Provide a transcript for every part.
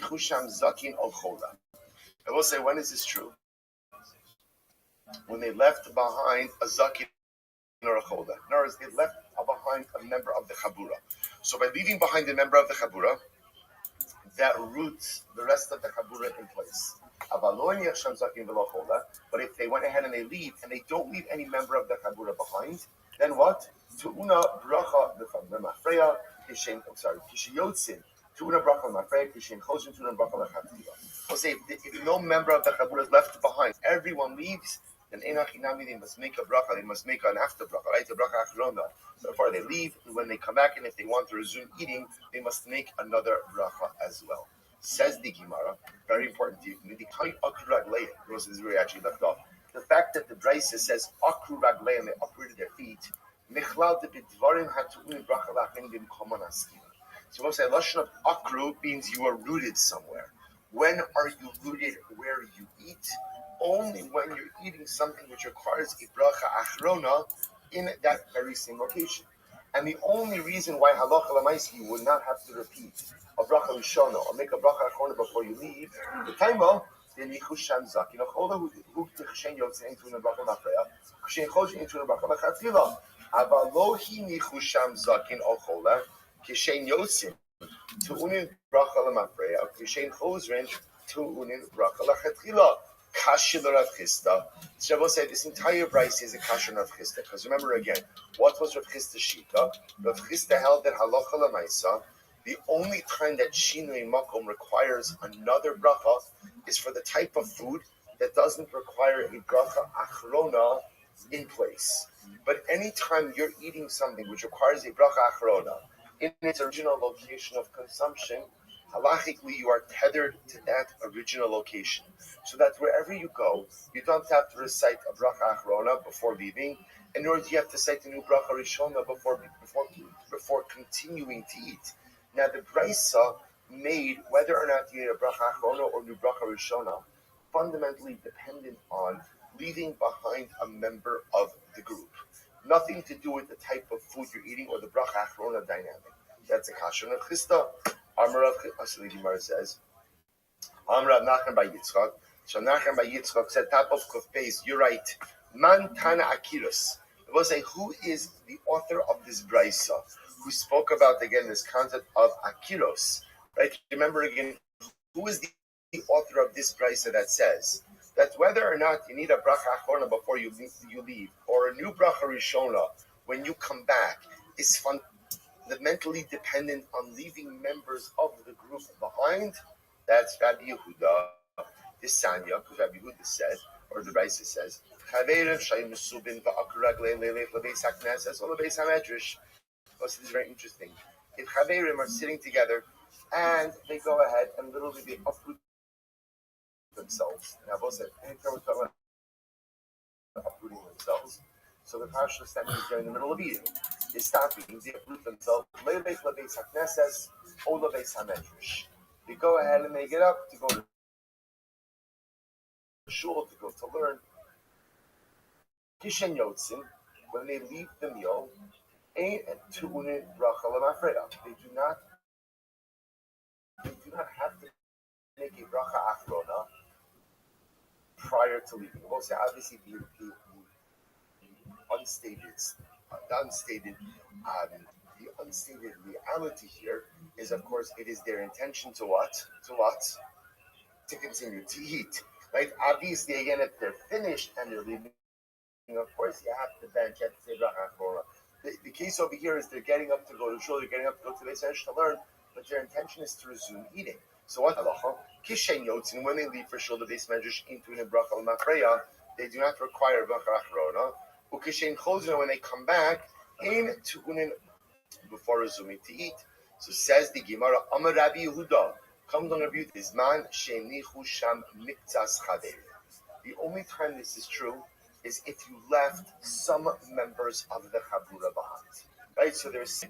nichusham zakin al chola. I will say, when is this true? When they left behind a zakin or a chola. In other words, they left behind a member of the chabura. So by leaving behind a member of the chabura, that roots the rest of the chabura in place. But if they went ahead and they leave, and they don't leave any member of the chabura behind, then what? Tu'una bracha l'mafreya kishen. Kishayotzin. Tu'una bracha l'mafreya kishen choshin tu'una bracha l'chatila. We'll say if no member of the chabura is left behind, everyone leaves. Then enachinami, they must make a bracha. They must make an after bracha, right? The bracha achrona. Before they leave, when they come back, and if they want to resume eating, they must make another bracha as well. Says the Gemara, very important to you. This is where we actually left off. The fact that the Brisa says akru ragleim, they uprooted their feet. So we'll say lashon of akru means you are rooted somewhere. When are you rooted where you eat? Only when you're eating something which requires a bracha achrona in that very same location. And the only reason why halacha l'maisi you would not have to repeat a bracha rishona or make a bracha achrona before you leave, the taimo the nichusham zakin achola who tichshen yotzei into a bracha mafreya kshen choshen into a bracha lachatila aval lo hi nichusham zakin achola kshen yotzei to unin bracha lemafreya kshen chosren to unin bracha lachatila. Kasha Rav Chisda. Shabbos said this entire Brisa is a kasha Rav Chisda. Because remember again, what was Rav Chisda's shita? Rav Chisda held that halacha l'maisa, the only time that shinui makom requires another bracha is for the type of food that doesn't require a bracha achrona in place. But anytime you're eating something which requires a bracha achrona in its original location of consumption, halachically, you are tethered to that original location. So that wherever you go, you don't have to recite a bracha achrona before leaving, and nor do you have to recite a new bracha rishona before continuing to eat. Now, the Brisa made whether or not you need a bracha achrona or new bracha rishona fundamentally dependent on leaving behind a member of the group. Nothing to do with the type of food you're eating or the bracha achrona dynamic. That's a kasha Rav Chisda. Amar Rav Chisda says, Amar Rav Nachman by Yitzchak. So Nachman by Yitzchak said, top of Kuf Beis, you're right. Man Tana Akiros. It was say, who is the author of this Brisa, who spoke about, again, this concept of Akiros? Right? Remember again, who is the author of this Brisa that says that whether or not you need a bracha achrona before you leave, or a new bracha rishona when you come back, is fundamentally dependent on leaving members of the group behind? That's Rabbi Yehuda, this Sanya, because Rabbi Yehuda says, or the Brisa says, this is very interesting. If Chaverim are sitting together and they go ahead and literally they uproot themselves. Now, both said, anytime we're talking about uprooting themselves, so the Pasha standing is there in the middle of eating. They stop eating, they uproot themselves. They go ahead and they get up to go to shul, to go to learn. Kishen Yotzin, when they leave the meal, ain't tu'unin bracha l'mafreya. They do not have to make a bracha achrona prior to leaving. We'll say obviously the unstated reality here is, of course, it is their intention to what? To continue to eat. Right? Obviously, again, if they're finished and they're leaving, of course, you have to bench, you have to say bracha achrona. The case over here is they're getting up to go to shul, they're getting up to go to the Beis Medrash to learn, but their intention is to resume eating. So what halacha? Kishen yotzin, when they leave for shul, the Beis Medrash into a bracha l'mafreya, they do not require bracha achrona. Ukishen chozin, when they come back, in tu'unin before resuming to eat. So says the Gemara, Amar Rabbi Yehuda, comes on Rabbi Yehuda, is man she'nichu sham miktzas chaver. The only time this is true is if you left some members of the chabura behind. Right? So there's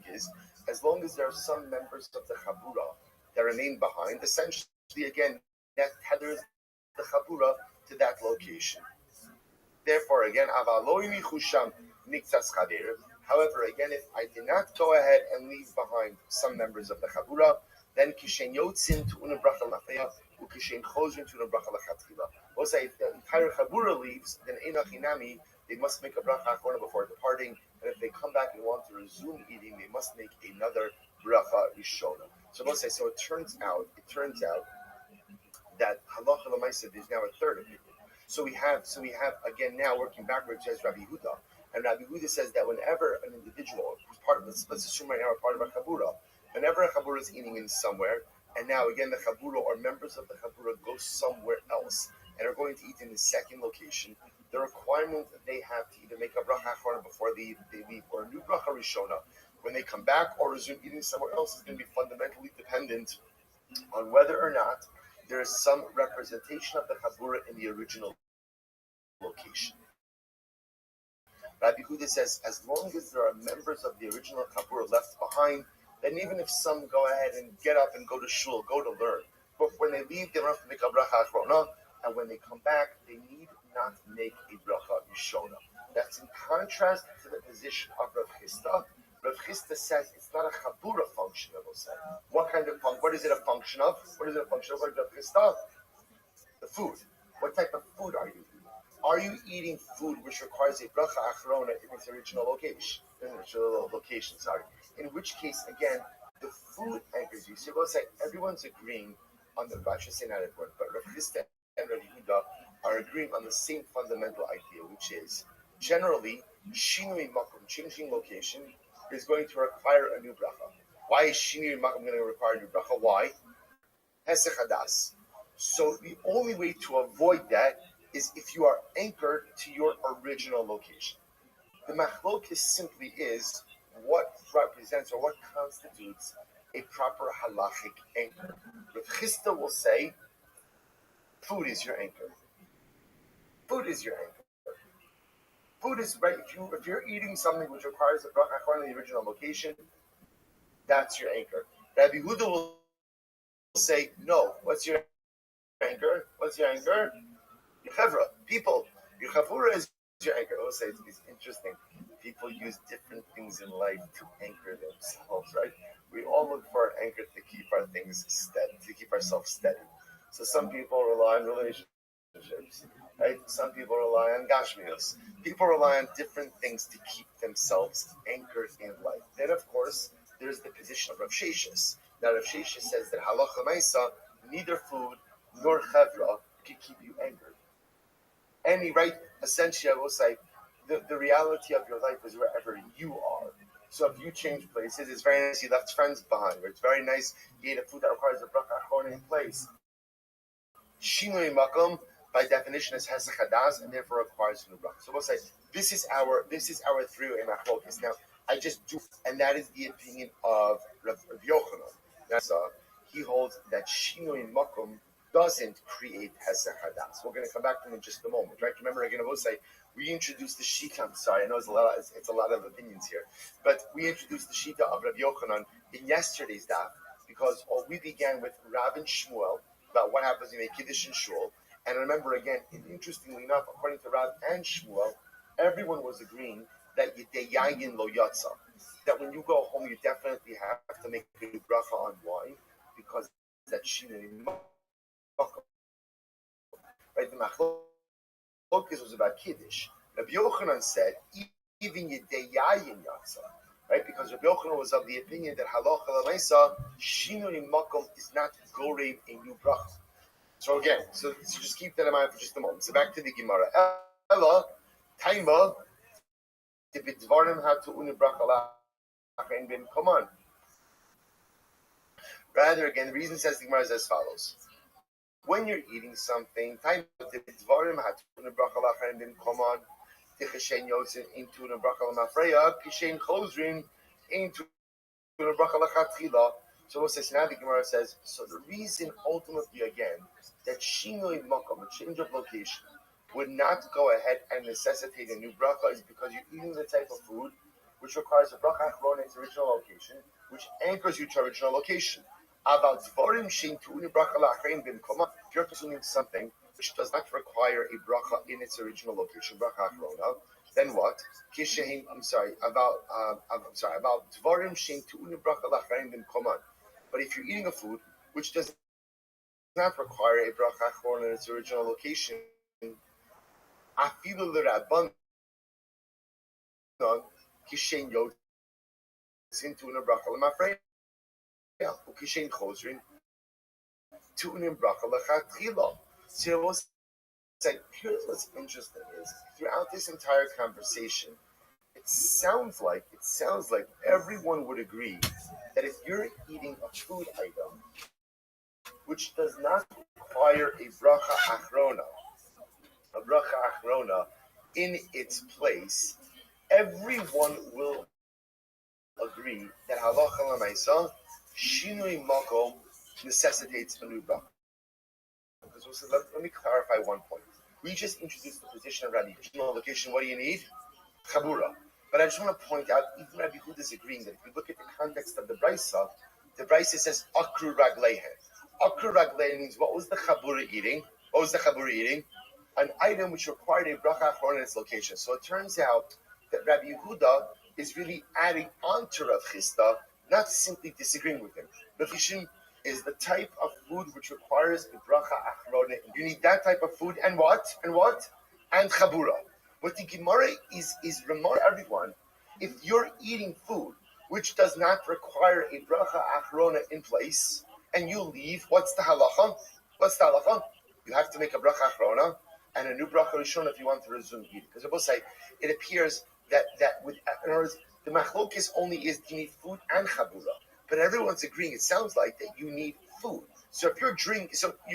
as long as there are some members of the chabura that remain behind, essentially, again, that tethers the chabura to that location. Therefore, again, avaloi nichusham miktzas chaver. However, again, if I did not go ahead and leave behind some members of the chabura, Then kishen yotzin to una bracha lafeya, ukishen chozrin to una bracha lachatchila. We'll say if the entire chabura leaves, then enach inami, they must make a bracha achrona before departing, and if they come back and want to resume eating, they must make another bracha rishona. So we'll say, so it turns out that halacha l'maisa is now a third opinion. So we have again now working backwards as Rabbi Huda, and Rabbi Huda says that whenever an individual who's part of let's assume right now part of a chabura, whenever a chabura is eating in somewhere, and now again the chabura or members of the chabura go somewhere else and are going to eat in the second location, the requirement that they have to either make a bracha achrona before they leave or a new bracha rishona when they come back or resume eating somewhere else is going to be fundamentally dependent on whether or not there is some representation of the chabura in the original location. Rabbi Huda says, as long as there are members of the original chabura left behind, then even if some go ahead and get up and go to shul, go to learn, but when they leave, they don't have to make a bracha achrona, and when they come back, they need not make a bracha rishona. That's in contrast to the position of Rav Chisda. Rav Chisda says it's not a chabura function, I will say. What is it a function of? What is it a function of? What is Rav Chisda? The food. What type of food are you eating? Are you eating food which requires a bracha achrona in its original location? In which case, again, the food anchors you. So we'll say everyone's agreeing on the, I should say not everyone, but Rav Chisda and Rav Yehuda are agreeing on the same fundamental idea, which is generally shinui makom, changing location, is going to require a new bracha. Why is shinui makom going to require a new bracha? Why? Hesech hadas. So the only way to avoid that is if you are anchored to your original location. The machlokes simply is what represents or what constitutes a proper halachic anchor. Rav Chisda will say, food is your anchor. Food is your anchor. Food is right. If you're eating something which requires a bracha achrona in the original location, that's your anchor. Rabbi Huda will say, no. What's your anchor? What's your anchor? Your chevra, people. Your chavura is your anchor. I will say it's interesting. People use different things in life to anchor themselves, right? We all look for an anchor to keep our things steady, to keep ourselves steady. So some people rely on relationships, right? Some people rely on gashmios. People rely on different things to keep themselves anchored in life. Then, of course, there's the position of Rav Sheshis. Now, Rav Sheshis says that halacha ma'isa, neither food nor chevra can keep you anchored. Right? Essentially, I will say, the reality of your life is wherever you are. So if you change places, it's very nice you left friends behind, or it's very nice you ate a food that requires a bracha achrona in place. Shinui makom, by definition, is hesech hadas, and therefore requires a new bracha. So we'll say this is our three-way machlokes. Now I just do, and that is the opinion of Rav Yochanan. Now, he holds that shinui makom doesn't create hesech hadas. We're going to come back to him in just a moment, right? Remember, again, I will say we introduced the shita. I'm sorry, I know it's a lot of opinions here, but we introduced the shita of Rav Yochanan in yesterday's daf because we began with Rav and Shmuel about what happens when you make kiddush in shul. And remember again, interestingly enough, according to Rav and Shmuel, everyone was agreeing that yayin lo yatsa, that when you go home, you definitely have to make a bracha on wine because that shinui makom. Right, the machlokes was about kiddush. Rabbi Yochanan said even yayin yatsa, right? Because Rabbi Yochanan was of the opinion that halacha l'maisa shinui makom is not gorev a new bracha. So again, so just keep that in mind for just a moment. So back to the Gemara. Ella taima tibidvarim had to unibracha la'achein bin. Come on. Rather, again, the reason says the Gemara is as follows: when you're eating something, taima tibidvarim had to unibracha la'achein bin. Come on. Tichashen yotzin into unibracha la'mafreya. Kishen chozrin into unibracha la'chatchila. So we'll say, so now the Gemara says, so the reason ultimately again that shinui makom, a change of location, would not go ahead and necessitate a new bracha is because you're eating the type of food which requires a bracha achrona in its original location, which anchors you to original location. About dvarim shein tu'uni bracha la'achein b'mkoma, if you're consuming something which does not require a bracha in its original location, bracha achrona, then what? About dvarim shein tu'uni bracha la'achein b'mkoma. But if you're eating a food which does not require a bracha achron in its original location, afilu l'rabbanon kishen yotzin tu'unim bracha l'mafreya, ukishen chozrin tu'unim bracha l'chatchila. So what's here's what's interesting is throughout this entire conversation, it sounds like everyone would agree that if you're eating a food item which does not require a bracha achrona in its place, everyone will agree that halacha l'maisa shinui makom necessitates a new bracha. Because let me clarify one point. We just introduced the position of Rabbi. Original location, what do you need? Chabura. But I just want to point out, even Rabbi Huda is agreeing that if you look at the context of the Brisa says akru ragleihe. Akru ragleihe means what was the Chabura eating? What was the Chabura eating? An item which required a bracha achron in its location. So it turns out that Rabbi Huda is really adding on to Rav Chisda, not simply disagreeing with him. Rav Chisda is the type of food which requires a bracha achrona. You need that type of food, and what? And chabura. What the Gemara is remark everyone, if you're eating food which does not require a bracha achrona in place, and you leave, what's the halacha? You have to make a bracha achrona and a new bracha rishon if you want to resume eating. Because I will say, it appears that with, in other words, the machlokes only is do you need food and chabura. But everyone's agreeing. It sounds like that you need food. So if you're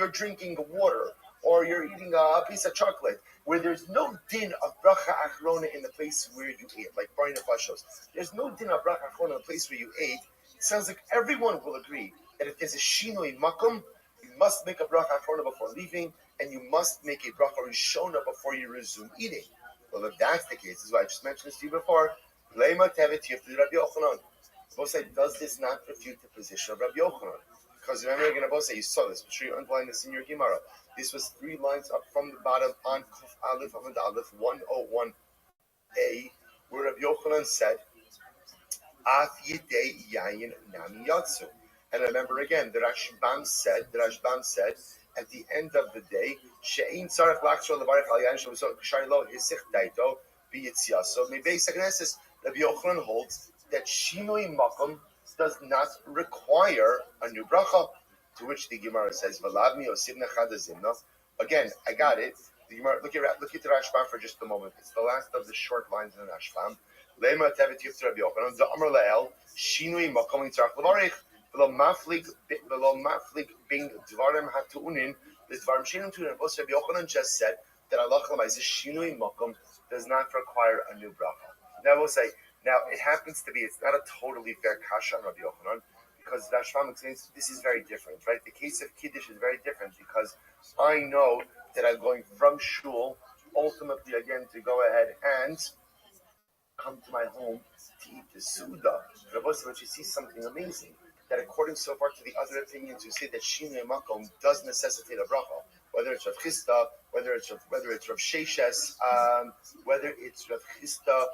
drinking water or you're eating a piece of chocolate where there's no din of bracha achrona in the place where you ate, like Barin Nefashos, there's no din of bracha achrona in the place where you ate. It sounds like everyone will agree that if there's a shinoi makom, you must make a bracha achrona before leaving, and you must make a bracha rishona before you resume eating. Well, if that's the case, this is why I just mentioned this to you before. Lema tevet yiftu Rabbi Yochanan. Bosai, does this not refute the position of Rabbi Yochanan? Because remember, again, Bosai, you saw this. I'm sure you underlined this in your Gemara. This was 3 lines up from the bottom on Kuf Aleph Amud Aleph 101a, where Rabbi Yochanan said, "Af yidei yayin nami yatsu." And remember again, the Rashbam said, at the end of the day, she'ein tzarech lachshol levarich al yayin shemuzot k'shari lo hisich daito b'yitzia. So, maybe Sagnesis, Rabbi Yochanan holds that shinoi makom does not require a new bracha, to which the Gemara says, "V'lavmi osivna chadazimna." Again, I got it. The Gemara, look at the Rashbam for just a moment. It's the last of the short lines in the Rashbam. Lema tevet yiftu Rabbi Yochanan da'amar le'el shinoi makom yitzarach levarich v'lo maflig bing dvarim hatu'unin v'dvarim shenim tu'unin. Both Rabbi Yochanan just said that Allah l'mayzeh shinoi makom does not require a new bracha. Now we'll say. Now, it happens to be, it's not a totally fair kasha on Rabbi Yochanan, because Rashbam explains this is very different, right? The case of Kiddush is very different, because I know that I'm going from shul, ultimately, again, to go ahead and come to my home to eat the Suda. But you see something amazing, that according so far to the other opinions who say that Shinei Makom does necessitate a bracha, whether it's Rav Chisda, whether it's Rav Sheshes, whether it's Rav Chisda,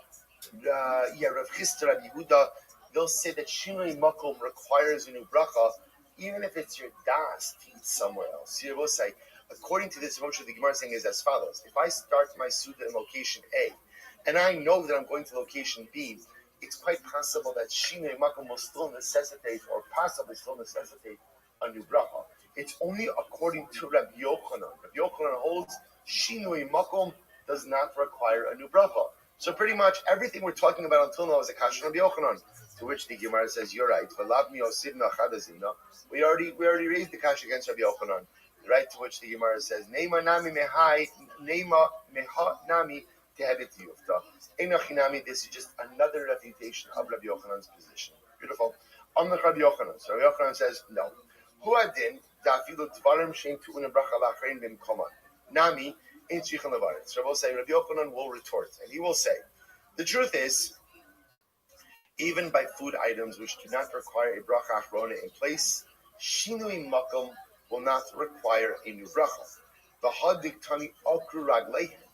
Rav Chisda, Rabbi Yehuda, they'll say that Shinoi Makom requires a new bracha, even if it's your das to eat somewhere else. You will say, according to this approach, the Gemara saying is as follows: if I start my Suda in location A, and I know that I'm going to location B, it's quite possible that Shinoi Makom will still necessitate, or possibly still necessitate, a new bracha. It's only according to Rabbi Yochanan. Rabbi Yochanan holds Shinoi Makom does not require a new bracha. So pretty much everything we're talking about until now is a kasha Rabbi Yochanan. To which the Gemara says, "You're right. We already raised the kasha against Rabbi Yochanan, right?" To which the Gemara says, "Neima nami mehai, neima meha nami tehevet yufta." Enochinami. This is just another refutation of Rabbi Yochanan's position. Beautiful. Amnach Rabbi Yochanan. So Rabbi Yochanan says, "No. Hu adin dafilu dvarim shein tu'un bracha lachrein b'mkoman nami." So we'll say, Rabbi Yochanan will retort, and he will say, the truth is, even by food items which do not require a bracha achrona in place, shinui makom will not require a new bracha. The hadiktani akru ragleihen,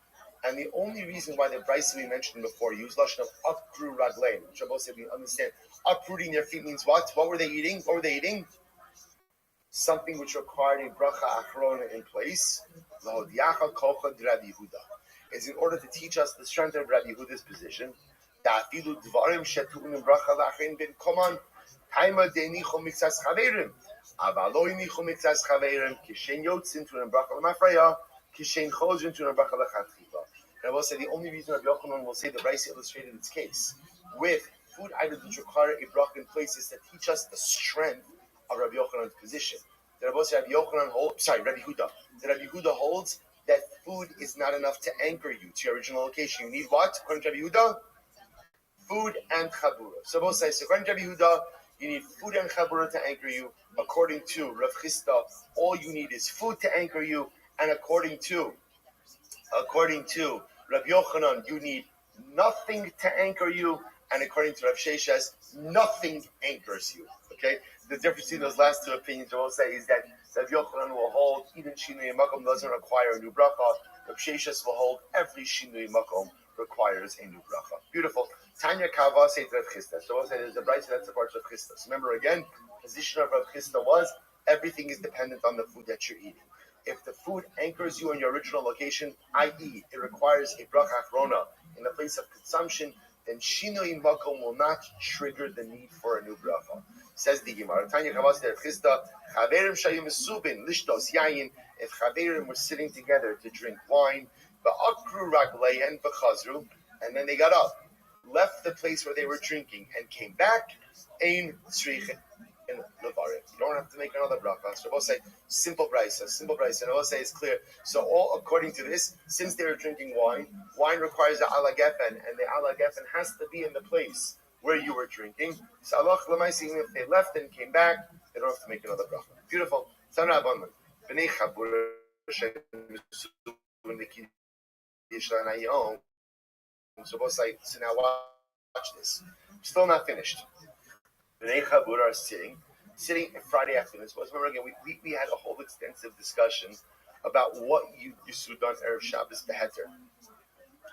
And the only reason why the Bryce we mentioned before used lashon of akru raglein, which Rabbi said we understand, uprooting their feet means what? What were they eating? Something which required a bracha achrona in place. Is in order to teach us the strength of Rabbi Yehuda's position. Come on, Taima deinichu mitzas chaverim, avalo inichu mitzas chaverim. Kishen yotzin to an bracha l'mafreya, kishen chozin to an bracha l'chatchiva. And I will say the only reason Rabbi Yochanan will say the Bryce illustrated its case with food items which require a bracha in place is to teach us the strength of Rabbi Yochanan's position. That Rabbi Yochanan Rabbi Huda. That Rabbi Huda holds that food is not enough to anchor you to your original location. You need what? According to Rabbi Huda, food and chabura. So both sides. According to Rabbi Huda, you need food and chabura to anchor you. According to Rav Chisda, all you need is food to anchor you. And according to Rabbi Yochanan, you need nothing to anchor you. And according to Rav Sheshes, nothing anchors you. Okay? The difference between those last two opinions, I will say, is that Rabbi Yochanan will hold even Shinui Makom doesn't require a new bracha. Rav Sheshes will hold every Shinui Makom requires a new bracha. Beautiful. Tanya Kava said Rav Chisda. So I will say there's a bright that supports Rav Chisda. So remember again, position of Rav Chisda was everything is dependent on the food that you're eating. If the food anchors you in your original location, i.e., it requires a bracha achrona in the place of consumption, then Shinui Makom will not trigger the need for a new bracha. Says the Gemara, Tanya Kavas der Chisda, Chaverim Shayim Mesubin, Lishtos Yayin, if Chaverim were sitting together to drink wine, Ba'akru Ragleihen B'chazru, and then they got up, left the place where they were drinking, and came back, Ein Tzrichin in Levarim. You don't have to make another bracha. So we'll say, simple price, and I will say it's clear. So all according to this, since they were drinking wine requires the ala gefen, and the ala gefen has to be in the place where you were drinking. So Allah Lamaisi, if they left and came back, they don't have to make another bracha. Beautiful. So now both sides. So now watch this. Still not finished. Bnei Chabur are sitting Friday afternoon. So remember again, we had a whole extensive discussion about what you Yisud on Erev Shabbos Beheter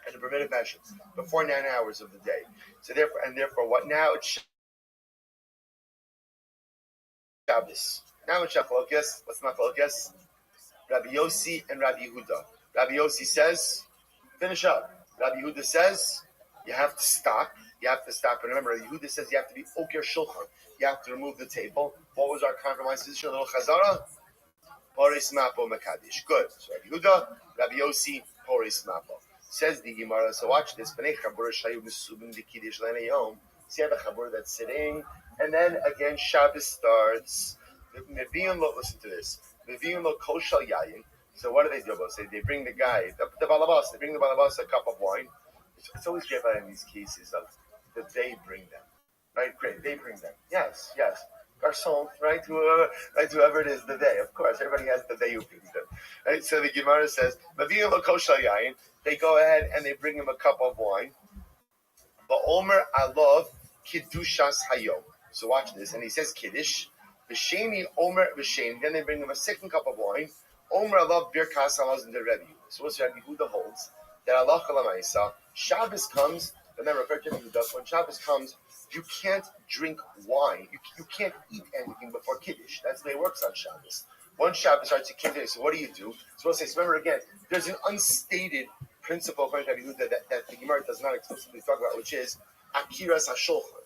and the permitted fashion before 9 hours of the day. So therefore, what now? It's Shabbos. Now it's Shaflokas. What's not focus? Rabbi Yossi and Rabbi Yehuda. Rabbi Yossi says, finish up. Rabbi Yehuda says, you have to stop. And remember, Rabbi Yehuda says you have to be Oker Shulchan. You have to remove the table. What was our compromise position? A little Chazara? Poris Mapo Makadish. Good. So Rabbi Yehuda, Rabbi Yossi, Poris Mapo. Says the Gemara, so watch this. See, you have a chabur that's sitting, and then again Shabbos starts. Listen to this. So what do? They bring the guy, the balabas. They bring the balabas a cup of wine. It's always great in these cases of that they bring them, right? Great, they bring them. Yes. Garçon, right? Whoever it is, the day. Of course, everybody has the day who brings them, right? So the Gemara says, they go ahead and they bring him a cup of wine. But Omer Alov Kiddushas Hayom. So watch this, and he says Kiddush. V'sheni Omer V'sheni. Then they bring him a second cup of wine. Omer Alov Birkas Hamaz in the Rebbe. So what's Rabbi Yehuda holds that Allah Chalamaisa Shabbos comes. Remember, when Shabbos comes, you can't drink wine. You can't eat anything before Kiddush. That's the way it works on Shabbos. Once Shabbos starts, you can't do it. So what do you do? So we'll say, remember again, there's an unstated principle according to Rabbi Yehuda that the Gemara does not explicitly talk about, which is Akiras HaSholchan.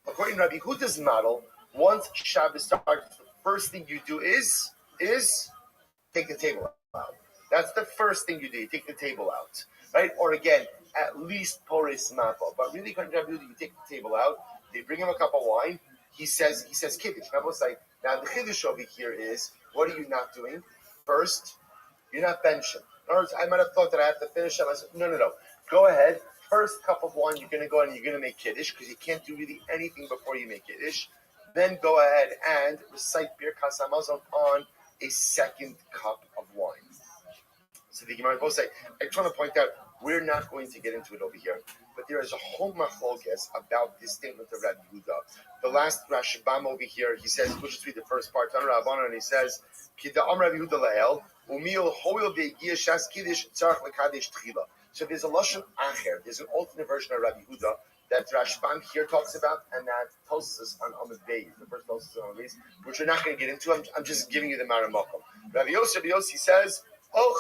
According to Rabbi Yehuda's model, once Shabbos starts, the first thing you do is take the table out. That's the first thing you do. You take the table out, right? Or again, at least Poris Mapo. But really, according to Rabbi Yehuda, you take the table out. They bring him a cup of wine. He says Kiddush. Now the Kiddush over here is, what are you not doing? First, you're not benching. In other words, I might have thought that I have to finish up. I said, no. Go ahead. First cup of wine, you're going to go and you're going to make Kiddush because you can't do really anything before you make Kiddush. Then go ahead and recite Birkas Hamazon on a second cup of wine. So the Gemara both say, I just want to point out, we're not going to get into it over here, but there is a whole machlokes about this statement of Rabbi Yehuda. The last Rashbam over here, he says, we'll just read the first part, and he says, So there's a lashon acher. There's an alternate version of Rabbi Huda that Rashban here talks about, and that Tosfos on Amud Beis, the first Tosfos on Amud Beis, which we're not going to get into. I'm just giving you the Maramakom. Rabbi Yossi says, "Oh,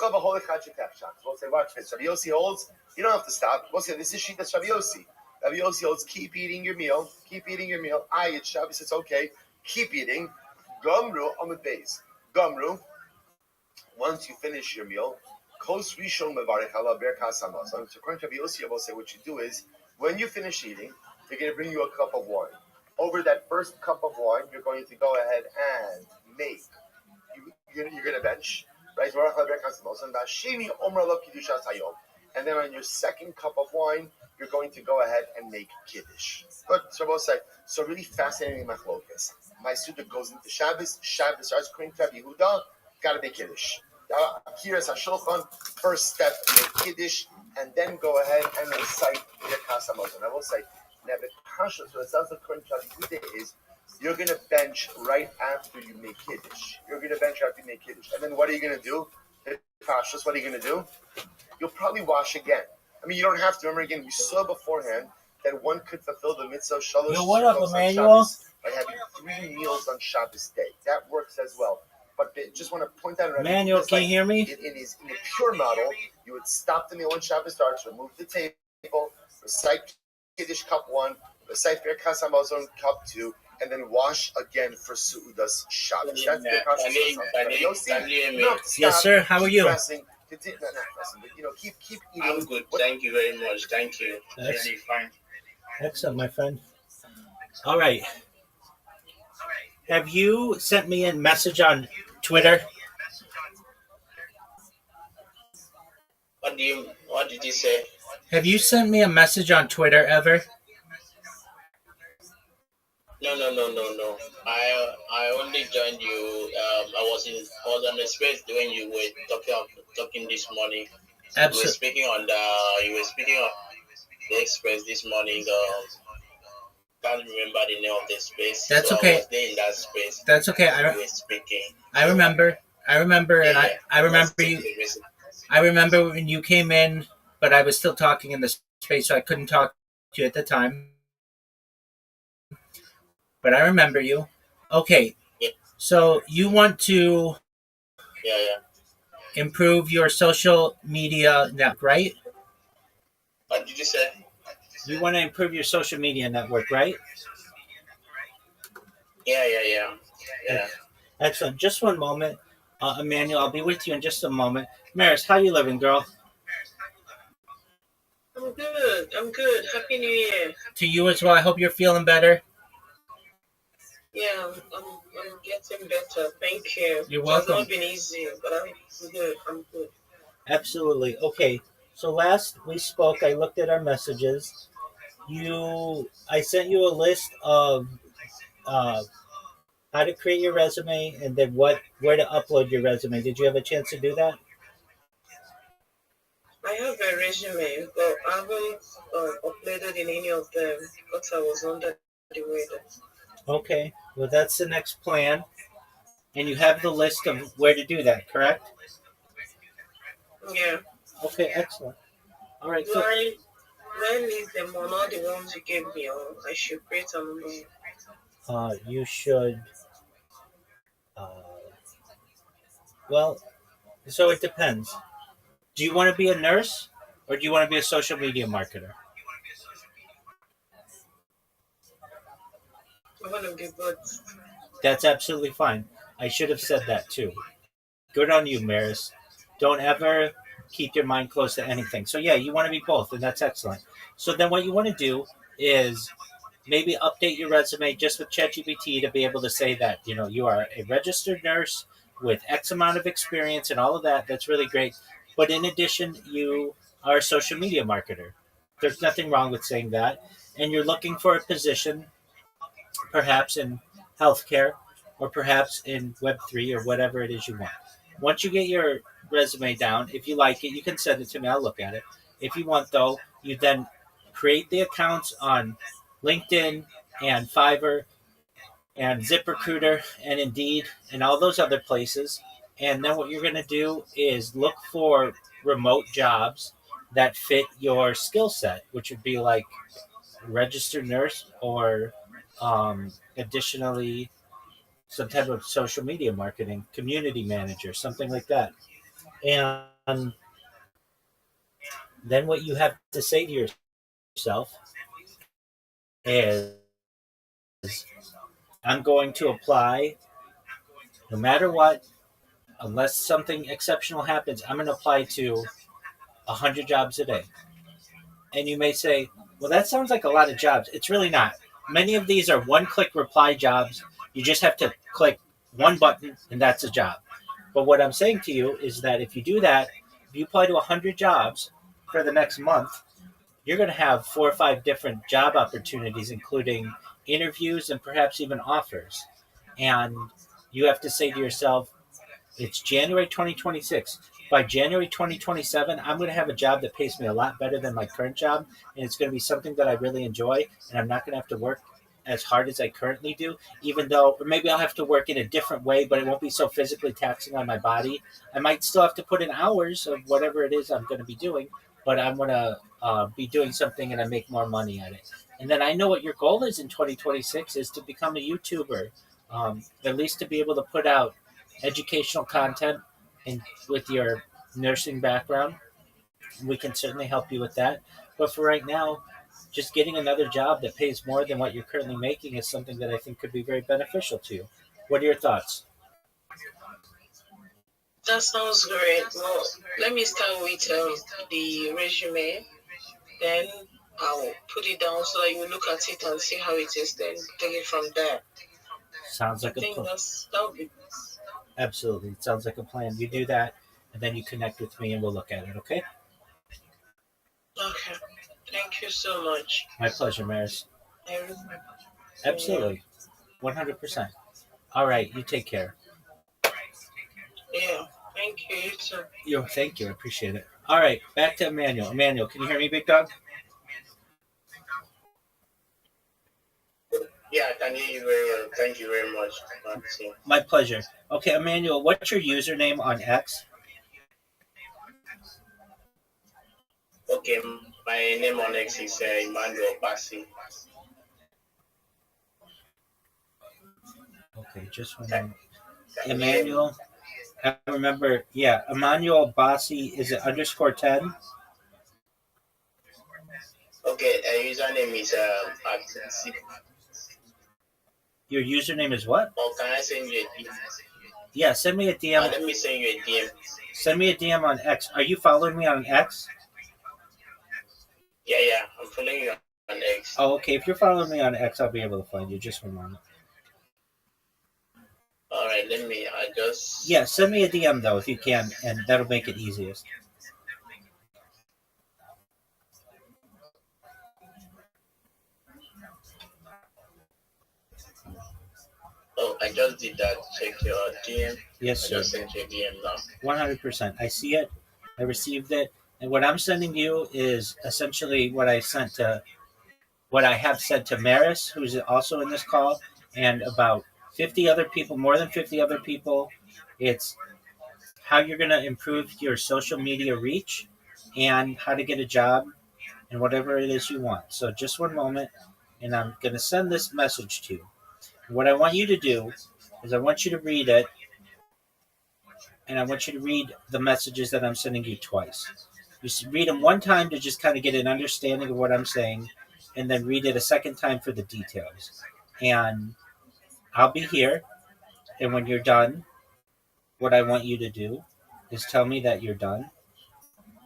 we'll say, watch this. Rabbi Yossi holds, you don't have to stop. We'll say, this is Shitas Rabbi Yossi. Rabbi Yossi holds, keep eating your meal. Keep eating your meal. It's Shabbos, it's okay. Keep eating. Gomru Amud Beis. Gomru, once you finish your meal, Kos Rishon Mevarech Ala Berkas Hamazon. So according to Rabbi Yossi, I will say what you do is, when you finish eating, they're going to bring you a cup of wine. Over that first cup of wine, you're going to go ahead and make. You're going to bench, right? And then on your second cup of wine, you're going to go ahead and make kiddush. Good. So both say. So really fascinating machlokas. My student goes into Shabbos. Shabbos starts according to Rabbi Yehuda. Got to make kiddush. Here's Hashulchan. First step, make kiddush, and then go ahead and recite your kasamot. And I will say, now the kasha, so it sounds like according to Rabbi Yehuda is, you're going to bench right after you make kiddush. You're going to bench after you make kiddush. And then what are you going to do? The kashas, what are you going to do? You'll probably wash again. I mean, you don't have to. Remember, again, we saw beforehand that one could fulfill the mitzvah shalosh on Shabbos by having 3 meals on Shabbos day. That works as well. But just want to point out, Emmanuel, can you hear me? In a pure model, you would stop the meal when Shabbos starts, remove the table, recite Kiddush cup 1, recite Birkas Hamazon cup 2, and then wash again for Su'udas Shabbos. That's the process. Yes, sir. How are you? But, keep eating. I'm good. Thank you very much. Thank you. That's really fine. Excellent, my friend. All right. Have you sent me a message on Twitter? What did you say? Have you sent me a message on Twitter ever? No. I only joined you. I was on the space when you were talking this morning. Absolutely. You were speaking on the express this morning. Can't remember the name of the space. That's so okay. I was there in that space. That's okay. You were speaking. I remember, and I remember you. I remember when you came in, but I was still talking in the space, so I couldn't talk to you at the time. But I remember you. Okay. Yeah. So you want to improve your social media network, right? What did you say? You want to improve your social media network, right? Yeah. Excellent. Just one moment. Emmanuel, I'll be with you in just a moment. Maris, how you living, girl? I'm good. Happy New Year. To you as well. I hope you're feeling better. Yeah, I'm getting better. Thank you. You're welcome. It's not been easy, but I'm good. I'm good. Absolutely. Okay. So last we spoke, I looked at our messages. I sent you a list of how to create your resume and then where to upload your resume. Did you have a chance to do that? I have a resume, but I haven't uploaded in any of them because I was under the weather. Okay. Well, that's the next plan. And you have the list of where to do that, correct? Yeah. Okay, excellent. All right. Do I leave them on all the ones you gave me, or I should create them? You should. Well, so it depends. Do you want to be a nurse or do you want to be a social media marketer? I want to be both. That's absolutely fine. I should have said that too. Good on you, Maris. Don't ever keep your mind closed to anything. So yeah, you want to be both, and that's excellent. So then what you want to do is maybe update your resume just with ChatGPT to be able to say that, you are a registered nurse with X amount of experience and all of that. That's really great. But in addition, you are a social media marketer. There's nothing wrong with saying that. And you're looking for a position, perhaps in healthcare or perhaps in Web3 or whatever it is you want. Once you get your resume down, if you like it, you can send it to me. I'll look at it. If you want, though, you then create the accounts on LinkedIn and Fiverr and ZipRecruiter and Indeed and all those other places. And then what you're going to do is look for remote jobs that fit your skill set, which would be like registered nurse or additionally some type of social media marketing, community manager, something like that. And then what you have to say to yourself is, I'm going to apply no matter what, unless something exceptional happens. I'm going to apply to 100 jobs a day. And you may say, well, that sounds like a lot of jobs. It's really not. Many of these are one click reply jobs. You just have to click one button and that's a job. But what I'm saying to you is that if you do that, if you apply to 100 jobs for the next month, you're going to have 4 or 5 different job opportunities, including interviews and perhaps even offers. And you have to say to yourself, it's January 2026. By January 2027, I'm going to have a job that pays me a lot better than my current job. And it's going to be something that I really enjoy. And I'm not going to have to work as hard as I currently do, even though, or maybe I'll have to work in a different way, but it won't be so physically taxing on my body. I might still have to put in hours of whatever it is I'm going to be doing, but I'm going to be doing something and I make more money at it. And then I know what your goal is in 2026 is to become a YouTuber, at least to be able to put out educational content and with your nursing background, we can certainly help you with that. But for right now, just getting another job that pays more than what you're currently making is something that I think could be very beneficial to you. What are your thoughts? That sounds great. Well, let me start with the resume. Then I'll put it down so that you look at it and see how it is. Then take it from there. Sounds I like a think plan. that would be Absolutely. It sounds like a plan. You do that, and then you connect with me and we'll look at it, okay? okay. Thank you so much. My pleasure, Maris. I really, yeah, Absolutely. 100%. All right. You take care. yeah. Thank you. You too. Thank you. I appreciate it. All right. Back to Emmanuel. Emmanuel, can you hear me, big dog? Yeah, I can hear you very well. Thank you very much, Martin. My pleasure. Okay, Emmanuel, what's your username on X? Okay, my name on X is Emmanuel Bassi. Okay, just one Can, moment. can you hear me? Emmanuel, I remember, yeah, Emmanuel Bassi, is it underscore 10? Okay, username is Your username is what? or can I send you a DM? Yeah, send me a DM. Let me send you a DM. Send me a DM on X. Are you following me on X? Yeah, I'm following you on X. Oh, okay. If you're following me on X, I'll be able to find you. Just one moment. All right, let me. I just. Yeah, send me a DM though if you can, and that'll make it easiest. Oh, I just did that. Check your DM. Yes, I sir. just sent you a DM now. 100%. I see it. I received it. And what I'm sending you is essentially what I have said to Maris, who's also in this call, and about 50 other people, more than 50 other people. It's how you're going to improve your social media reach and how to get a job and whatever it is you want. So just one moment, and I'm going to send this message to you. What I want you to do is I want you to read it, and I want you to read the messages that I'm sending you twice. You should read them one time to just kind of get an understanding of what I'm saying, and then read it a second time for the details. And I'll be here, and when you're done, what I want you to do is tell me that you're done,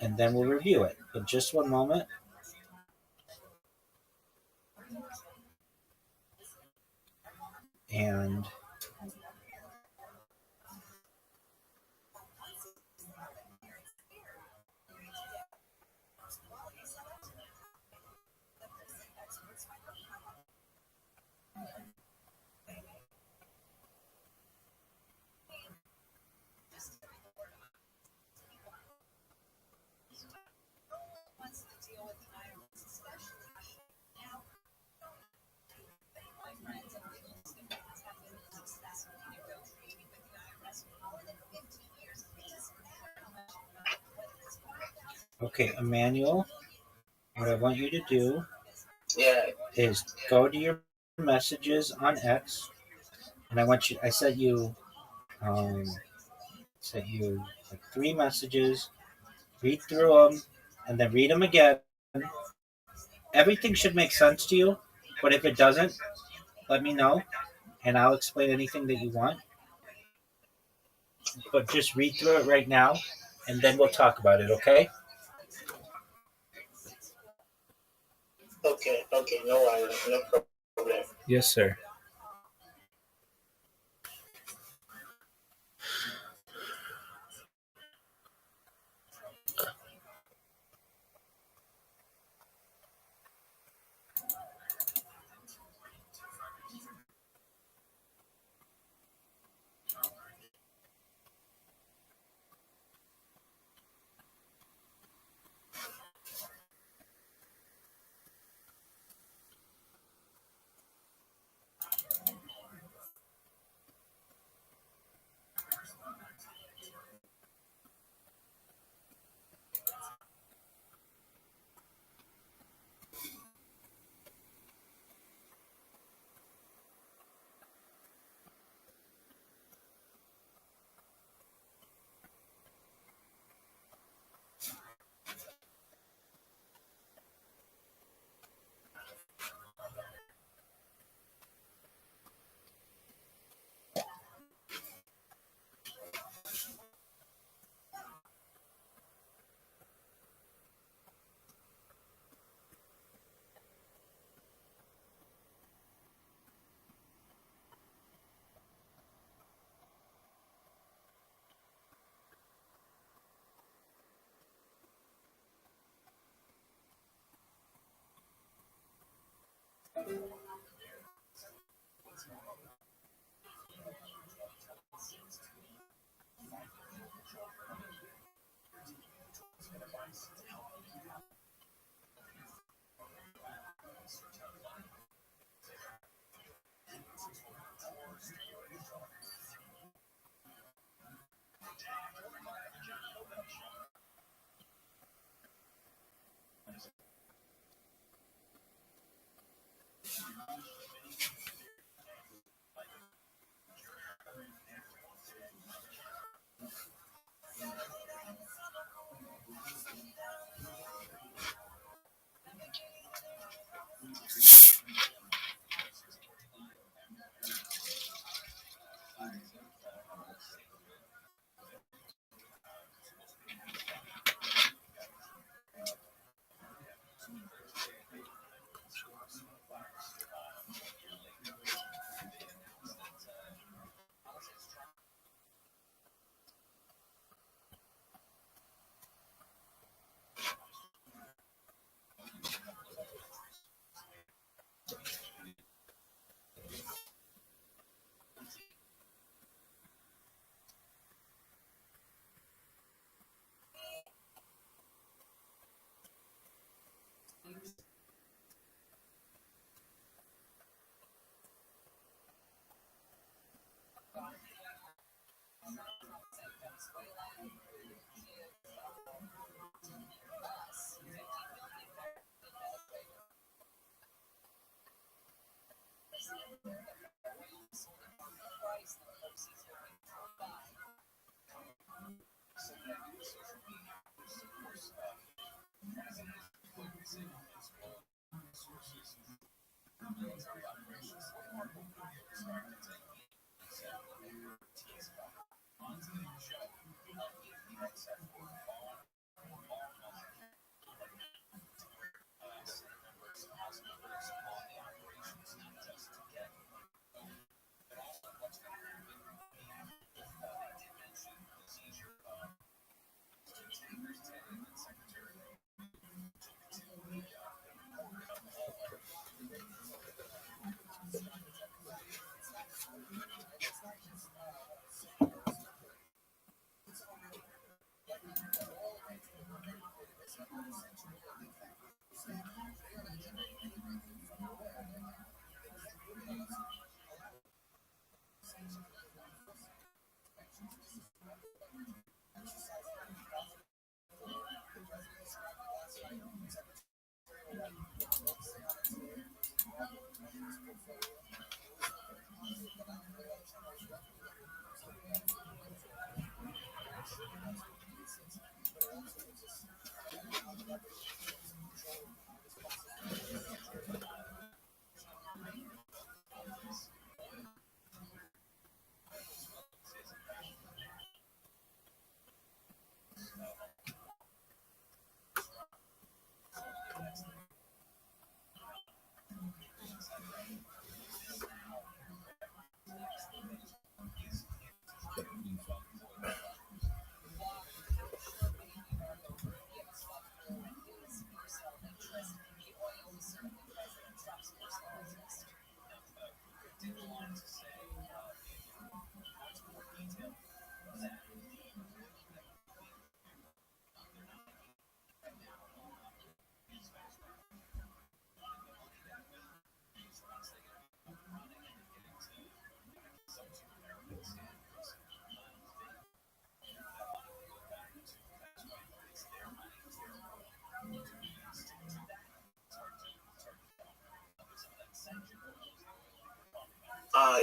and then we'll review it. But just one moment. And Okay, Emmanuel, what I want you to do Yeah. is go to your messages on X, and I sent you like three messages. Read through them, and then read them again. Everything should make sense to you, but if it doesn't, let me know, and I'll explain anything that you want. But just read through it right now, and then we'll talk about it. Okay? Okay. Okay. No worry. No problem. Yes, sir.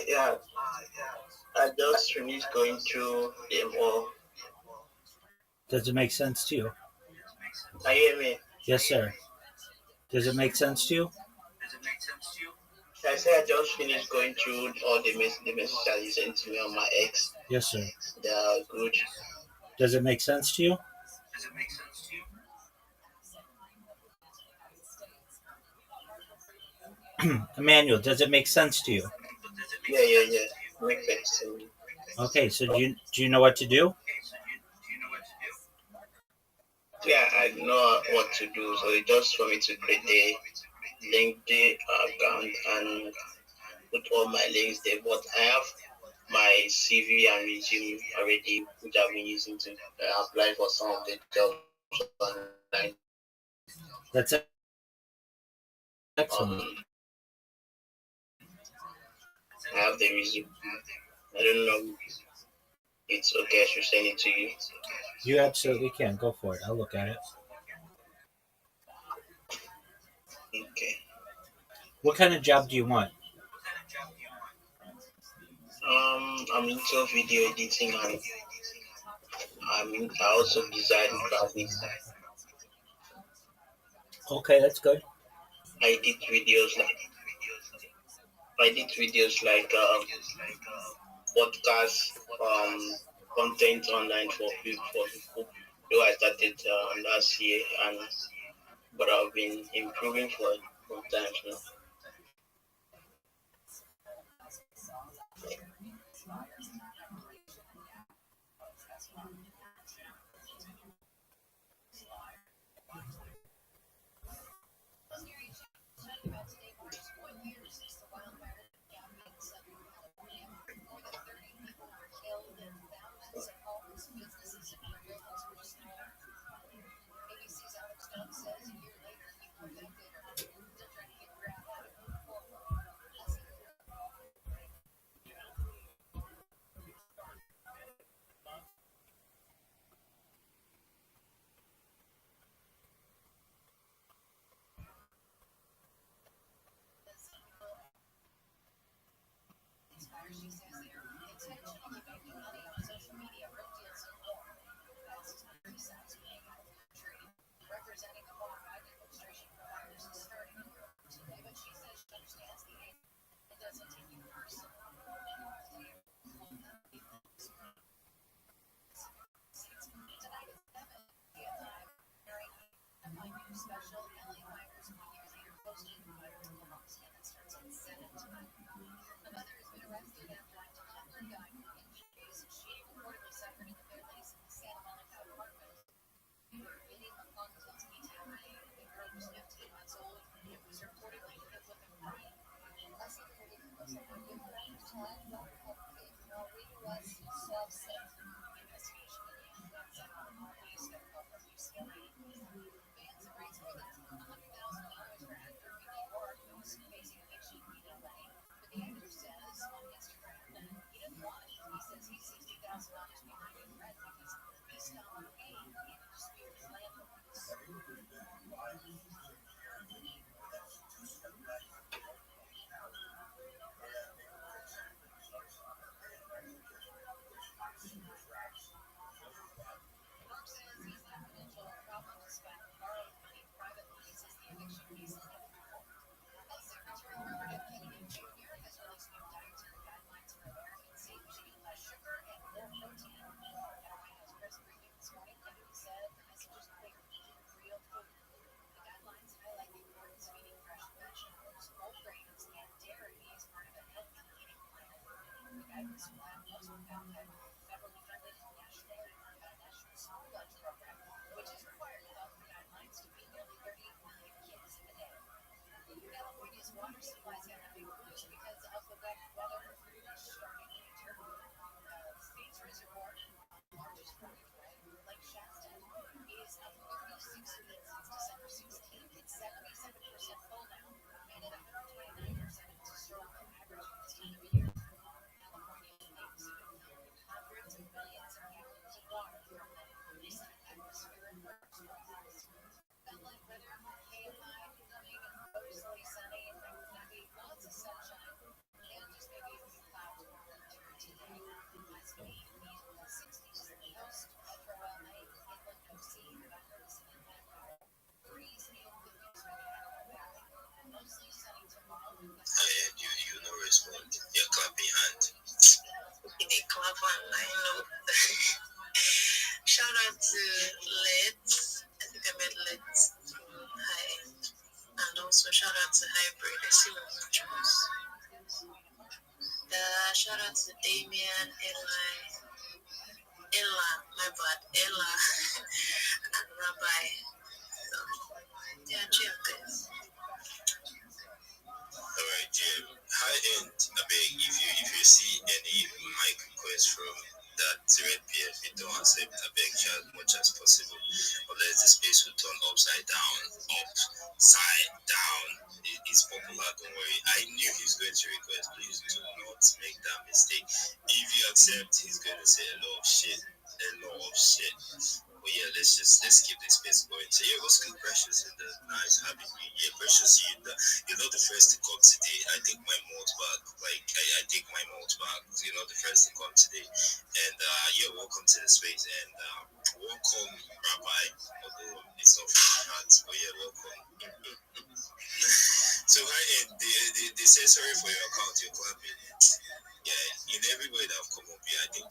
Yeah, I just finished going through them all. Does it make sense to you? I hear me. Yes, sir. Does it make sense to you? I said I just finished going through all the messages that you sent to me on my ex. Yes, sir. They are good. Does it make sense to you? Emmanuel, does it make sense to you? Yeah, yeah, yeah. Make sense to me. Okay, so do you know what to do? Yeah, I know what to do. So it's just for me to create the LinkedIn account and put all my links there. But I have my CV and resume already, which I've been using to apply for some of the jobs online. That's excellent. Um, I have the resume. I don't know. It's okay. I should send it to you. You absolutely can. Go for it. I'll look at it. Okay. What kind of job do you want? I'm into video editing and I also design graphics. Okay, that's good. I did videos like podcast content online for people. Though I started last year and but I've been improving for some time now. respond? Your clapping hand. They clap online, no. Shout out to Let's. I think I met Let's from High End. And also shout out to Hybrid. I see what you choose. Shout out to Damien, Ella, my bad, Ella, and Rabbi. So, yeah, cheers, guys. Alright, Jim. High end. I beg if you see any mic request from that red PFP, don't accept. I beg you as much as possible. Unless the space will turn upside down. Upside down. It's popular, don't worry. I knew he's going to request. Please do not make that mistake. If you accept, he's going to say a lot of shit. A lot of shit. But yeah, let's keep this space going. So yeah, what's good, Precious? And nice having you. Yeah, Precious, you're not the first to come today. I take my mouth back. Like I take my mouth back. You're not the first to come today. And yeah, welcome to the space and welcome, Rabbi. Although it's not from my heart, but yeah, welcome. So hi, they say sorry for your account. You're clapping. Yeah, in everybody that have come up here, I think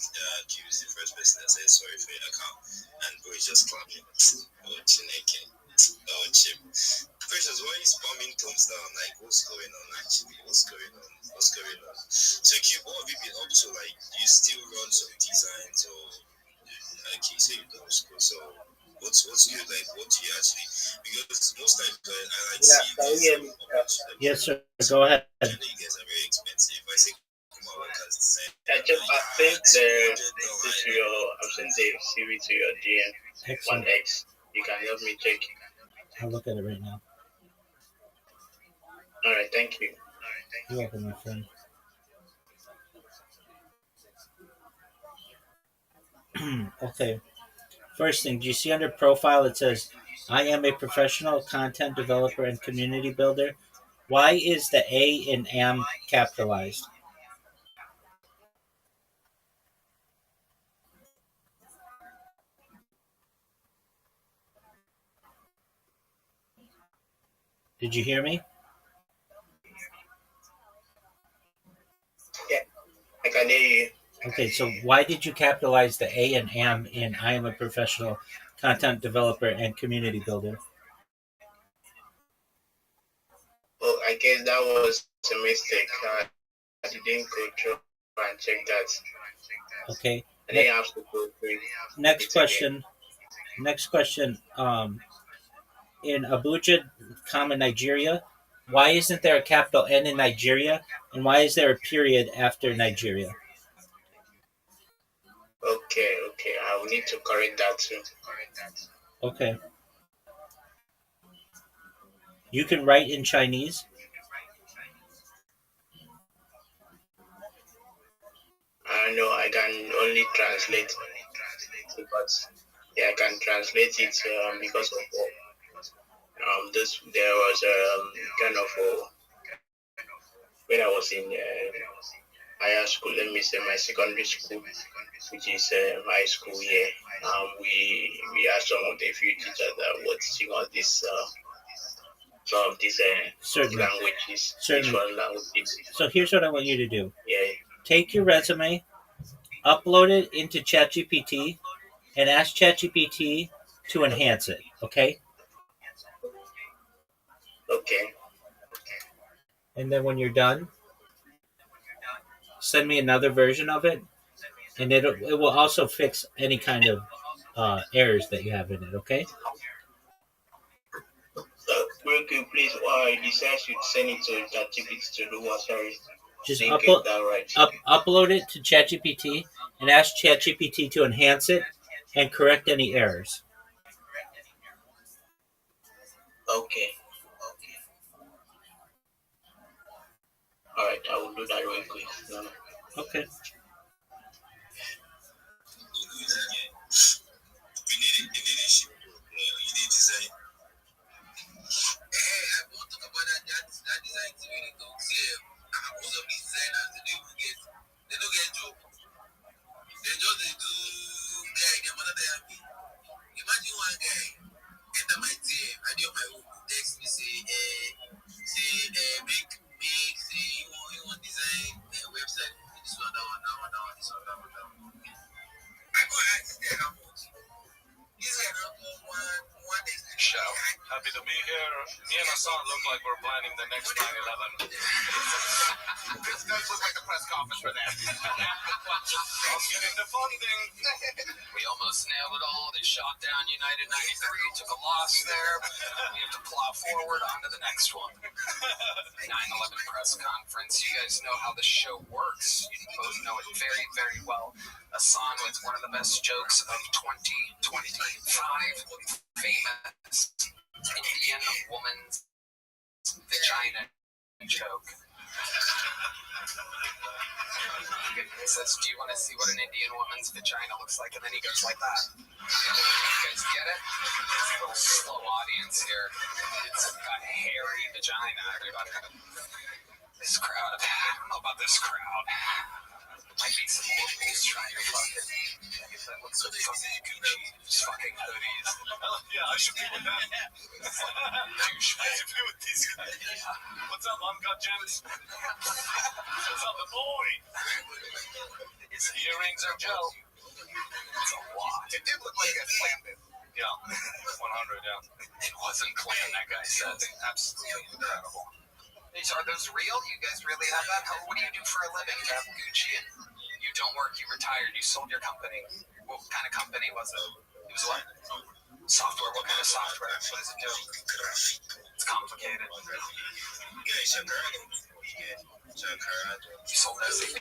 Q is the first person that says sorry for your account, and bro is just clapping. Oh, Chineke. Oh, Chip. Precious, why are you spamming thumbs down? Like, what's going on actually? What's going on? What's going on? So, Q, what have you been up to? Like, you still run some designs or, like you say you don't school, so what's good? Like, what do you actually, because most times I like Yeah, see can you these hear me? Yes, sir. Go ahead. you guys are very expensive. I say come on, work as design. I think I've sent the CV to your DM, Excellent. 1X. You can help me check. I'll look at it right now. Alright, thank you. You're welcome, my friend. Okay. First thing, do you see under profile it says, I am a professional content developer and community builder? Why is the A in am capitalized? Did you hear me? Yeah, I can hear you. Okay, so why did you capitalize the A and am in I am a professional content developer and community builder? Oh, I guess that was a mistake. I didn't go through and check that. Okay. I didn't have to go through. Next question. Next question. In Abuja, comma Nigeria, why isn't there a capital N in Nigeria, and why is there a period after Nigeria? Okay, I will need to correct that too. Okay. You can write in Chinese. I know I can only translate, but yeah, I can translate it because of this. There was kind of when I was in higher school. Let me say my secondary school, which is high school. Yeah, we had some of the few teachers that were teaching us this some of these Certainly. languages, Certainly. foreign languages. So here's what I want you to do. Yeah. Take your resume, upload it into ChatGPT, and ask ChatGPT to enhance it. Okay. Okay. And then when you're done, send me another version of it, and it will also fix any kind of errors that you have in it. Okay. Real quick, please, why you decide to send it to ChatGPT to do what? Sorry. Just Didn't get that right. upload it to ChatGPT and ask ChatGPT to enhance it and correct any errors. Okay. All right, I will do that real quick. No. Okay. We need leadership. You need design. Hey, I want to talk about that design to really talk here. Most of these designers they don't get job. They just do guy, they're another happy. Imagine one guy enter my DM, I do my own text me say make say you want design happy to be here. Me and Hassan look like we're planning the next 9/11. This does look like the press conference for that. Let's get into funding. We almost nailed it all. They shot down United 93, took a loss there. We have to plow forward onto the next one. 9/11 press conference. You guys know how the show works. You both know it very, very well. Hassan with one of the best jokes of 2025. Famous Indian woman's vagina joke. He says, do you want to see what an Indian woman's vagina looks like? And then he goes like that. You guys get it? It's a little slow audience here. It's a hairy vagina, everybody. This crowd, I don't know about this crowd. Might be some locals trying to fucking get that looks like fucking Gucci, just fucking hoodies. Yeah, I should be with them. I should be with these guys. What's up, uncut gems? What's up, the boy? His earrings are Joe. It's a lot. It did look like it planned it. Yeah, 100, yeah. It wasn't planned, that guy said. Absolutely incredible. Are those real? You guys really have that? What do you do for a living? You have Gucci and you don't work, you retired, you sold your company. What kind of company was it? It was what? Software. What kind of software? What does it do? It's complicated. You sold SAP.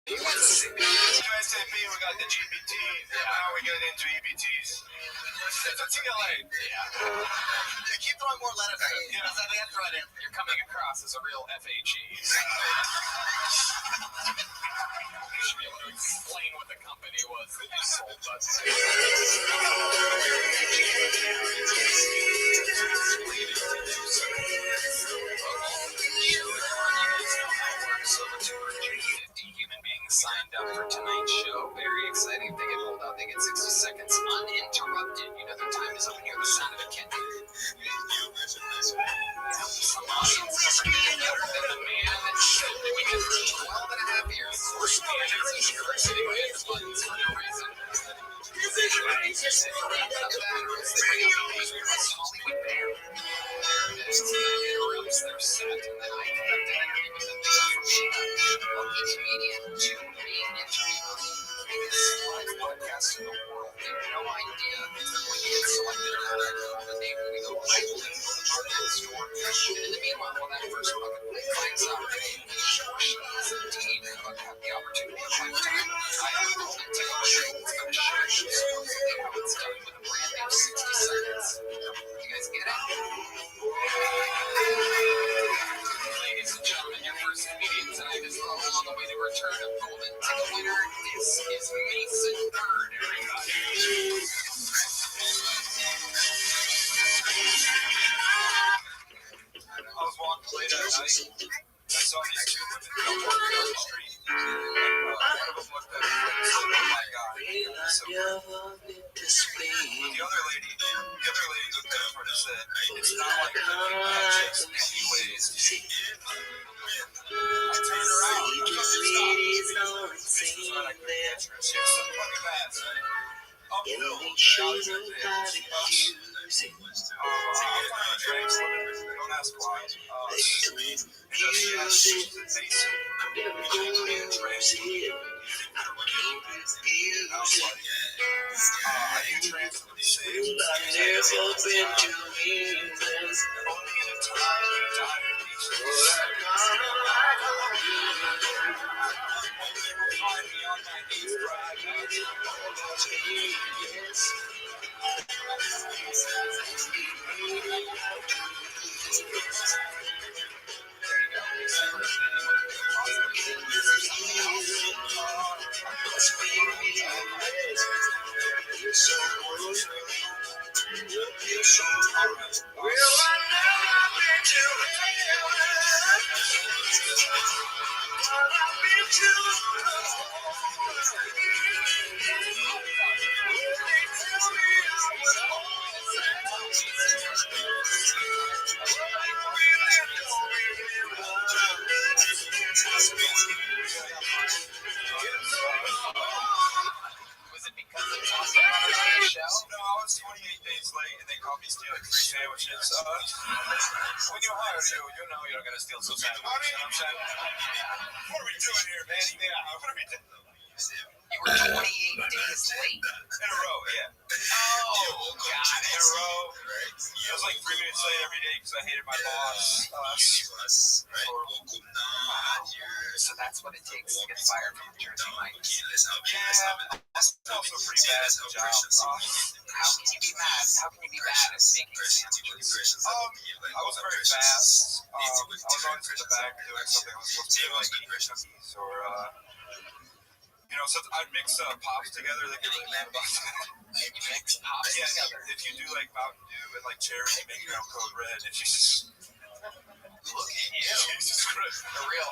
SAP, we got the GBT. Now we get into EBTs. It's a TLA. Yeah. Keep throwing more letters at it. Yeah. Throw it in. You're coming across as a real FHE. You should be able to explain what the company was that you sold us. Over 250 human beings signed up for tonight's show. Very exciting. If they get rolled out, they get 60 seconds uninterrupted. You know their time is up and hear the sound of a kitten. Some audience member younger than the man that said that we could for 12 and a half years. Sitting with his buttons for no reason. Hollywood band. Interrupts their set, and then I conduct an interview with them from a comedian to being interviewed. Biggest live podcast in the world. They have no idea when you get selected or not. The name we go right to the store. And in the meanwhile, when that first bucket finds out that she is indeed have the opportunity of lifetime, I have a moment to go show. We're going to show you how it's done with a brand new 60 seconds. You guys get it? Ladies and gentlemen, your first comedian tonight is on the way to return a golden ticket winner. This is Mason Bird, everybody. I was walking late at night. I saw these two women walking down the street. One of them looked at me and said, oh my God. So, the other lady looked at her and said, it's not like living matches anyways. I turned around. This was when I couldn't answer. She was so fucking mad. Uphill. I'll find a translator. Don't ask why. Because she has shoes that say so. She can't translate. I was like, I can translate these things. I've never been to England. Only in a time beach. Find me on my knees, Was it because of talking on the show? No, stealing free sandwiches. When you hire you know you're gonna steal some sandwiches. You know what I'm saying? What are we doing here, man? Yeah, what are we doing? You were 28 days late. In a row, yeah. Oh, God. In a row. I was like 3 minutes late every day because I hated my boss. So that's what it takes to get fired from Jersey Mike. Yeah, it's also a pretty bad job. How can you be mad? How can you be bad at making sandwiches? I was very fast. I was always in the back doing something I was supposed to do, like eating cookies or, so I'd mix pops together. They get really mad about that. You mix pops together? If you do like Mountain Dew and like cherry, you make your own Code Red. If you just look at you. Jesus Christ. The real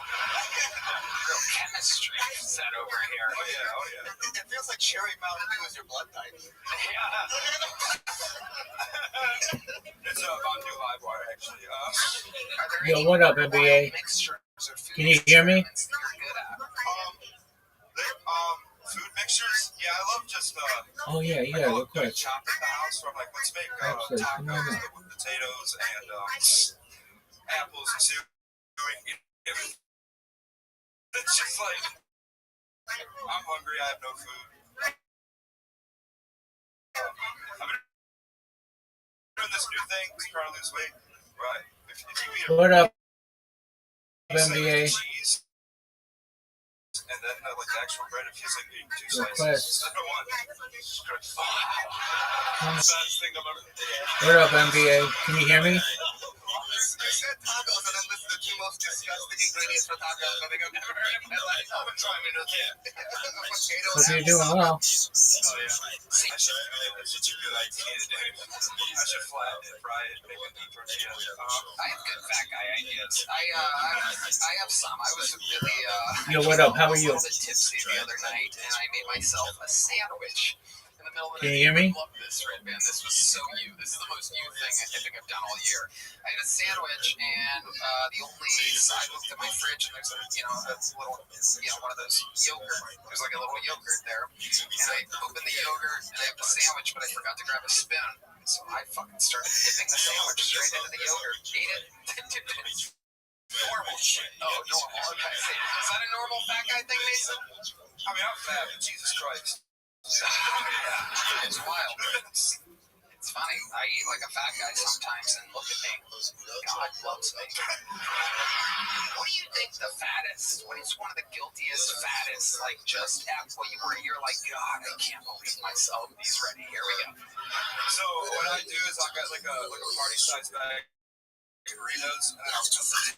chemistry set over here. Oh yeah. It feels like cherry Mountain Dew is your blood type. Yeah. It's Mountain Dew Live Wire, actually. Yo, what up, NBA? Can you hear me? Food mixtures? Yeah, I love just Oh yeah, you got a request. chop at the house. So I'm like, let's make Absolutely. Come on tacos up. with potatoes and apples and doing it. It's just like I'm hungry. I have no food. I've been doing this new thing to try to lose weight. Right. If you eat What up, a NBA? cheese, and then like the actual bread, it feels like eating two Request. slices instead of one. Best thing I've ever. What up, NBA? Can you hear me? You said tacos and then listen to the two most disgusting ingredients for tacos I think I've never heard in my life. I'm trying to potatoes. Hope you're doing well. Oh yeah. I should do like cheese, dude. I should flatten it, fry it, make it into tortilla. I have good fat guy ideas. I have some. I was really Yo, what up? How are a you? little bit tipsy the other night, and I made myself a sandwich in the middle of the Can night. you hear me? I love this, Red Band. This was so you. This is the most you thing I think I've done all year. I had a sandwich, and the only I looked at my fridge, and there's a little, one of those yogurt. There's like a little yogurt there, and I opened the yogurt, and I have the sandwich, but I forgot to grab a spoon. So I fucking started dipping the sandwich straight into the yogurt. Ate it. Dipped it. Normal shit. Oh, normal. Okay. Is that a normal fat guy thing, Mason? I mean, I'm fat, but Jesus Christ. Yeah, it's wild. It's funny. I eat like a fat guy sometimes, and look at me. God loves me. What do you think the fattest? What is one of the guiltiest fattest? Like just at what where you're like, God, I can't believe myself. He's ready. Here we go. So what I do is I got like a party size bag of Doritos, and I'll just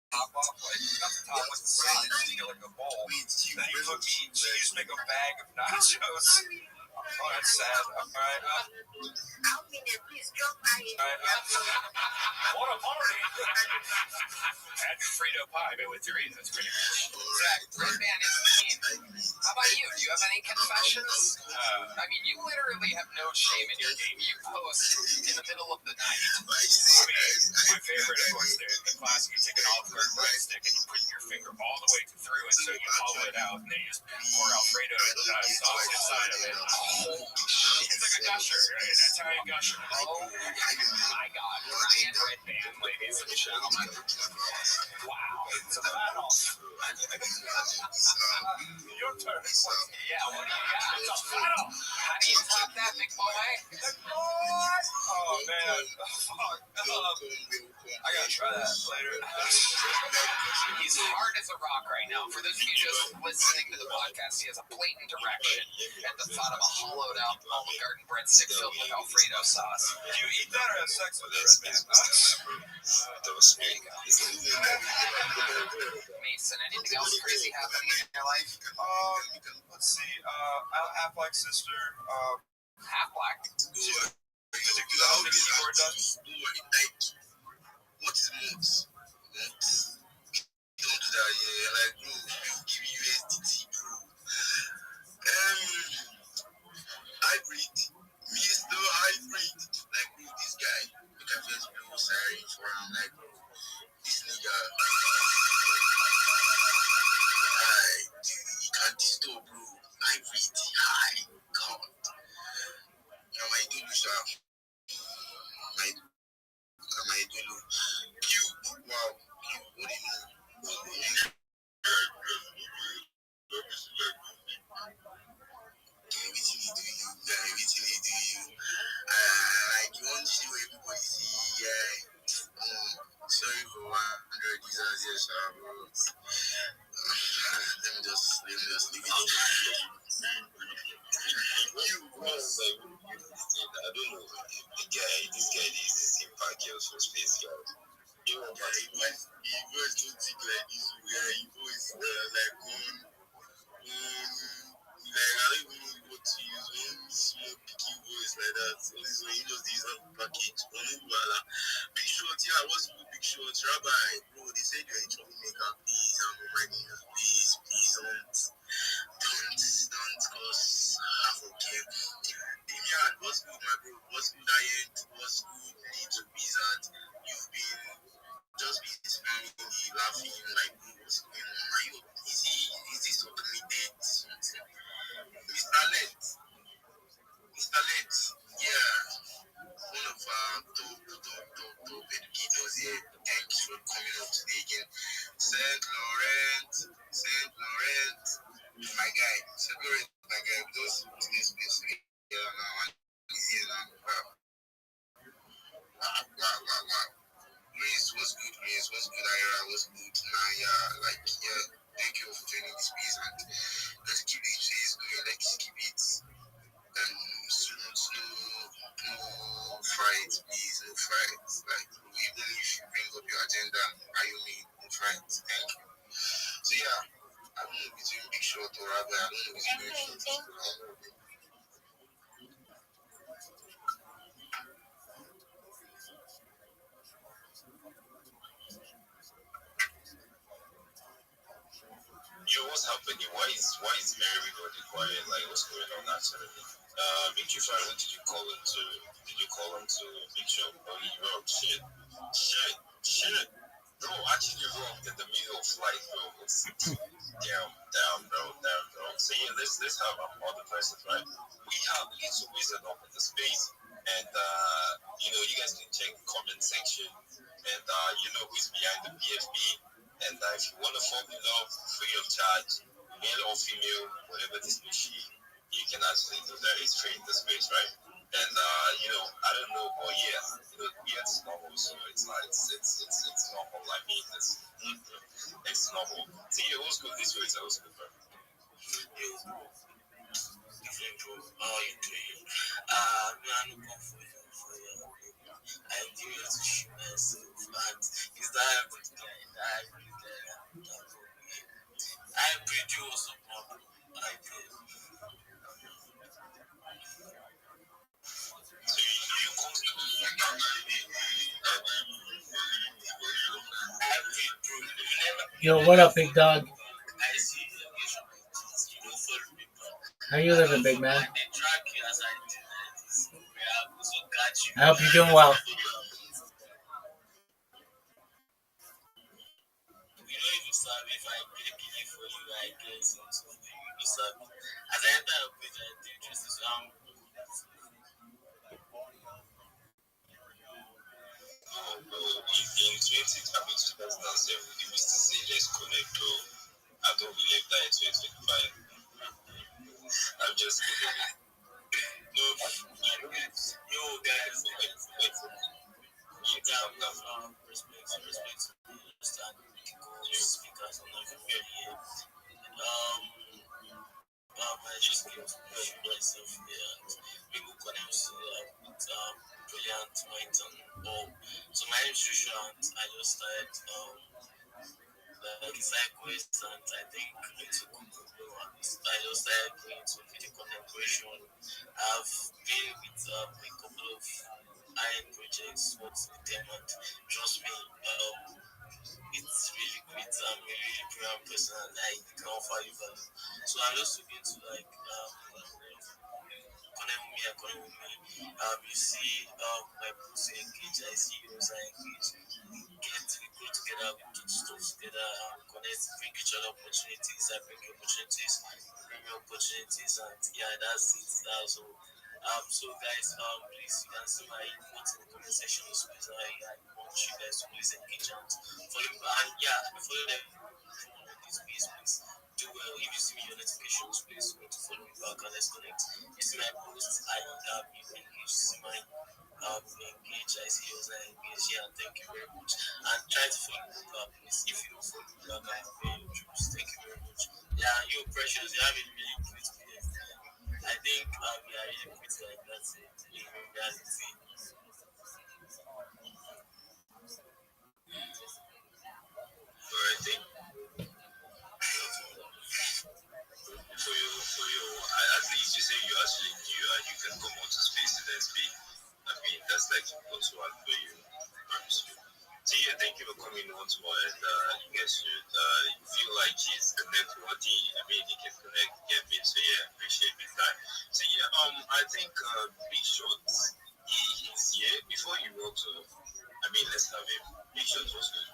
top off, like not the top, like the side, you get like a bowl. Then you put meat, so you just make a bag of nachos. Oh, that's sad. Alright, What a party! Had Frito pie, but with Doritos, pretty much. Zach, Red Band is mean. How about you? Do you have any confessions? I mean, you literally have no shame in your game. You post in the middle of the night. I mean, my favorite, of course, the classic, you take an Olive Garden breadstick and you put your finger all the way through it so you hollow it out, and then you just pour Alfredo sauce inside of it. Holy shit. It's like a gusher, right? An Italian gusher. Oh my God. Brian Red Band, ladies and gentlemen. Wow. it's a battle. Your turn. Yeah, what do you got? It's a battle. How do you top that, big boy? Oh man, fuck. I gotta try that later. He's hard as a rock right now. For those of you just listening to the podcast, he has a blatant erection at the thought of a hollowed out Olive Garden breadstick filled with Alfredo sauce. Do you eat that or have sex with it, Red Band? There you go. Mason, anything else crazy happening in your life? Let's see. Half-Black sister. Half black. She's music to the only keyboard does. What is moves? Don't do that, yeah. Like, bro, we'll give you USDT, bro. Hybrid. Me is still hybrid. Like, bro, this guy, look at this, bro. Sorry for him. Like, bro, this nigga. You can't disturb, bro. Hybrid. Hi. God. Now, my dude, first place, guy. You know, but he was don't think like this. Yeah, he was like like I don't even know what to use. One small picky voice like that. So this one, he knows this package. Big short, yeah, what's good, big short? Rabbi, bro, they said you're a troublemaker. Please, I'm reminding you. Please don't cause half okay. Damian, what's good, my bro? What's good, Diane? What's good, Little Wizard? You've been just been spamming me, laughing, like, bro, what's going on? Are you, is this automated something? Mr. Let, Mr. Let, yeah, one of our top educators here. Thanks for coming up today again. Saint Laurent, my guy. Saint Laurent, my guy. We just stay space here now, and he's here now. Wow. Grace was good, Ira was good, Naya, like, yeah, thank you for joining this space, and let's keep this space going, let's keep it, no fight, please, no fight, like, even if you bring up your agenda, no fight, thank you. So, yeah, I don't know between Big Shot or Rabbi, I don't know between Big Shot or Rabbi. Yo, what's happening? Why is everybody quiet? Like, what's going on actually? Big Chief, what did you call him to? Did you call him to Big Show? Oh, he wrote shit. Bro, actually wrong in the middle of flight, bro. Down. So yeah, let's have other persons, right? We have Little Wizard up in the space, and you guys can check the comment section, and you know who's behind the PFP. And if you want to fall in love free of charge, male or female, whatever this may be, you can actually do that. It's free in the space, right? And I don't know, but yeah, it's normal, so it's normal. I mean, it's normal. So yeah, what's good this way? So what's good, bro? Yo, different bro. How are you doing? Man, I'm come for you. I give you to shoot myself, and is that hybrid guy? Hybrid, you also problem. Hybrid. So you hybrid, bro. Yo, what up, big dog? I see the location of this. You don't follow me, bro. How you living, big man? They track you as I do this. We have also catch you. I hope you're doing well. We don't even serve if I play PA for you, I guess. So you don't serve. As I enter your page, I do just this. In 2007, we used to say let's connect, bro. I don't believe that in 2025. I'm just kidding. No, yo, guys, respect, understand, speakers, I'm not even very here. I just came to push myself here and people connect with brilliant minds and all. So my name is Joshua and I just started like side quest and I think it's a good video and I just started going to video content creation. I've been with a couple of high-end projects, what's with them, and trust me, it's really great. I'm a really brilliant person and I can offer you value. So I'm just looking to like connect with me. You see my posts engage, I see yours are engaged. We go together, we do stuff together, connect, bring each other opportunities, I bring you opportunities, bring me opportunities, and yeah, that's it. That's all. So guys, please you can see my notes in the comment section. Please, I want you guys to please engage and follow me. And yeah, follow them on this space, please. Do well. If you see me your notifications, please go to follow me back and let's connect. You see my posts, I you engage. See my engage. I see yours are engaged. Yeah, thank you very much. And try to follow me back, please. If you don't follow me back, I pay your troops. Thank you very much. Yeah, you're precious. You have a really great day. I think we are really pretty like that in reality. But I think for your at least you say you actually knew and you can come out to spaces and speak. I mean that's like also one for you. So yeah, thank you for coming once more and you guys should feel like he's connect worthy. I mean he can connect, get me. So yeah, appreciate the time. So yeah, I think Big Shots he's here before he walks off. I mean let's have him. Big Shots was good.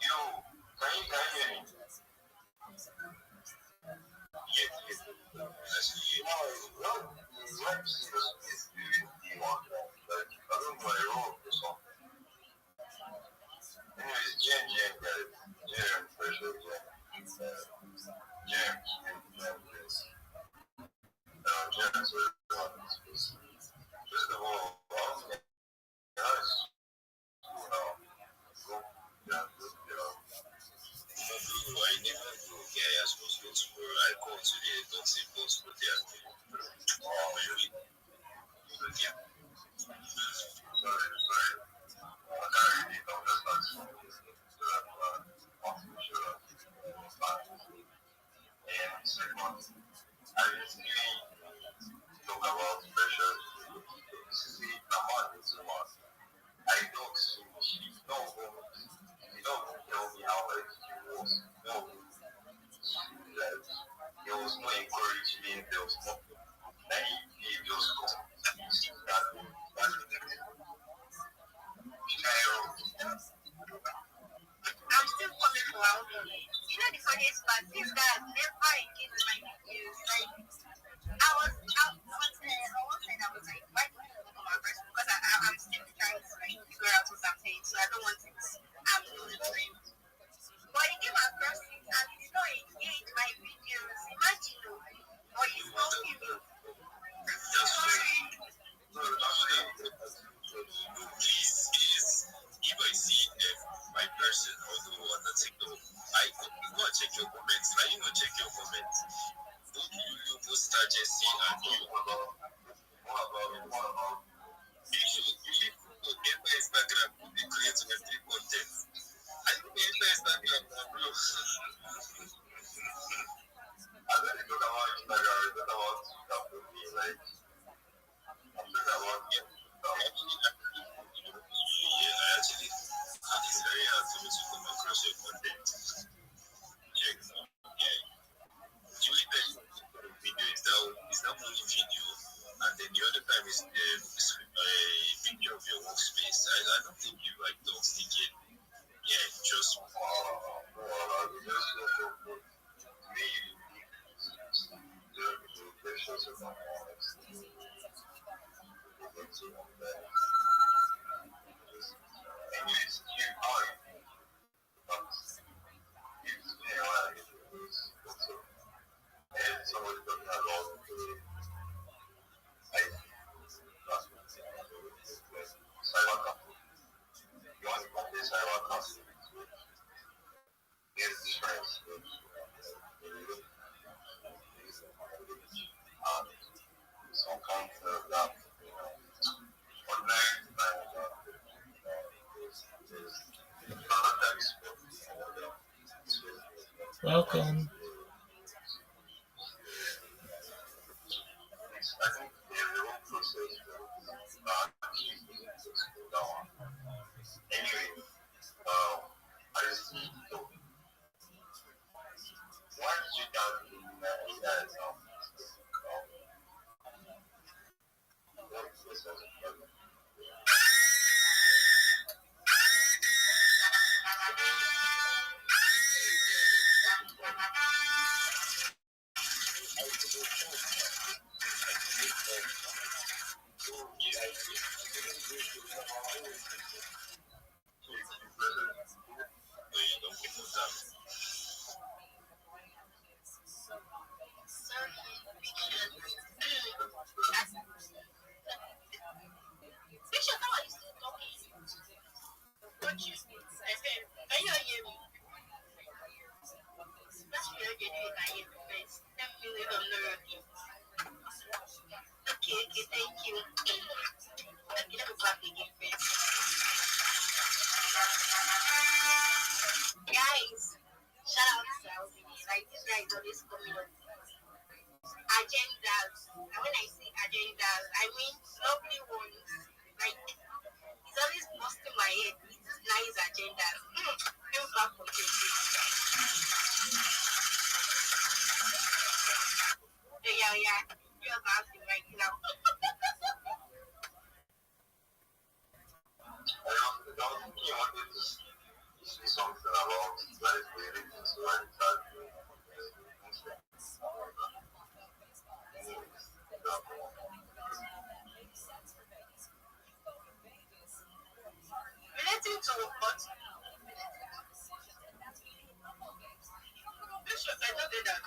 Yo, can you hear me? Yes, yes. Actually, what is the one? Like, I don't know, I wrote or something. Anyways, Jam, guys. Jam, for sure, Jam, yes. Jam is very on this space. First of all, guys, go, I never go. Yeah, I supposed to go to where I call today. Don't say post, but yeah. Oh, really? Yeah. Sorry. I can't really know. That's not so. And second, I recently talk about pressure. See, I'm on this one. I don't see she don't tell me how like she was. No, that there was no encouragement, there was nothing. And he just come. I'm still coming for out. You know the funniest part is that never again in my videos. Like I was out one time, I was like, why do you look at my person? Because I'm still trying to like figure out what I'm saying, so I don't want it. I'm doing it. But he came across it and he did not engage my videos. Imagine, or he's not giving. Sorry. Please, if I see my person also on the TikTok, I go and check your comments. Now you know check your comments. Both you both start Jesse and you. You go enter Instagram, you create every content. I don't enter Instagram now, bro. I don't talk about Instagram, I talk about Twitter for me, like I'm talking about actually it's very hard for me to come across your content. Check now. Yeah. The only time you put a video is that only video, and then the other time is a picture of your workspace. I don't think you like dog sticking. Yeah, just anyways, somebody talking about cyber cafe. You want to play cyber cafe? There's difference. Some kind of that online Welcome. I think the whole process anyway, I see why did you doubt me that Okay, thank you. Let me clap again, please. Agendas. And when I say agendas, I mean lovely ones. Like it's always busting my head with these nice agendas. Feel back for you. Yeah, yeah. You're asking right now. I was thinking you wanted to say something about like relating to when it has been Relating to what? Bishop, I don't do that.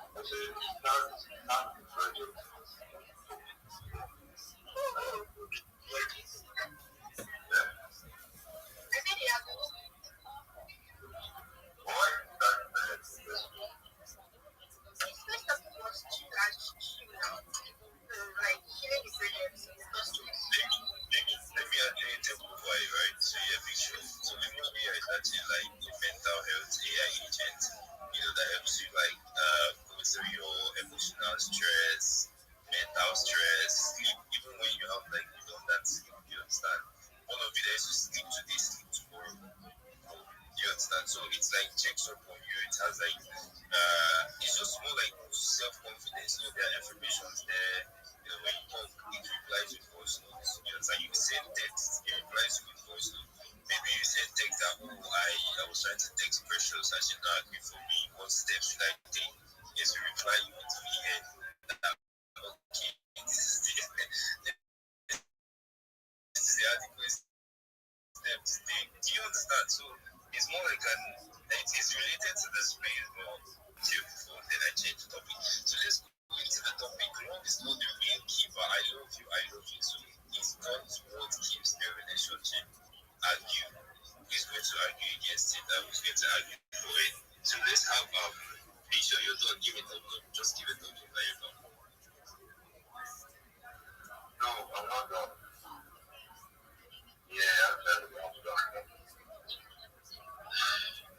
I said, not the project. I said you have to. Why that this It's not just much chill and chill now. Like hearing the project, so it's not stress. let me actually take over, right? So yeah, picture. So Luminous AI is actually like a mental health AI agent, that helps you like go through your emotional stress, mental stress, sleep, even when you have like redundant sleep, you understand? All of it has to sleep today, sleep tomorrow. You understand? So it's like checks up on you. It has like it's just more like self confidence. There are affirmations there. When you talk, it replies with voice notes. You understand? You send text, it replies with voice notes. Maybe you send text that I was trying to text Precious and she not agree for me. What steps should I take? Yes, you reply you with VN. That okay, this is the adequate steps take. Do you understand? So it's more like it is related to the space more till before then I change the topic. So let's go into the topic. Love is not the real keeper. I love you too. It's not what keeps the relationship. Argue. Who's going to argue against it? Who's going to argue for it? So let's have make sure you're done. Give it a look. Just give it a look like you're done. No, I'm not done. Yeah, I'm done.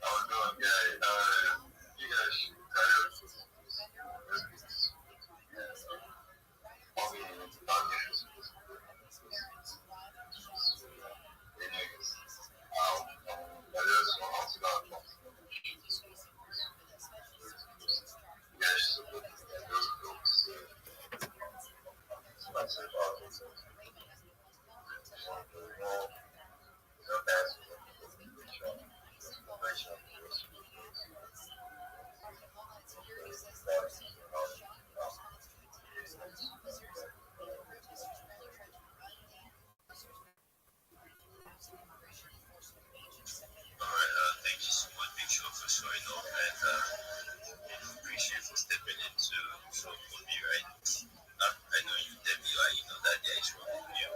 I'm done, guys. You guys should carry on. Alright, thank you so much, Big Show, for showing up and appreciate for stepping in to show for me, right? I know you definitely like, that there is wrong with you.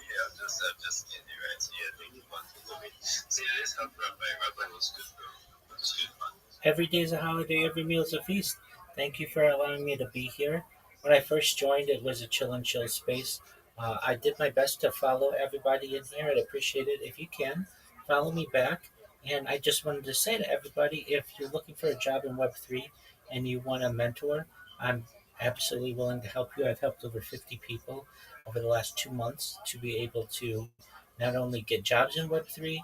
Yeah, I'm just getting it right. So yeah, thank you man for coming. So yeah, let's have Rabbi. Rabbi was good, bro. Was good, man. Every day is a holiday, every meal is a feast. Thank you for allowing me to be here. When I first joined, it was a chill and chill space. I did my best to follow everybody in here. I'd appreciate it if you can follow me back. And I just wanted to say to everybody, if you're looking for a job in Web3 and you want a mentor, I'm absolutely willing to help you. I've helped over 50 people over the last 2 months to be able to not only get jobs in Web3,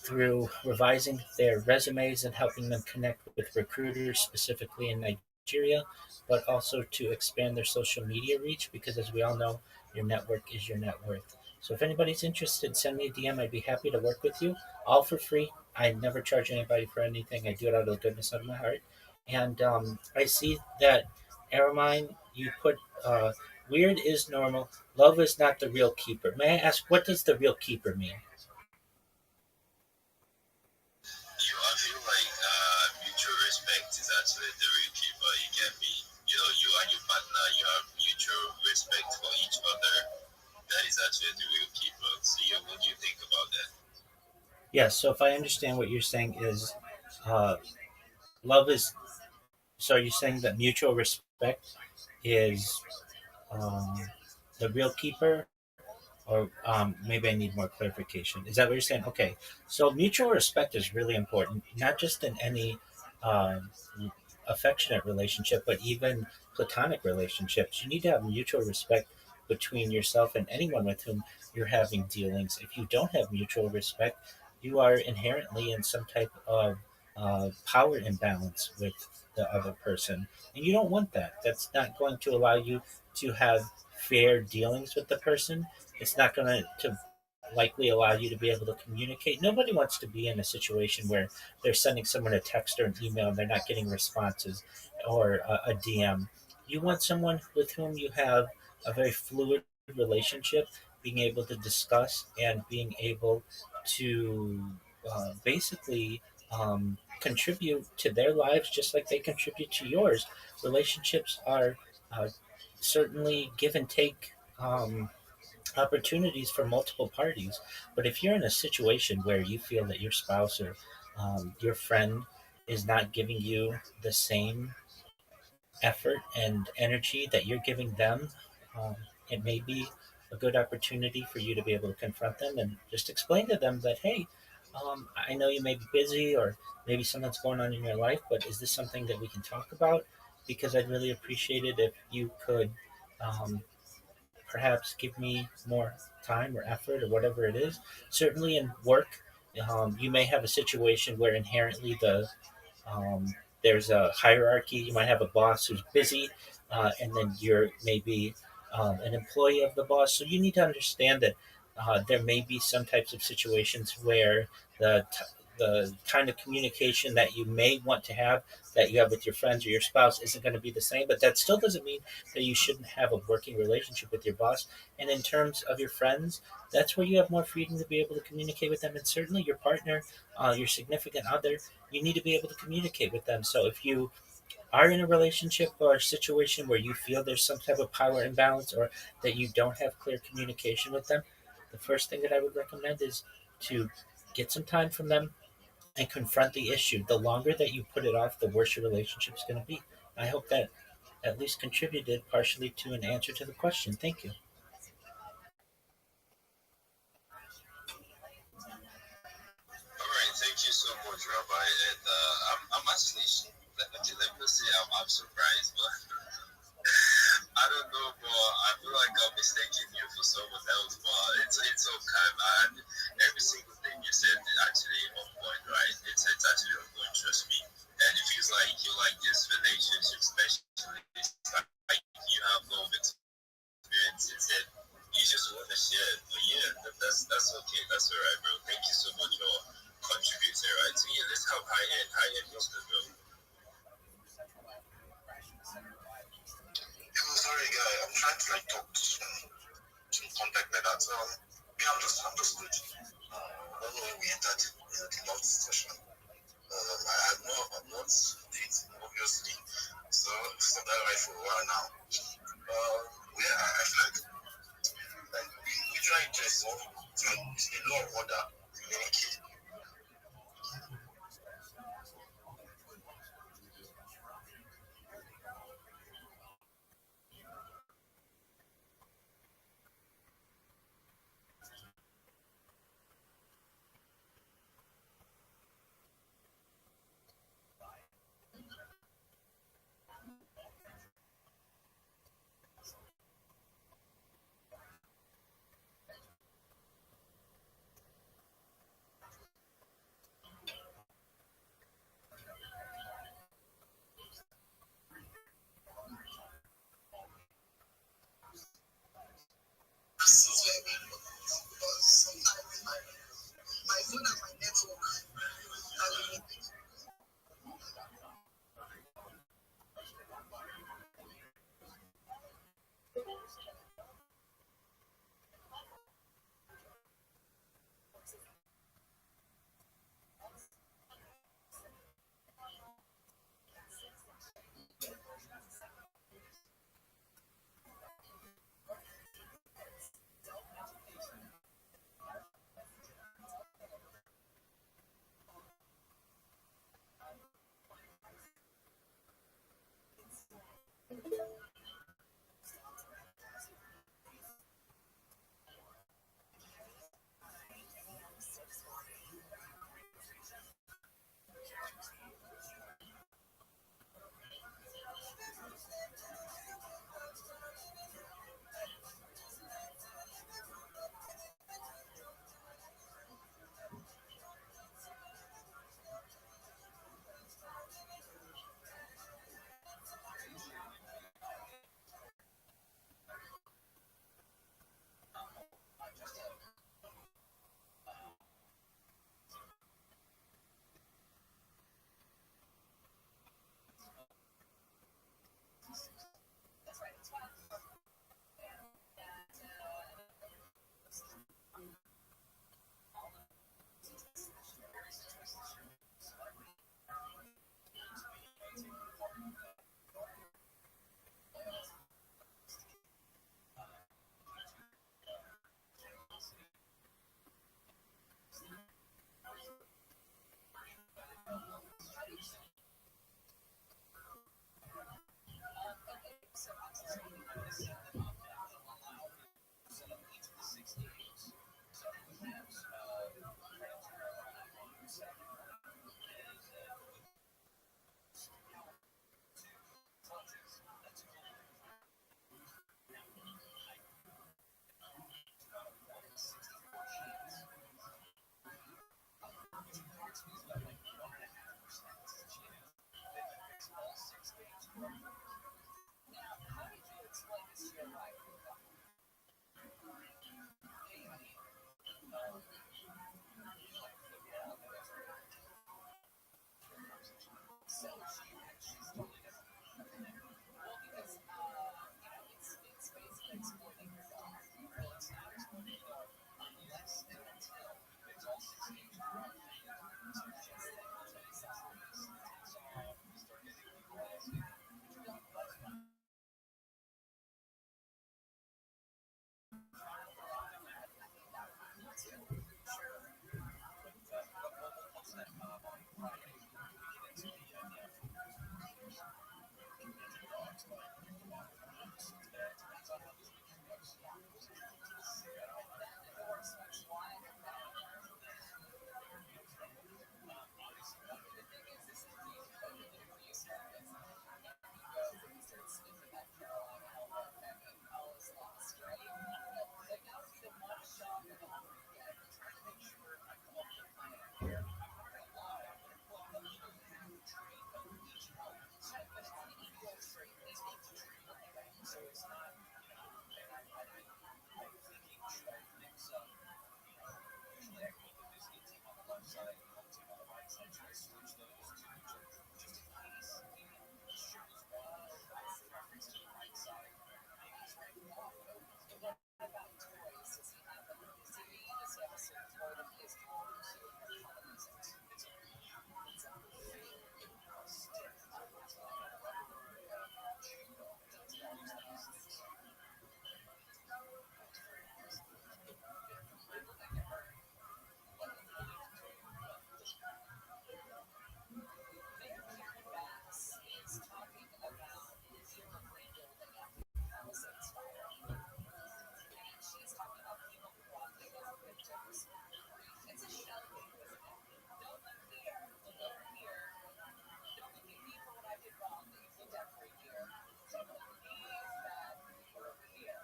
through revising their resumes and helping them connect with recruiters specifically in Nigeria, but also to expand their social media reach because, as we all know, your network is your net worth. So, if anybody's interested, send me a DM. I'd be happy to work with you, all for free. I never charge anybody for anything. I do it out of the goodness of my heart. And I see that, Aramine, you put weird is normal, love is not the real keeper. May I ask, what does the real keeper mean? I feel like mutual respect is actually the real keeper. You get me? You and your partner, you have mutual respect for each other. That is actually the real keeper. So yeah, what do you think about that? Yes, so if I understand what you're saying is uh, love is, so you're saying that mutual respect is the real keeper, or maybe I need more clarification. Is that what you're saying? Okay, so mutual respect is really important, not just in any um, affectionate relationship, but even platonic relationships. You need to have mutual respect between yourself and anyone with whom you're having dealings. If you don't have mutual respect, you are inherently in some type of power imbalance with the other person. And you don't want that. That's not going to allow you to have fair dealings with the person. It's not going to likely allow you to be able to communicate. Nobody wants to be in a situation where they're sending someone a text or an email and they're not getting responses or a DM. You want someone with whom you have a very fluid relationship, being able to discuss and being able to basically contribute to their lives just like they contribute to yours. Relationships are uh, certainly give and take. Opportunities for multiple parties. But if you're in a situation where you feel that your spouse or your friend is not giving you the same effort and energy that you're giving them, um, it may be a good opportunity for you to be able to confront them and just explain to them that, hey, I know you may be busy or maybe something's going on in your life, but is this something that we can talk about? Because I'd really appreciate it if you could um, perhaps give me more time or effort or whatever it is. Certainly in work, you may have a situation where inherently um, there's a hierarchy. You might have a boss who's busy, and then you're maybe an employee of the boss. So you need to understand that there may be some types of situations where the kind of communication that you may want to have that you have with your friends or your spouse isn't going to be the same, but that still doesn't mean that you shouldn't have a working relationship with your boss. And in terms of your friends, that's where you have more freedom to be able to communicate with them. And certainly your partner, your significant other, you need to be able to communicate with them. So if you are in a relationship or a situation where you feel there's some type of power imbalance or that you don't have clear communication with them, the first thing that I would recommend is to get some time from them and confront the issue. The longer that you put it off, the worse your relationship is going to be. I hope that at least contributed partially to an answer to the question. Thank you. All right, thank you so much, Rabbi. And I'm actually, okay, let me say I'm surprised, but I don't know, but I feel like I'm mistaking you for someone else, but it's okay, man. Every single thing you said is actually on point, right? It's actually on point, trust me. And it feels like you like this relationship specialist, like you have no experiences and you just want to share it. But yeah, that's okay. That's all right, bro. Thank you so much for contributing, right? So yeah, let's have high end. High end was good, bro. Yo, sorry, guy. I'm trying to like talk to some contact like that. Yeah, I'm just good. I don't know when we entered the last session. I'm not dating, obviously. So that right for a while now. Yeah, I feel like we try to solve the law of order communicate. how did you explain this to your wife? So she's totally different. Well, because it's basically exploiting your dog. Well, it's not exploiting your dog unless and until it's all 16 to run. So just think once that accessories takes off, you start getting people asking, but your dog loves fun. So it's not, and I'm thinking, should I mix up, usually I put the visiting team on the left side and the home team on the right side. Should I switch those two just in case, shows one preference to the right side, maybe it's right off. But what about toys? Does he have does he have a certain toy that he is drawn to? It's a stick. Is talking about human rebuilding after the Palisades fire. And she's talking about people who brought their victims. It's a shelving, isn't it? Don't look here, look over here. Don't look at me for what I did wrong that you looked at for a year. Don't look at me bad for over here.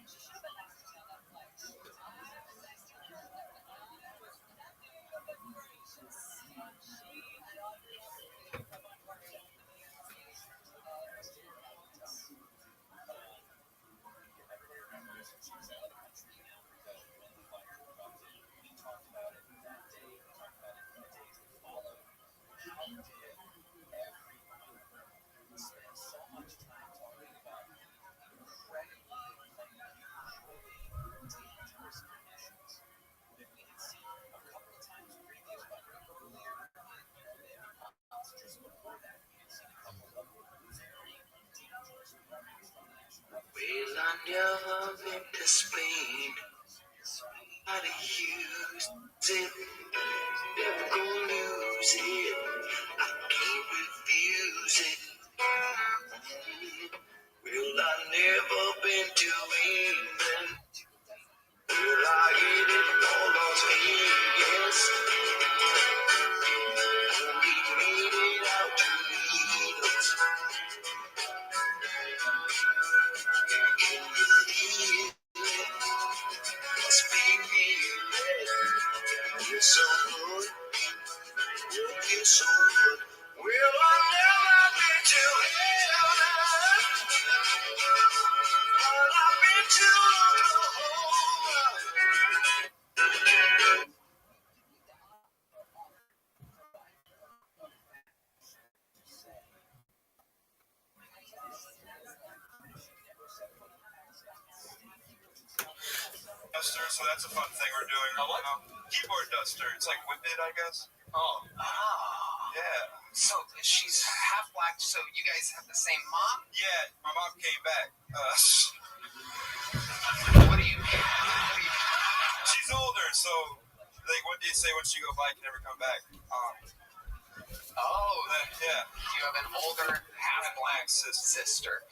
She should have been next to me on that flight. I was next to her. I was nothing but gracious. And she brought everything from unworship. Everybody remembers that she was out of the country in Africa when the fire erupted. We talked about it that day. We talked about it in the days that followed. How did everyone spend so much time talking about the incredibly unusually dangerous conditions that we had seen a couple of times previous, but earlier, just before that, we had seen a couple of very dangerous warnings from the National Weather Service. Well, I never been to Spain. How to use it, never gonna lose it. I can't refuse it. Well, I never been to England. Well, I get it all Las Vegas. Only made it out to Eagles. Can you feel it? Must be real. You're so good. You're so good. Well, I've never been to heaven, but I've been to Oklahoma. Duster, so that's a fun thing we're doing. What? Keyboard duster. It's like Whip It, I guess. Oh. Yeah. So she's half black, so you guys have the same mom? Yeah, my mom came back. What do you mean? She's older, so like, what do you say once you go by, you can never come back? Yeah. You have an older half black sister.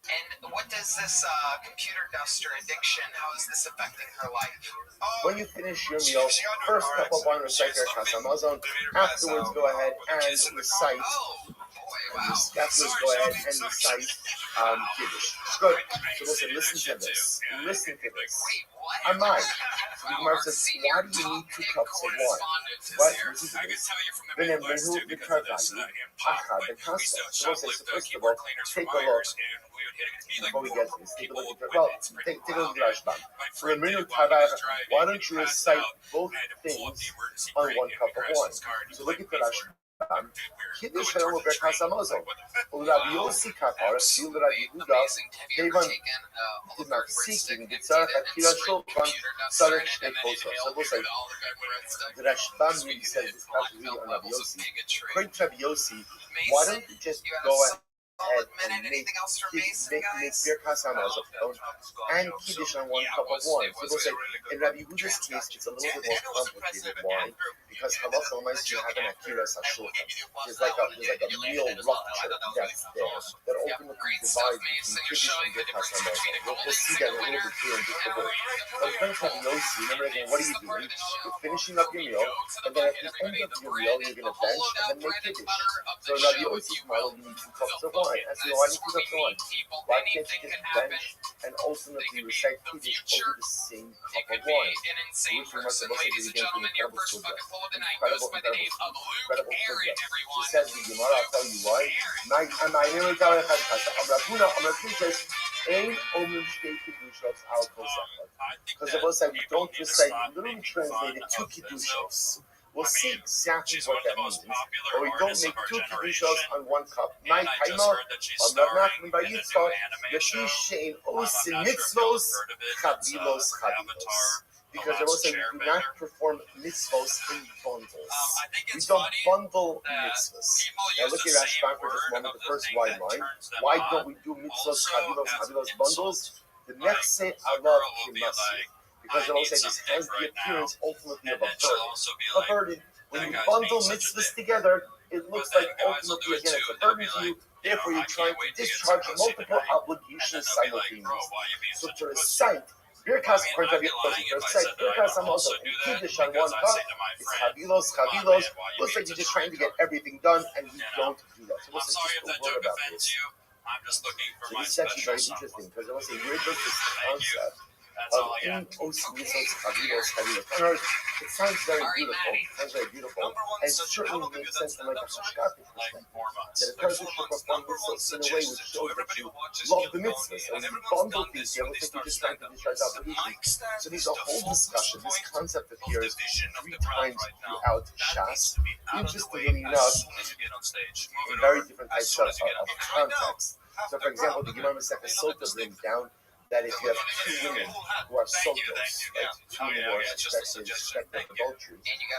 And what does this computer duster addiction, how is this affecting her life? When you finish your meal, first cup of wine recite your Amazon. Afterwards, go ahead and recite. Afterwards, go ahead and recite Kiddush. Good. So listen to this. Listen to this. Amai. So the Gemara says, why do you need 2 cups of wine? What? Listen to this. V'nemnehu v'tarvadi achad v'kasa. So first of all, take a look. Before we get to this, take a look at take a look at Rashbam. So why don't you recite both things on 1 cup of wine? So look at the Rashbam. Kiddush Hayom u'Berkas Hamazon. Rabbi Yossi Kapar, Sil Rabbi Yehuda, Kevan Mafsikin, B'tzarach Akira Shulchan, Tzarech Shnei Kosos. So we'll say, the Rashbam really says this passage really on Rabbi Yossi. According to Rabbi Yossi, why don't you just go and anything else for Mason, guys? Birkas Hamazon and Kiddush on one cup of wine. So we'll say, in Rabbi Yehuda's case, it's a little bit more complicated. Why? Because halacha might you have an akiras hashulchan. There's like a real rupture that's there that ultimately divides between Kiddush and Birkas Hamazon. We'll see that a little bit here in just a bit. But in terms of Yossi, remember again, what are you doing? You're finishing up your meal, and then at the end of your meal, you're going to bench and then make Kiddush. So now the Yossi's model, you need 2 cups of wine. I say, why do you 2 cups of wine? Why can't you just bench and ultimately recite Kiddush over the same cup of wine? Which we must have also do again from incredible sugya. Incredible sugya. She says, the Gemara, I'll tell you why. Because the both said we don't recite, literally translated 2 kiddushos. We'll see exactly what that means. But we don't make 2 kiddushos on 1 cup. My kaima, on Rav Nachman bar Yitzchak, Yeshi shein osin mitzvos, chavilos. Because the both said we do not perform mitzvos in bundles. We don't bundle mitzvos. Now look at Rashbam for just a moment, the first wide line. Why don't we do mitzvos, chavilos bundles? The next say Allah Kimasi. Because the Lord says this has the appearance ultimately of a burden. When you bundle mitzvahs together, it looks like ultimately again it's a burden to you. Therefore, you're trying to discharge multiple obligations simultaneously. So to recite Birkas Hamazon and Kiddush on 1 cup, it's chavilos. Looks like you're just trying to get everything done, and we don't do that. So listen, just a word about this. I'm just looking for so this is actually very interesting because I want to say where does this concept of in osmisos chavilos. It sounds very beautiful. And certainly makes sense from like a hashkafic perspective. That a person should perform mitzvahs in a way which shows that you love the mitzvahs. And when you bundle things together, it's like you're just trying to discharge obligations. So there's a whole discussion. This concept appears 3 times throughout Shas. Interestingly enough, in very different types of context. So, for example, the Gemara Masechah Sota brings down that if you have 2 women who are sotos, right, 2 women who are suspected of adultery,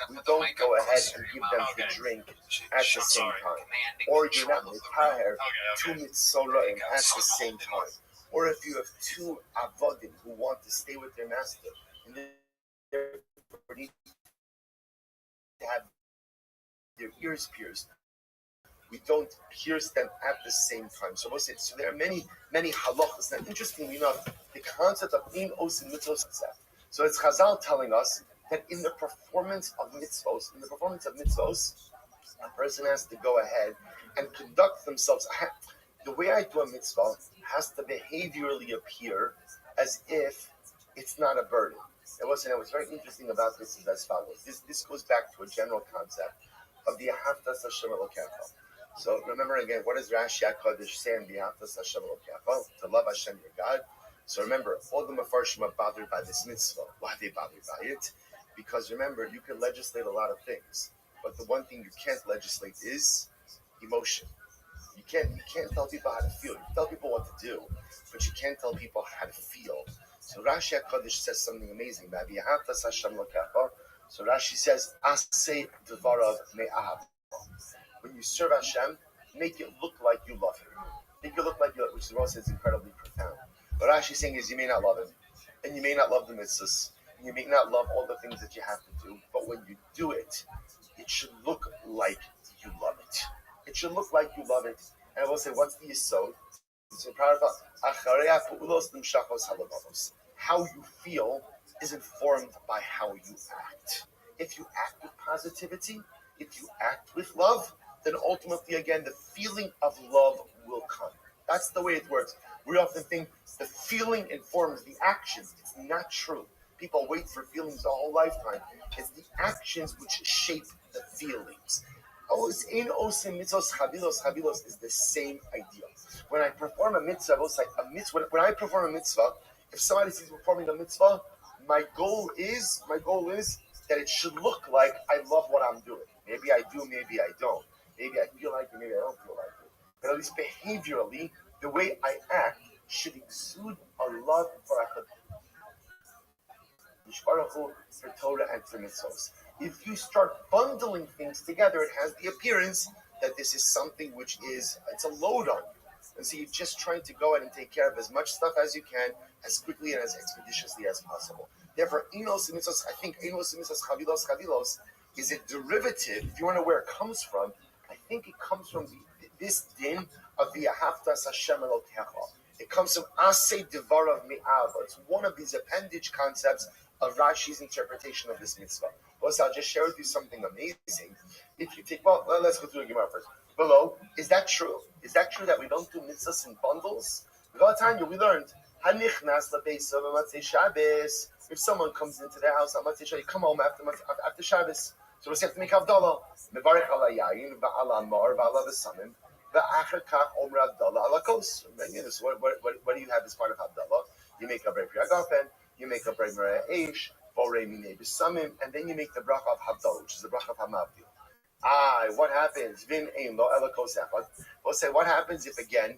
we don't go ahead and give them the drink at the same time. Or you're not mitaher 2 mitzoraim at the same time. Or if you have 2 avodim who want to stay with their master, and therefore need to have their ears pierced, we don't pierce them at the same time. So there are many halachas. Now, interestingly enough, the concept of in osin mitzvos. So it's Chazal telling us that in the performance of mitzvos, a person has to go ahead and conduct themselves. The way I do a mitzvah has to behaviorally appear as if it's not a burden. And what's very interesting about this is as follows. This goes back to a general concept of the Ahavtas Hashem Elokecha. So remember again, what does Rashi HaKadosh say in the Ahavtas Hashem Elokecha? To love Hashem your God. So remember, all the Mefarshim are bothered by this mitzvah. Why are they bothered by it? Because remember, you can legislate a lot of things, but the one thing you can't legislate is emotion. You can't tell people how to feel. You can tell people what to do, but you can't tell people how to feel. So Rashi HaKadosh says something amazing. So Rashi says, Aseh Devarav Me'ahav. When you serve Hashem, make it look like you love Him. Make it look like you love Him, which is also incredibly profound. What Rashi's saying is you may not love Him, and you may not love the mitzvahs, and you may not love all the things that you have to do, but when you do it, it should look like you love it. It should look like you love it. And I will say, what's the yesod? So how you feel is informed by how you act. If you act with positivity, if you act with love, then ultimately, again, the feeling of love will come. That's the way it works. We often think the feeling informs the actions. It's not true. People wait for feelings the whole lifetime. It's the actions which shape the feelings. Chavilos is the same idea. When I perform a mitzvah, when I perform a mitzvah, if somebody sees me performing a mitzvah, my goal is that it should look like I love what I'm doing. Maybe I do, maybe I don't. Maybe I feel like it, maybe I don't feel like it. But at least behaviorally, the way I act should exude a love for Torah and for mitzvahs. If you start bundling things together, it has the appearance that this is something which is, it's a load on you. And so you're just trying to go ahead and take care of as much stuff as you can, as quickly and as expeditiously as possible. Therefore, Inos Mitzos, I think Inos Mitzos Chavilos is a derivative. If you want to know where it comes from, I think it comes from this din of the Ahavtas Hashem Elokecha. It comes from Aseh Devarav Me'av. It's one of these appendage concepts of Rashi's interpretation of this mitzvah. Well, so I'll just share with you something amazing. If you take, let's go through the Gemara first. Below, is that true? Is that true that we don't do mitzvahs in bundles? We learned, Hanichnas lebeisa b'matzei Shabbos. If someone comes into their house on Matzei Shabbos, you come home after Shabbos. So we have to make Havdalah. Mevarich ala yayin v'ala mar v'ala v'samim v'achar kach omer Havdalah ala kos. What do you have as part of Havdalah? You make a brei pri hagafen, you make a brei mereh eish, borei minei b'samim, and then you make the bracha of Havdalah, which is the bracha of Hamavdil. What happens? Vin ein lo ela kos echad. We'll say, what happens if again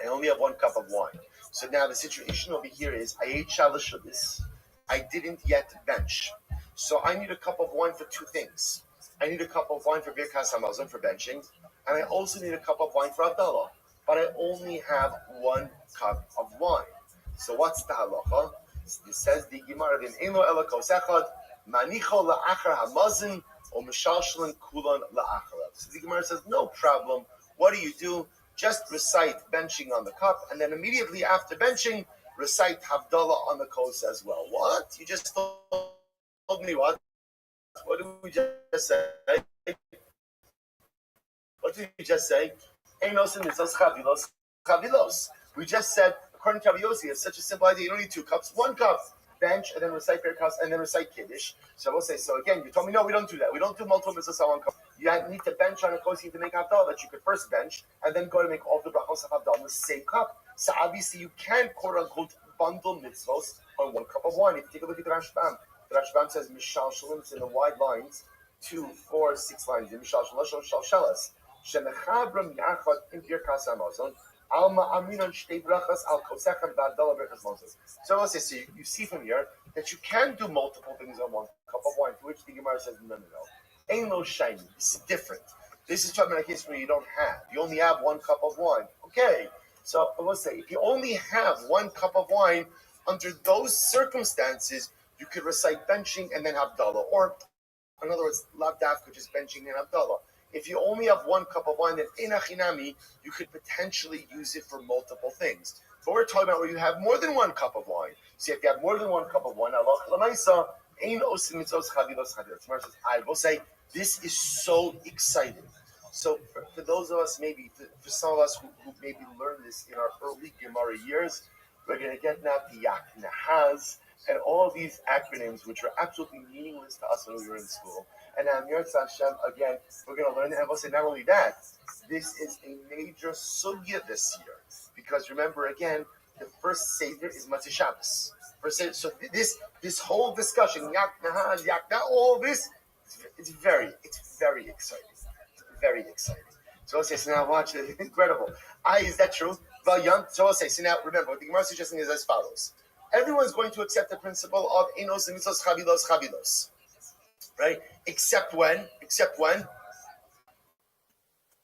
I only have 1 cup of wine? So now the situation over here is I ate shalosh shudis. I didn't yet bench. So I need a cup of wine for 2 things. I need a cup of wine for birkas hamazon, for benching, and I also need a cup of wine for Havdalah. But I only have 1 cup of wine. So what's the halacha? It says the Gemara in Ein lo ela kos echad manicho la'achar hamazon or mishalshalan kulan la'acharav. So the Gemara says no problem. What do? Just recite benching on the cup, and then immediately after benching, recite Havdalah on the kos as well. What? You just told me what? What did we just say? What did we just say? Einos mitzos chavilos chavilos. We just said, according to Rabbi Yossi, it's such a simple idea. You don't need 2 cups, 1 cup. Bench and then recite Birkas and then recite Kiddush. So we'll say, so again, you told me, no, we don't do that. We don't do multiple mitzvahs on 1 cup. You need to bench on a kosi to make Havdalah, that you could first bench and then go to make all the brachos of Havdalah in the same cup. So obviously you can, quote unquote, bundle mitzvahs on 1 cup of wine. If you take a look at the Rashbam says, Mishal Shalom, it's in the wide lines, 2, 4, 6 lines. Mishal Shalom, Shal Shelas. Shemechabram Yachad in Birkas Hamazon. Alma Aminon Shtei Brachas Al Kosechem V'Havdalah Birkas Moses. So let's say, so you see from here that you can do multiple things on 1 cup of wine, to which the Gemara says, no. Ain't no shiny. This is different. This is talking about a case where you don't have. You only have 1 cup of wine. Okay. So let's say, if you only have 1 cup of wine, under those circumstances, you could recite benching and then Havdalah. Or, in other words, lav dafka, just benching and Havdalah. If you only have 1 cup of wine, then inachinami, you could potentially use it for multiple things. But we're talking about where you have more than 1 cup of wine. So if you have more than 1 cup of wine, Allah Lamaisa, Ein Osim Mitzvos Chavilos Chavilos. Tomorrow says, I will say, this is so exciting. So for those of us, maybe, for some of us who maybe learned this in our early Gemara years, we're going to get now to Yak Nahaz and all these acronyms, which are absolutely meaningless to us when we were in school. And now, Yirtz Hashem, again, we're going to learn it. And we'll say, not only that, this is a major sugya this year. Because remember, again, the first Seder is Matzei Shabbos. So this whole discussion, Yak Nahaz, Yak Nah, all this, it's very exciting. It's very exciting. So I'll say, so now watch it. Incredible. Is that true? So I'll say, so now remember, what the Gemara is suggesting is as follows. Everyone's going to accept the principle of Enos and Mitzos Chavilos. Right? Except when?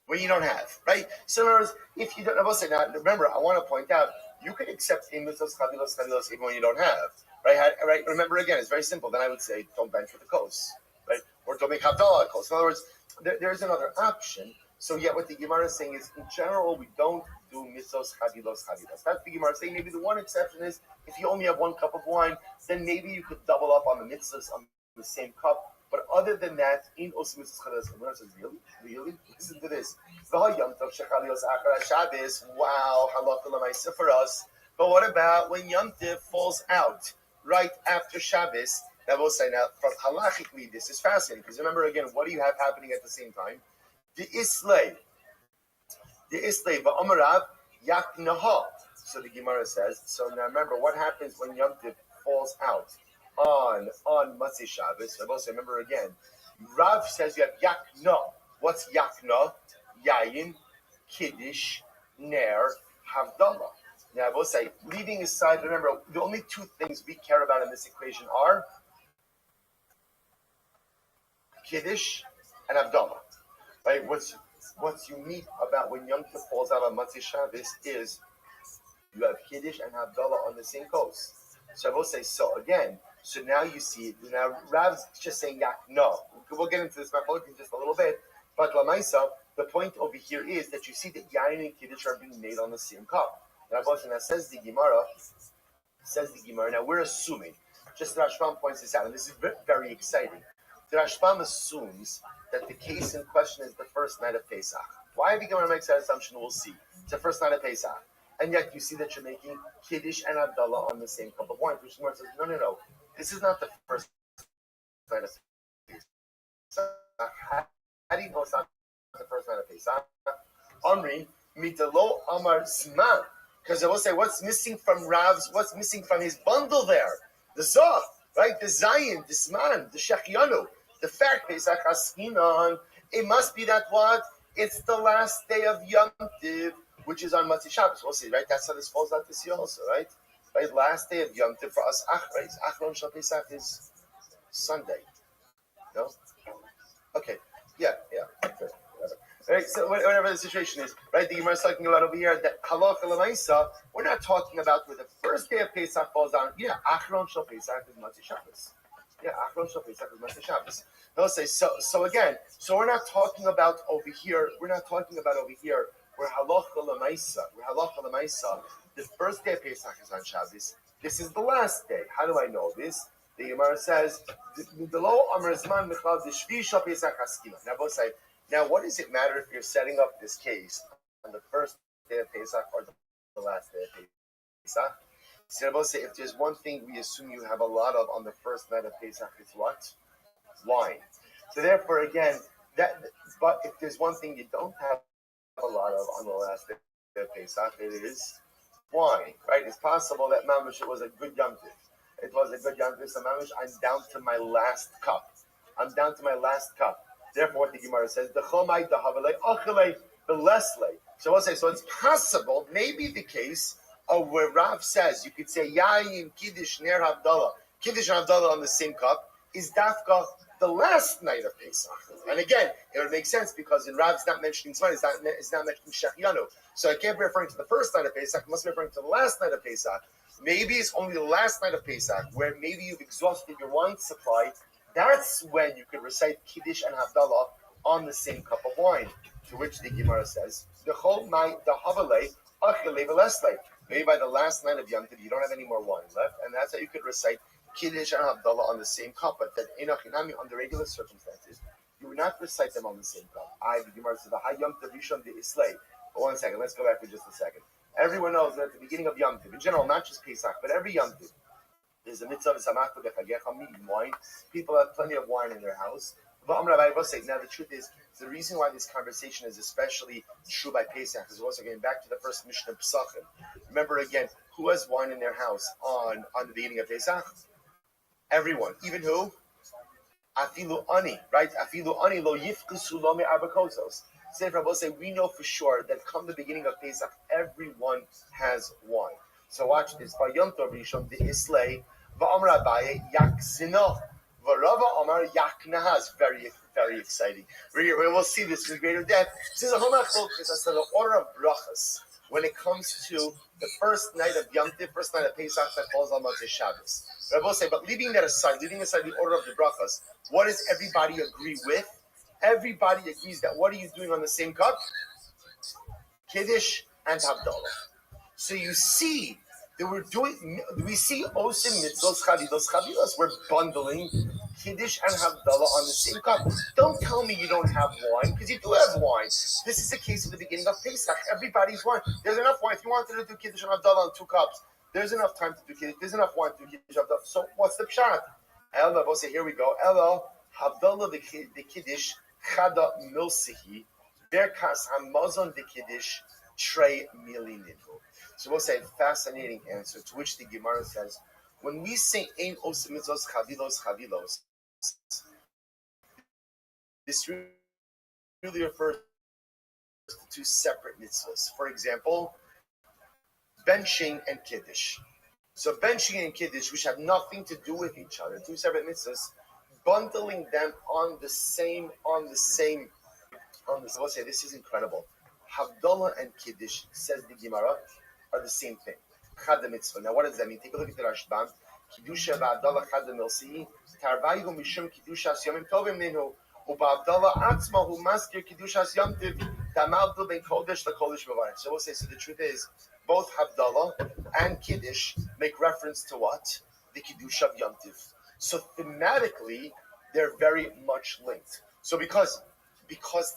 When you don't have, right? So in other words, if you don't, I will say now, remember, I want to point out, you can accept Mitzos Chavilos even when you don't have, right? Right? Remember again, it's very simple. Then I would say, don't bench with the kos, right? Or don't make Havdalah kos. In other words, there's another option. So yet what the Gemara is saying is, in general, we don't do Mitzos Chavilos. That's the Gemara saying. Maybe the one exception is, if you only have 1 cup of wine, then maybe you could double up on the mitzvahs on the same cup. But other than that, in Osim Mitzvos Chavilos, Gemara says, really? Listen to this. Wow, halakha l'maisa for us. But what about when Yom Tov falls out right after Shabbos? That will say now, from halachically, this is fascinating because remember again, what do you have happening at the same time? The Islay, va'amarav yaknaha. So the Gemara says. So now remember, what happens when Yom Tov falls out on Matzei Shabbos? I will say, remember again, Rav says you have yakna. What's yakna? Yayin, Kiddush, Ner, Havdalah. Now, I will say, leaving aside, remember, the only 2 things we care about in this equation are Kiddush and Havdalah. Right? what's unique about when Yom Tov falls out on Motzei Shabbos is you have Kiddush and Havdalah on the same coast. So I will say, so again, so now you see it. Now Rav's just saying, yeah, no. We'll get into this in just a little bit. But Lamaisa, the point over here is that you see that Yain and Kiddush are being made on the same cup. Now says the Gemara, now we're assuming, just the Rashbam points this out, and this is very exciting. The Rashbam assumes that the case in question is the first night of Pesach. Why the Gemara makes that assumption, we'll see. It's the first night of Pesach. And yet you see that you're making Kiddush and Havdalah on the same cup of wine. Which Gemara says, no. This is not the first night of Pesach. How do you know it's not the first night of Pesach? Omri, mitalo amar zman. Because I will say, what's missing from his bundle there? The Zoh, right? The Zayin, the Zman, the Shechianu. The fact, Pesach Haskinon, it must be that what? It's the last day of Yom Tiv, which is on Motzei Shabbos. We'll see, right? That's how this falls out this year also, right? Right? Last day of Yom Tiv for us, right? Achron Shal Pesach is Sunday. No? Okay. Yeah. Okay. Right, so whatever the situation is, right? The Gemara is talking about over here that halacha l'maisa. We're not talking about where the first day of Pesach falls down. Yeah, Achron Shal Pesach is Motzei Shabbos. Yeah, Achron Shal Pesach is Motzei Shabbos. They'll say so again. So we're not talking about over here. We're where halacha l'maisa. The first day of Pesach is on Shabbos. This is the last day. How do I know this? The Gemara says, now both say. Now, what does it matter if you're setting up this case on the first day of Pesach or the last day of Pesach? So I will say, if there's one thing we assume you have a lot of on the first night of Pesach, it's what? Wine. So therefore, again, but if there's one thing you don't have a lot of on the last day of Pesach, it is wine, right? It's possible that Mamish was a good Yom Tiv. It was a good Yom Tiv, so Mamish, I'm down to my last cup. Therefore, what the Gemara says, the chomai, the havalei, achalei, the leslei. So I'll say, so it's possible, maybe the case of where Rav says, you could say, yayin, kiddush, ner havdalah, kiddush and havdalah on the same cup, is dafka the last night of Pesach. And again, it would make sense because in Rav's not mentioning Zman, it's not mentioning Shechianu. So it can't be referring to the first night of Pesach, it must be referring to the last night of Pesach. Maybe it's only the last night of Pesach, where maybe you've exhausted your wine supply. That's when you could recite Kiddush and Havdalah on the same cup of wine. To which the Gemara says, maybe by the last night of Yom Tov, you don't have any more wine left, and that's how you could recite Kiddush and Havdalah on the same cup. But that under regular circumstances, you would not recite them on the same cup. The Gemara says, but 1 second, let's go back for just a second. Everyone knows that at the beginning of Yom Tov, in general, not just Pesach, but every Yom Tov, there's a mitzvah of wine. People have plenty of wine in their house. Now, the truth is, the reason why this conversation is especially true by Pesach is also getting back to the first Mishnah Pesachim. Remember again, who has wine in their house on the beginning of Pesach? Everyone. Even who? Afilu ani, right? Afilu ani lo yifkusu lo me arbakosos. Rabbi say we know for sure that come the beginning of Pesach, everyone has wine. So watch this. Vayom tov rishon de islay va'amar Abaye yakzino v'rava amar yaknahas. Very, very exciting. We will see this in greater depth. This is a whole focus as to the order of brachas when it comes to the first night of Yom Tov, first night of Pesach that falls on Motzei Shabbos. Rabbi say, but leaving aside the order of the brachas, what does everybody agree with? Everybody agrees that what are you doing on the same cup? Kiddush and Havdalah. So you see that we see osim mitzvos chavilos. We're bundling Kiddush and Havdalah on the same cup. Don't tell me you don't have wine, because you do have wine. This is the case at the beginning of Pesach. Everybody's wine. There's enough wine. If you wanted to do Kiddush and Havdalah on 2 cups, there's enough time to do Kiddush. There's enough wine to do Kiddush and Havdalah. So what's the pshat? Ella, we'll say, here we go. Ella, Havdalah the Kiddush, Chada milsihi, Berkas hamazon the Kiddush, Trey milinidu. So we'll say a fascinating answer, to which the Gemara says, when we say Ein osim mitzvos chavilos, this really refers to 2 separate mitzvahs. For example, benching and Kiddush. So benching and Kiddush, which have nothing to do with each other, 2 separate mitzvahs, bundling them on the same So we'll say this is incredible. Havdalah and Kiddush, says the Gemara, are the same thing. Chad mitzvah. Now, what does that mean? Take a look at the Rashbam. Kiddusha v'Havdalah chad milsi. Tarvayu mishum kiddusha yomim tovim minhu. U'ba'Havdalah atzma hu maskir kiddusha yom tiv. Tamavdil ben kodesh lekodesh b'varech. So we'll say, so the truth is, both Havdalah and Kiddush make reference to what? The Kiddush of Yom Tiv. So thematically, they're very much linked. So because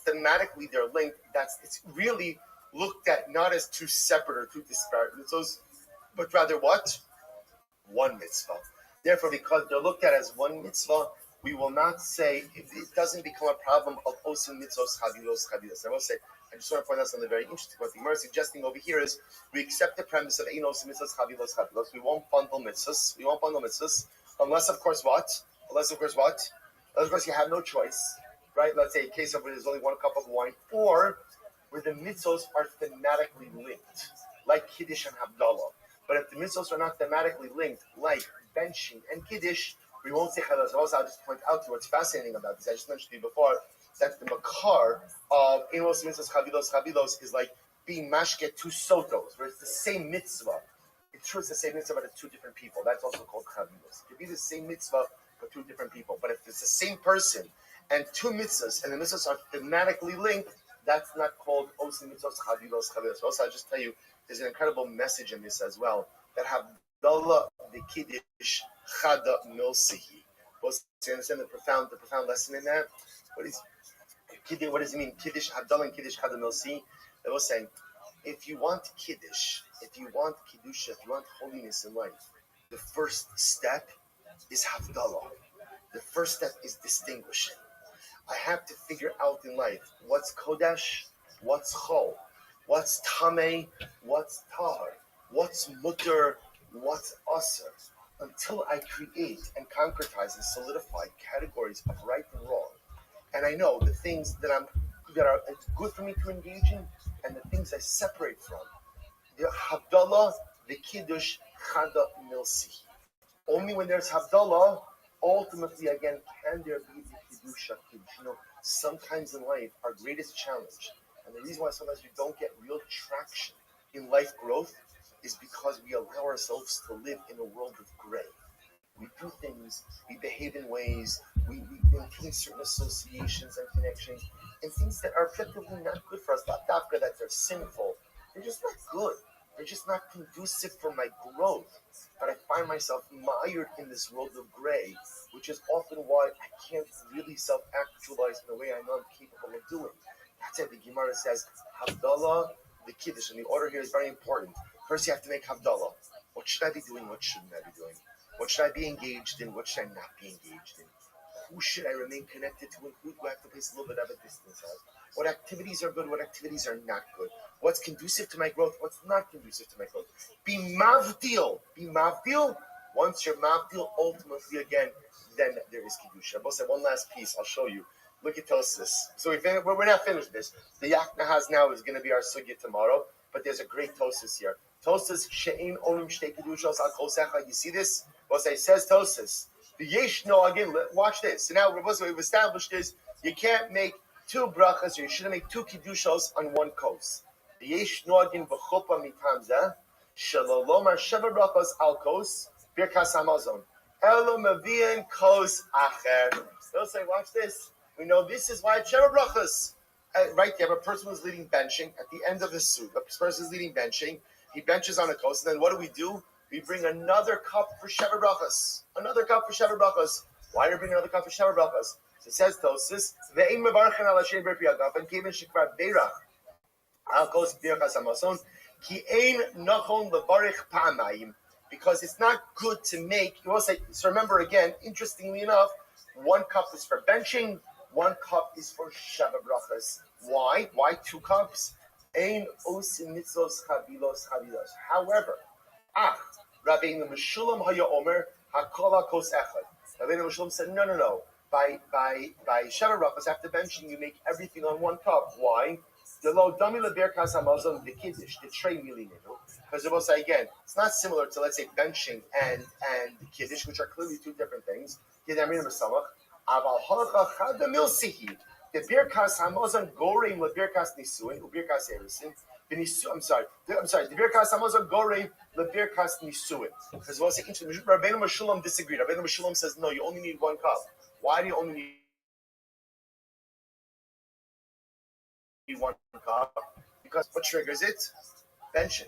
thematically they're linked, it's really looked at not as two separate or two disparate mitzvahs, but rather what? One mitzvah. Therefore, because they're looked at as one mitzvah, we will not say, it doesn't become a problem of osin mitzvahs chavilos. I will say, I just want to point out something very interesting. What the Gemara is suggesting over here is we accept the premise of ein osin mitzvahs chavilos. We won't bundle mitzvahs. Unless, of course, what? Unless, of course, you have no choice, right? Let's say a case of where there's only one cup of wine, or where the mitzvahs are thematically linked, like Kiddush and Havdalah. But if the mitzvahs are not thematically linked, like benching and Kiddush, we won't say chalos. Also, I'll just point out to you what's fascinating about this. I just mentioned to you before that the makar of Enos mitzvahs chavilos is like being mashket two sotos, where it's the same mitzvah. It's true it's the same mitzvah, but it's two different people. That's also called chavilos. It could be the same mitzvah, but two different people. But if it's the same person and two mitzvahs, and the mitzvahs are thematically linked, that's not called osin mitzvahs chavilos. Also, I'll just tell you, there's an incredible message in this as well, that Havdalah the Kiddush chada milsihi. You understand the profound lesson in that? What does it mean? Kiddush, Havdalah and Kiddush chada milsihi. They were saying, if you want Kiddush, if you want Kiddusha, if you want holiness in life, the first step is Havdalah. The first step is distinguishing. I have to figure out in life what's Kodesh, what's Chol, what's Tameh, what's Tahar, what's Mutter, what's Aser, until I create and concretize and solidify categories of right and wrong. And I know the things that are good for me to engage in and the things I separate from. The Havdalah, the Kiddush, Chada Milsi. Only when there's Havdalah, ultimately, again, can there be the Kiddush of Kiddush. Sometimes in life, our greatest challenge, and the reason why sometimes we don't get real traction in life growth, is because we allow ourselves to live in a world of gray. We do things, we behave in ways, we maintain certain associations and connections, and things that are objectively not good for us, not dafka that they're sinful. They're just not good. They're just not conducive for my growth. But I find myself mired in this world of gray, which is often why I can't really self-actualize in the way I know I'm capable of doing. That's why the Gemara says, Havdalah, the Kiddush, and the order here is very important. First, you have to make Havdalah. What should I be doing? What shouldn't I be doing? What should I be engaged in? What should I not be engaged in? Who should I remain connected to? And who do I have to place a little bit of a distance of? What activities are good? What activities are not good? What's conducive to my growth? What's not conducive to my growth? Be mavdil. Be mavdil. Once you're mavdil, ultimately, again, then there is Kedusha. I'll say one last piece. I'll show you. Look at Tosis. So we're not finished this. The Yak Nahaz now is going to be our sugya tomorrow, but there's a great Tosis here. Tosis she'ein olim shtei kedushos al kol secha. You see this? Well, it says Tosis. The yesh no again. Watch this. So now what we've established is you can't make two brachas, or you shouldn't make two kedushos on one kos. The yesh no again b'chupa mitamza shalolomar sheva brachos al kos birkas hamazon elo mavian kos acher. They'll say, watch this. We know this is why it's sheva brachos. Right, you have a person who's leading benching at the end of the suit. A person is leading benching. He benches on a kos, and then what do? We bring another cup for Sheva Brachas. Another cup for Sheva Brachas. Why do we bring another cup for Sheva Brachas? So it says Tosis, Ve'im mevarchen al Hashem b'rpi agaf, and kevin shekvar beirach al kos birchas hamason, ki ein nachon levarich pa'amayim, because it's not good to make. You will say. So remember again. Interestingly enough, one cup is for benching, one cup is for Sheva Brachas. Why? Why two cups? Ein osin mitzvos chavilos. However, Rabbi Meshulam haya omer hakol kos echad. Rabbi Meshulam said, no. By Sheva Brachos, after benching, you make everything on one cup. Why? The lo dami leberkas hamazon the kiddush the trey milininu. Because it will say again, it's not similar to, let's say, benching and the kiddush, which are clearly two different things. Aval halacha chada milsihi. The birkas hamazon goreim lebirkas nisuin ubirkas erisin. I'm sorry. The birkas hamazon goreim lebirkas nisuin. Because what's interesting? Rabbeinu Meshulam disagreed. Rabbeinu Meshulam says no. You only need one cup. Why do you only need one cup? Because what triggers it? Benching.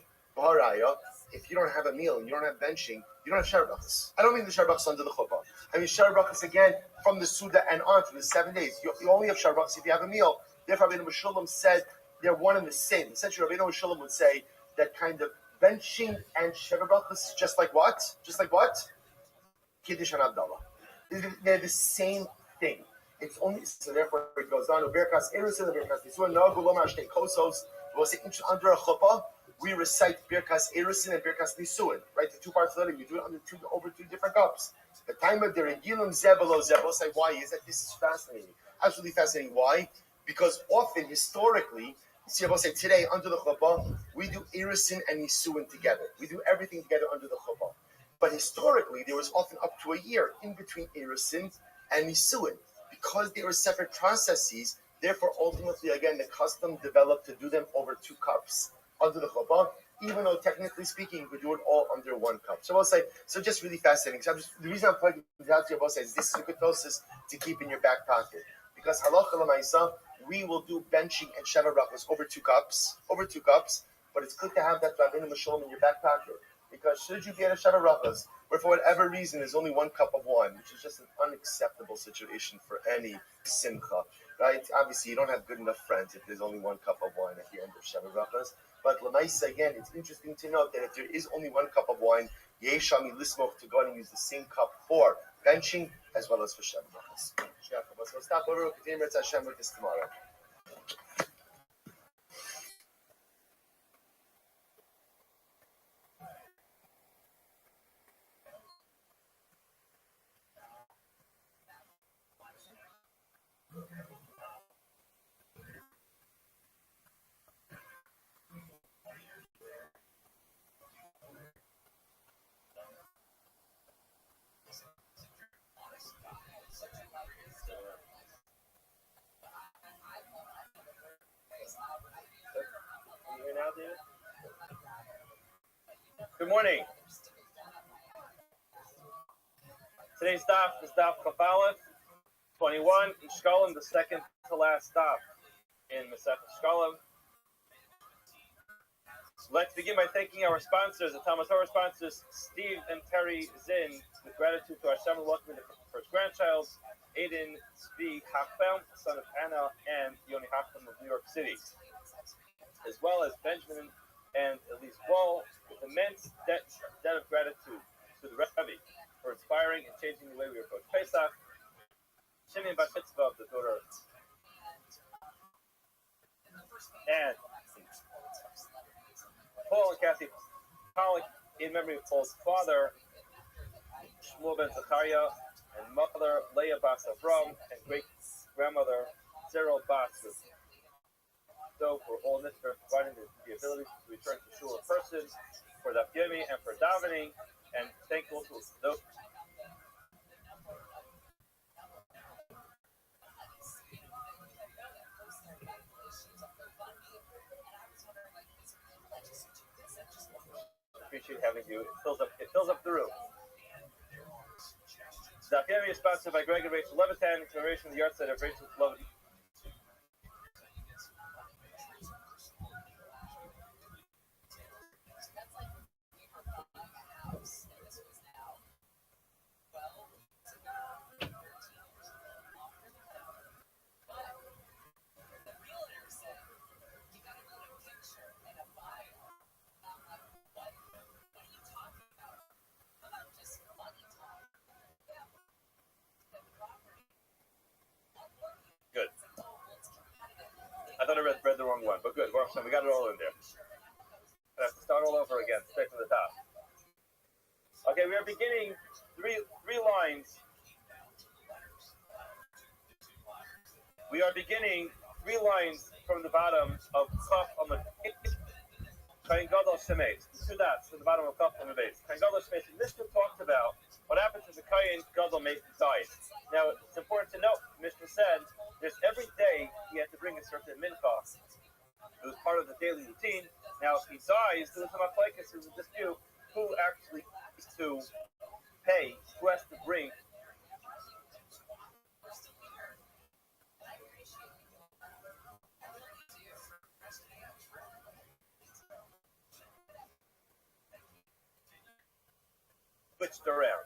If you don't have a meal and you don't have benching, you don't have sharbachas. I don't mean the sharbachas under the chuppah. I mean sharbachas again from the Suda and on for the 7 days. You only have sharbachas if you have a meal. Therefore, Rabbeinu Meshulam said they're one and the same. Essentially, Rabbeinu Meshulam would say that kind of benching and sharbachas, just like what? Just like what? Kiddush and Abdallah. They're the same thing. It's only so. Therefore, it goes on. Uberkas erusin, uberkas nisuin, no guloma ashtei kosos. Under a chuppah, we recite Birkas Erusin and Birkas Nisuin, right? The two parts of the letter, we do it over two different cups. The time of the Regilim Zebelo Zebelo, say why is that? This is fascinating. Absolutely fascinating. Why? Because often, historically, you see, I will say today, under the chuppah, we do Erusin and Nisuin together. We do everything together under the chuppah. But historically, there was often up to a year in between Erusin and Nisuin. Because they were separate processes, therefore, ultimately, again, the custom developed to do them over 2 cups under the chuppah, even though technically speaking, you could do it all under 1 cup. So I'll say, so just really fascinating. So the reason I'm pointing this out to you, I'll say, is this is to keep in your back pocket. Because halacha l'maisa, we will do benching and sheva brachos over 2 cups, but it's good to have that Rabbeinu Meshulam in your back pocket. Because should you be at a sheva brachos, where for whatever reason there's only 1 cup of wine, which is just an unacceptable situation for any simcha, right? Obviously, you don't have good enough friends if there's only 1 cup of wine at the end of sheva brachos. But l'maisa, again, it's interesting to note that if there is only 1 cup of wine, yeshami lismoch to go and use the same cup for benching as well as for sheva brachos. We'll stop over. We'll continue with Hashem with this tomorrow. Good morning. Today's daf is daf Chaf Aleph 21 in Shkolim, the second to last daf in Masechet Shkolim. Let's begin by thanking our sponsors, the Talmud Torah sponsors, Steve and Terry Zinn, with gratitude to Hashem and welcoming the first grandchild, Aiden Zvi Hachfeld, son of Anna and Yoni Hachfeld of New York City, as well as Benjamin and Elise Wall, with immense debt of gratitude to the Rabbi for inspiring and changing the way we approach Pesach. Shimon Bat Mitzvah of the daughter and Paul and Kathy Pollock, in memory of Paul's father, Shmuel ben Zachariah, and mother Leah Bas Avram, and great-grandmother Zerel Bas. So for all Nishmer providing the ability to return to shul in person, for Daf Yomi and for davening, and thankful to those. Appreciate having you. It fills up the room. Daf Yomi is sponsored by Greg and Rachel Levitan in commemoration of the yahrzeit of Rachel Levitan. Good. I thought I read the wrong one, but good. Well, we got it all in there. I have to start all over again, straight from the top. Okay, we are beginning three lines. We are beginning 3 lines from the bottom of Chaf Amud Kain Gadol Shemeis. 2 dots from the bottom of Chaf Amud Beis. Kain Gadol Shemeis. Mishnah talked about what happens if the Kain Gadol dies. Now, it's important to note, Mishnah said, there's every day has to bring switched around.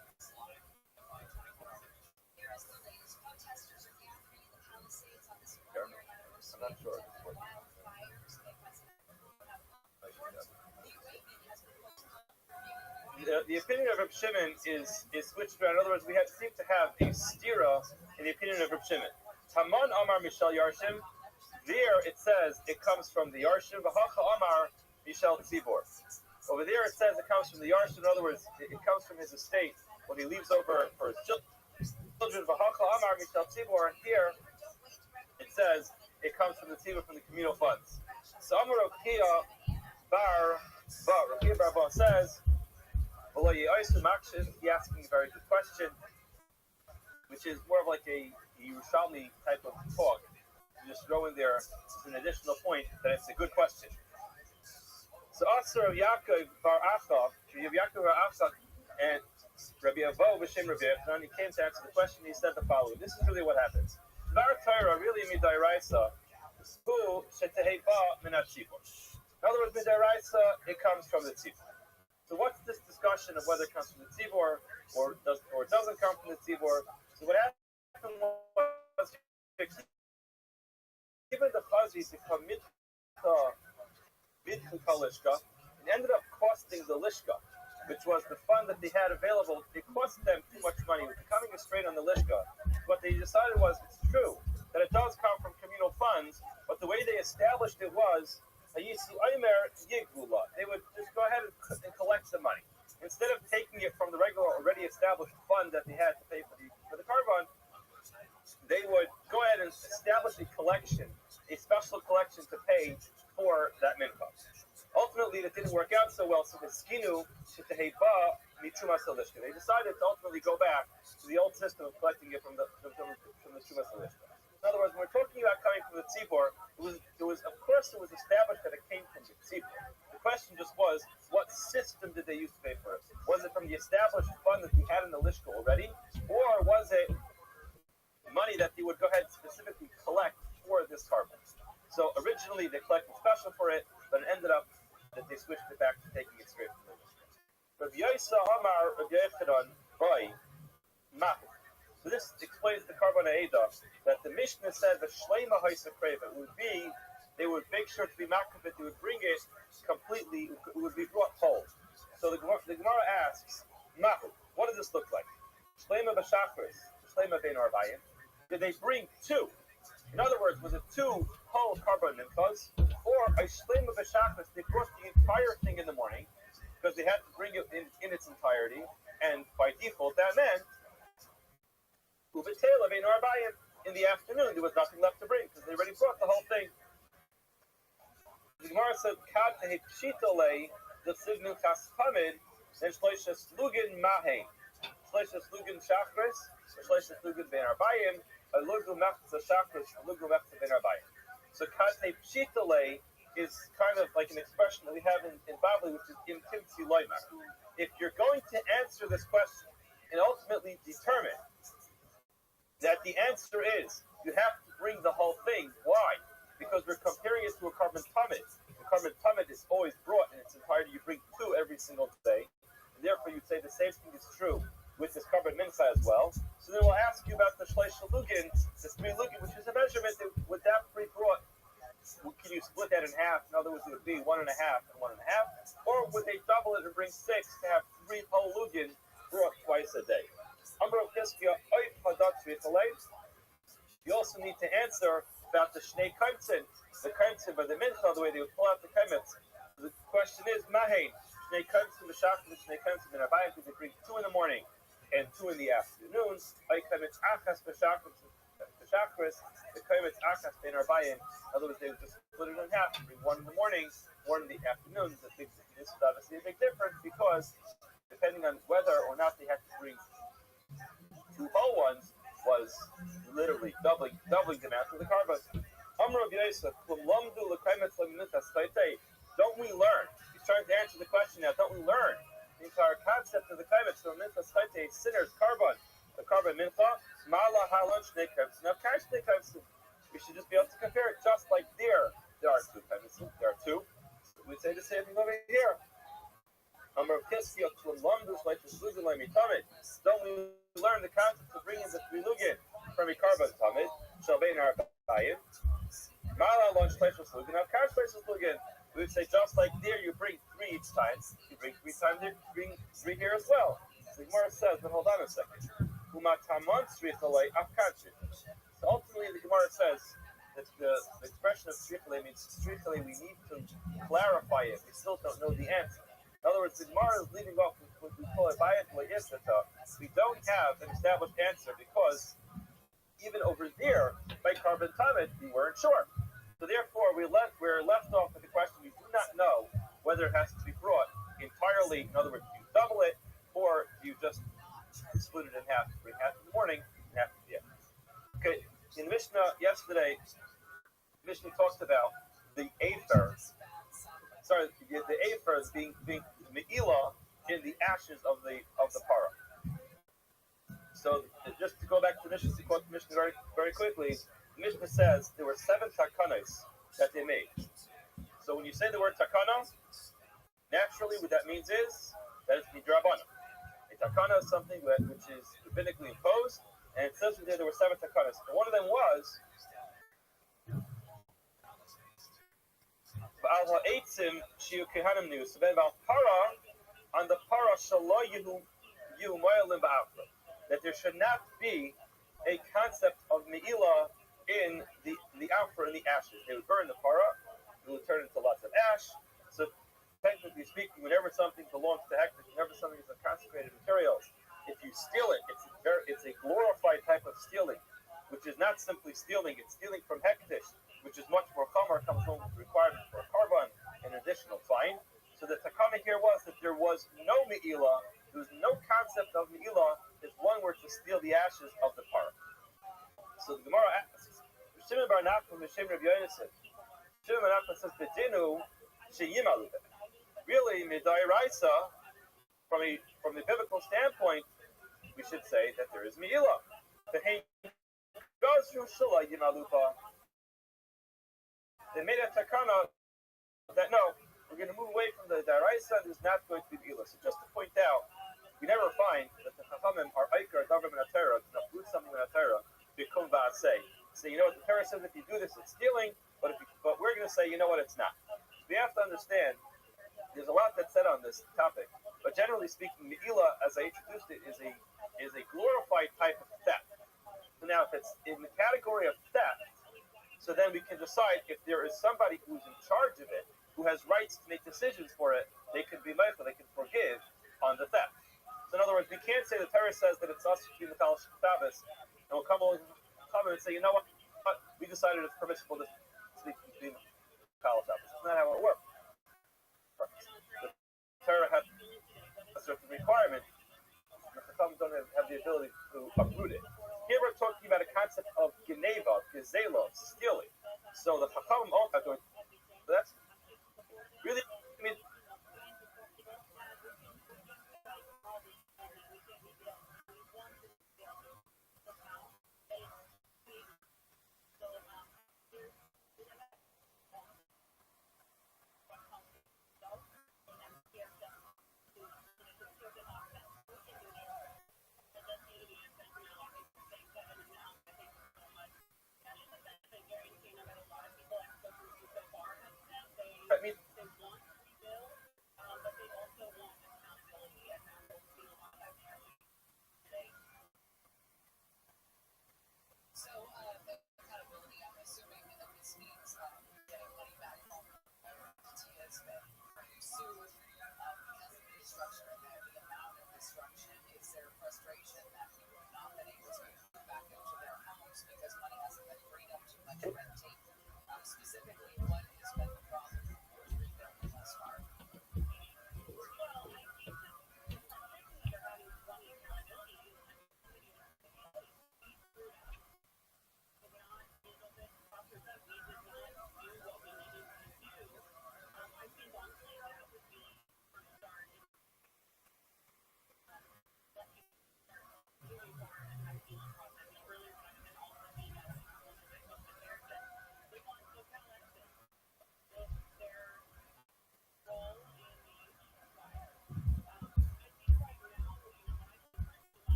I'm not sure. The opinion of Reb Shimon is switched around. In other words, we seem to have a stira in the opinion of Reb Shimon. Taman Amar Mishal Yarshim. There it says it comes from the Yarshim. V'hacha Amar Mishal Tzibor. Over there it says it comes from the Yarshim. In other words, it comes from his estate when he leaves over for his children. V'hacha Amar Mishal Tzibor. And here it says it comes from the tzibor, from the communal funds. So Amar Rokia Bar Ba says, he asking a very good question, which is more of like a Yerushalmi type of talk. You just throw in there as an additional point that it's a good question. So Asar of Yaakov Bar Achak, and Rabbi Avo B'Shem Rabbi Yochanan, he came to answer the question. He said the following: this is really what happens. Bar Torah really midairaisa, who sheteheba minat tzibur. In other words, midairaisa, it comes from the tzibur. So what's this discussion of whether it comes from the tzibur or doesn't come from the tzibur? So what happened was, even the chazis become midcha lishka, it ended up costing the lishka, which was the fund that they had available. It cost them too much money. It was becoming a strain on the lishka. What they decided was, it's true that it does come from communal funds, but the way they established it was, they would just go ahead and collect the money. Instead of taking it from the regular already established fund that they had to pay for the carbon, they would go ahead and establish a collection, a special collection to pay for that mincha. Ultimately, that didn't work out so well, so they decided to ultimately go back to the old system of collecting it from the Tumas Halishka. In other words, when we're talking about coming from the tzibur, it was established that it came from the tzibur. The question just was, what system did they use to pay for it? Was it from the established fund that we had in the lishka already, or was it money that they would go ahead and specifically collect for this carbon? So originally they collected special for it, but it ended up that they switched it back to taking it straight from the lishka. Rabbi Yosef Amar Rabbi Yochanan by Mach. So this explains the carbon Eidah, that the Mishnah said the Shleima Haisa Kreva would be, they would make sure to be makabit, they would bring it completely, it would be brought whole. So the Gemara asks, Mahu, what does this look like? Shleima B'Shachris, Shleima Ben Arbayim. Did they bring two? In other words, was it two whole carbon minchas, or a Shleima B'Shachris, they brought the entire thing in the morning, because they had to bring it in its entirety, and by default that meant in the afternoon, there was nothing left to bring because they already brought the whole thing. The Gemara said, "Kad tehipshitale the signal kaspamid and shleisha slugin mahe, shleisha slugin shachris, shleisha slugin ben arbayim, a lugu mechza shachris, a lugu mechza ben arbayim." So kad tehipshitale is kind of like an expression that we have in Babli, which is in timtzi loymar. If you're going to answer this question and ultimately determine that the answer is you have to bring the whole thing. Why? Because we're comparing it to a carbon tamid. The carbon tamid is always brought in its entirety. You bring two every single day. And therefore, you'd say the same thing is true with this carbon mincha as well. So then we'll ask you about the shleish lugin, the three lugin, which is a measurement. Would that be brought? Can you split that in half? In other words, it would be 1.5 and 1.5. Or would they double it and bring 6 to have 3 whole lugin brought twice a day? You also need to answer about the Shnei Kaimtzin, the Kaimtzin by the Mincha, the way they would pull out the Kaimitz. The question is, Mahain, Shnei Kaimtzin, the Shachris, Shnei Kaimtzin, and Abayim, they bring 2 in the morning and 2 in the afternoon. Ay Kaimitz Achas, the Shachris, the Kaimitz Achas, and Abayim. In other words, they would just split it in half and bring 1 in the morning, 1 in the afternoon. This is obviously a big difference because depending on whether or not they had to bring 2 whole ones was literally doubling the amount of the carbon. Don't we learn? He's trying to answer the question now. Don't we learn the entire concept of the kaimitz? So mincha a sinner's carbon, the carbon mincha, mala halon shnei kavsim. Now, kash shnei kavsim, we should just be able to compare it just like there are two kavsim. There are two. So we say the same thing over here. Don't we learn the concept of bringing the trilugin from a carbon tamid? Shalbein Arbayim. Mala launch special slugin. Now, kash special slugin. We would say just like there, you bring three each time. You bring three times there, you bring three here as well. So the Gemara says, but hold on a second. So ultimately, the Gemara says that the expression of strictly means strictly we need to clarify it. We still don't know the answer. In other words, the Gemara is leaving off what we call a bayat logistica. We don't have an established answer because even over there, by carbon tamid, we weren't sure. So therefore, we're left off with the question we do not know whether it has to be brought entirely. In other words, do you double it, or do you just split it in half? Bring half in the morning, and half in the afternoon. Okay, in Mishnah yesterday, Mishnah talked about the afer. Sorry, the afer being me'ilah in the ashes of the parah. So just to go back to Mishnah, to quote Mishnah very, very quickly, Mishnah says there were 7 takanos that they made. So when you say the word takana, naturally what that means is that it's midrabanan. A takana is something which is rabbinically imposed, and it says there were 7 takanos. And one of them was Ba'al ha'etzim shiu kehanim nu. So then about para, on the para shalo yihu moyalim ba'afra, that there should not be a concept of me'ilah in the alpha and the ashes. They would burn the para, it would turn into lots of ash. So technically speaking, whenever something belongs to hektish, whenever something is a consecrated materials, if you steal it, it's a glorified type of stealing, which is not simply stealing, it's stealing from hektish, which is much more chomer, comes home with the requirement for a carbon and additional fine. So the takana here was that there was no me'ilah, there was no concept of me'ilah if one were to steal the ashes of the para. So the Gemara asks, Shimon bar Nachman Mishem Rabbi Yonasan. Shimon bar Nachman says, "Bedinu sheyimalu." Really, midairaisa, from a biblical standpoint, we should say that there is me'ilah. They made a takana that no, we're going to move away from the dairaisa. There's not going to be me'ilah. So just to point out, we never find that the chachamim are aikar davar min atera to uproot something in atera become va'aseh. So you know what the Torah says, if you do this, it's stealing, but we're going to say, you know what, it's not. We have to understand, there's a lot that's said on this topic, but generally speaking, me'ilah, as I introduced it, is a glorified type of theft. So now, if it's in the category of theft, so then we can decide if there is somebody who's in charge of it, who has rights to make decisions for it, they can be meichel, they can forgive on the theft. So in other words, we can't say the Torah says that it's us to be metal Shabbos, and we'll come and say, you know what? We decided it's permissible to speak between Kala Shabbos. It's not how it works. The Torah has a certain requirement. The Chachamim don't have the ability to uproot it. Here we're talking about a concept of geneva, gezela, stealing. So the Chachamim also are doing. So that's really, I mean.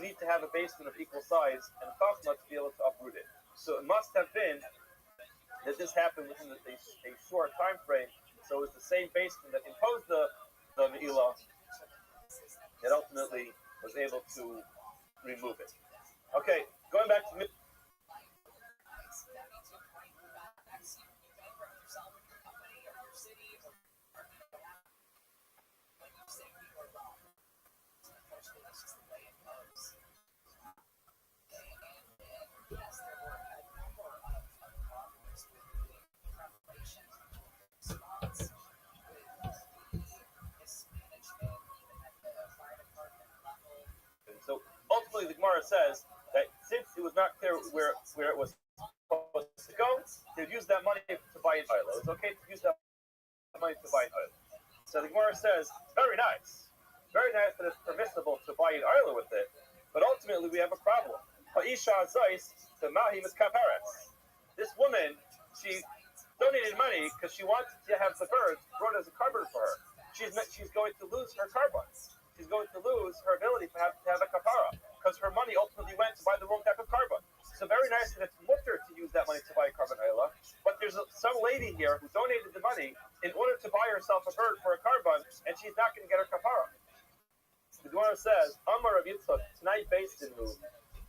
need to have a basin of equal size and chachma to be able to uproot it. So it must have been that this happened within a short time frame. So it was the same basin that imposed the me'ilah that ultimately was able to remove it. Okay, going back to so ultimately the Gemara says that since it was not clear where it was supposed to go, they'd use that money to buy an oil. It was okay to use that money to buy an oil. So the Gemara says, very nice that it's permissible to buy an oil with it, but ultimately we have a problem. This woman, she donated money because she wanted to have the birds brought as a carbon for her. She's going to lose her carbon. She's going to lose her ability to have a kapara because her money ultimately went to buy the wrong type of carbon. So very nice that it's mutter to use that money to buy a carbon oila, but there's some lady here who donated the money in order to buy herself a bird for a carbon, and she's not going to get her kapara. The Gemara says, Amar Rav Yitzchak, tonight based in Hu,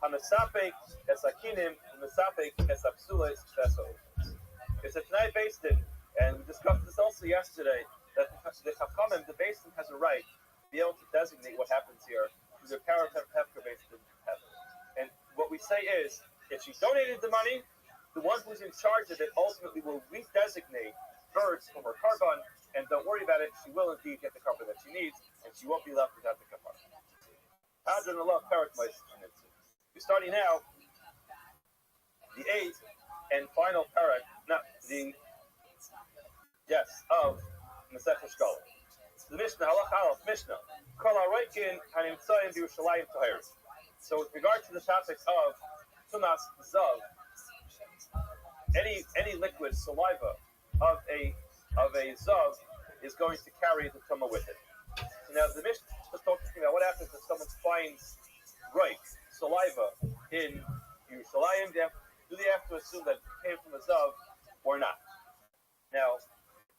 Hamasapek Esakinim, Hamasapek Esapsules Vesos. It's a tonight based in, and we discussed this also yesterday, that the Chachamim, the basin has a right to be able to designate what happens here through the power of Hefker based in heaven. And what we say is, if she donated the money, the one who's in charge of it ultimately will redesignate birds from her carbon, and don't worry about it, she will indeed get the carbon that she needs, and she won't be left without the carbon. Adron Allah Parak We're starting now the 8th and final parak, of Masechah Shkolah. The Mishnah, Halach Aleph, Mishnah, Kol HaRoikin HaNimtzayim BYerushalayim Tahirim. So with regard to the topic of Tumas Zav, any liquid saliva of a Zav is going to carry the Tumah with it. So now the Mishnah is talking about what happens if someone finds saliva in Yerushalayim. Do they have to assume that it came from a Zav or not? Now,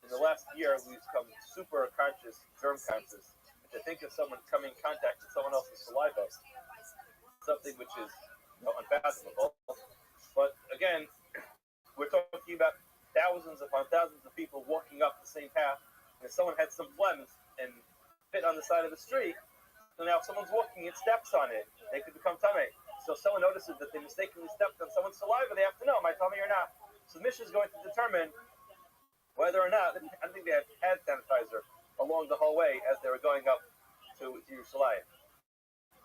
in the last year, we've become super conscious, germ conscious, and to think of someone coming in contact with someone else's saliva, something which is unfathomable. But again, we're talking about thousands upon thousands of people walking up the same path, and if someone had some phlegms and fit on the side of the street, so now if someone's walking and steps on it, they could become tamei. So if someone notices that they mistakenly stepped on someone's saliva, they have to know, am I tamei or not? So the Mishnah is going to determine whether or not, I don't think they had hand sanitizer along the whole way as they were going up to Yerushalayim.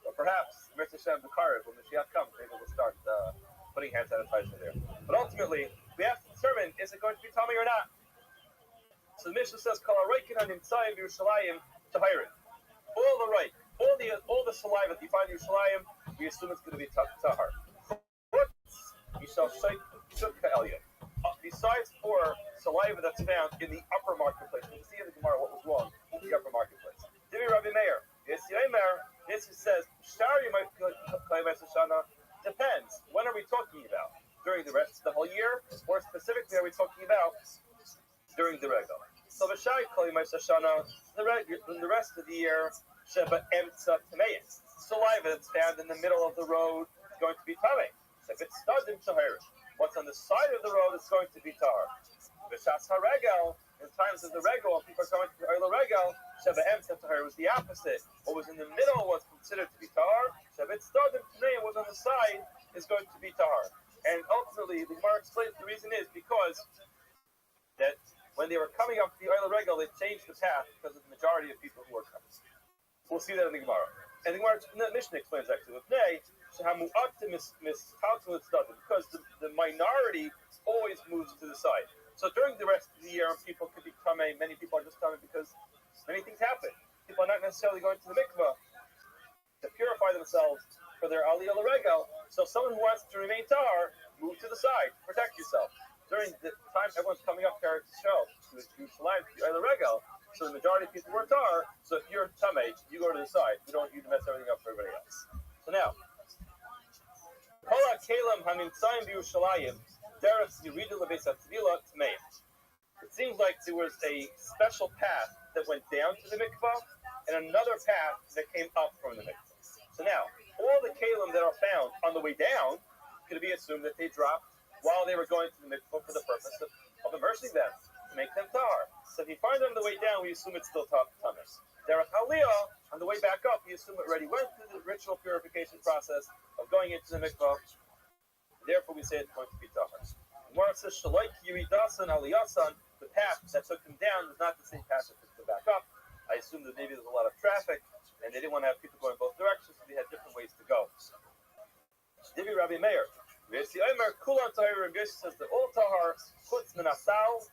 But perhaps, Mirza Shem Bukharev, when Mashiach comes, maybe we'll start putting hand sanitizer there. But ultimately, we have to determine, is it going to be tamei or not? So the Mishnah says, Kol HaRoikin HaNimtzayim BYerushalayim Tahirim. All the saliva that you find in Yerushalayim, we assume it's going to be tahar. Besides for saliva that's found in the upper marketplace, you can see in the Gemara what was wrong with the upper marketplace. Divi Rabbi Meir, this says, depends. When are we talking about? During the rest of the whole year, or specifically are we talking about during the regal? So Vashai Kalimai Sashana, in the rest of the year, Sheba Emtza Tameis. Saliva that's found in the middle of the road is going to be tamei. So if it's studded to her, what's on the side of the road is going to be tar. V'shas haregel, in times of the regel, when people are going to the oil regel, Sheba Emtza Tahir was the opposite. What was in the middle was considered to be tar. Sheba Studded Tameis, what was on the side is going to be tar. And ultimately, the Gemara explains the reason is because that when they were coming up to the oil regel, they changed the path because of the majority of people who were coming. We'll see that in the Gemara. And the Gemara, the Mishnah explains actually, because the minority always moves to the side. So during the rest of the year, people could be tamei. Many people are just tamei because many things happen. People are not necessarily going to the mikvah to purify themselves for their aliyah l'regel. So someone who wants to remain tahar, move to the side, protect yourself. During the time everyone's coming up here to show to Yerushalayim, to the regel, so the majority of people were tar. So if you're tamei, you go to the side. You don't mess everything up for everybody else. So So now, Kol HaKelim HaNimtzayim B'Yerushalayim Derech Yeridu LeBeis HaTefillah Tmeim. It seems like there was a special path that went down to the mikvah and another path that came up from the mikvah. So now, all the kelim that are found on the way down could be assumed that they dropped while they were going to the mikvah for the purpose of immersing them, to make them tahar. So if you find them on the way down, we assume it's still tamas. Derech Aliyah, on the way back up, we assume it already went through the ritual purification process of going into the mikvah. Therefore, we say it's going to be tahar. Gemara says, Shalaik Yiridasan Aliyasan, the path that took him down was not the same path that took him back up. I assume that maybe there's a lot of traffic, and they didn't want to have people going both directions, so they had different ways to go. Divi Rabbi Meir. Yossi Omer, Kulan Tahir, Rabbi Yossi says that all tahar, Chutz Menasal,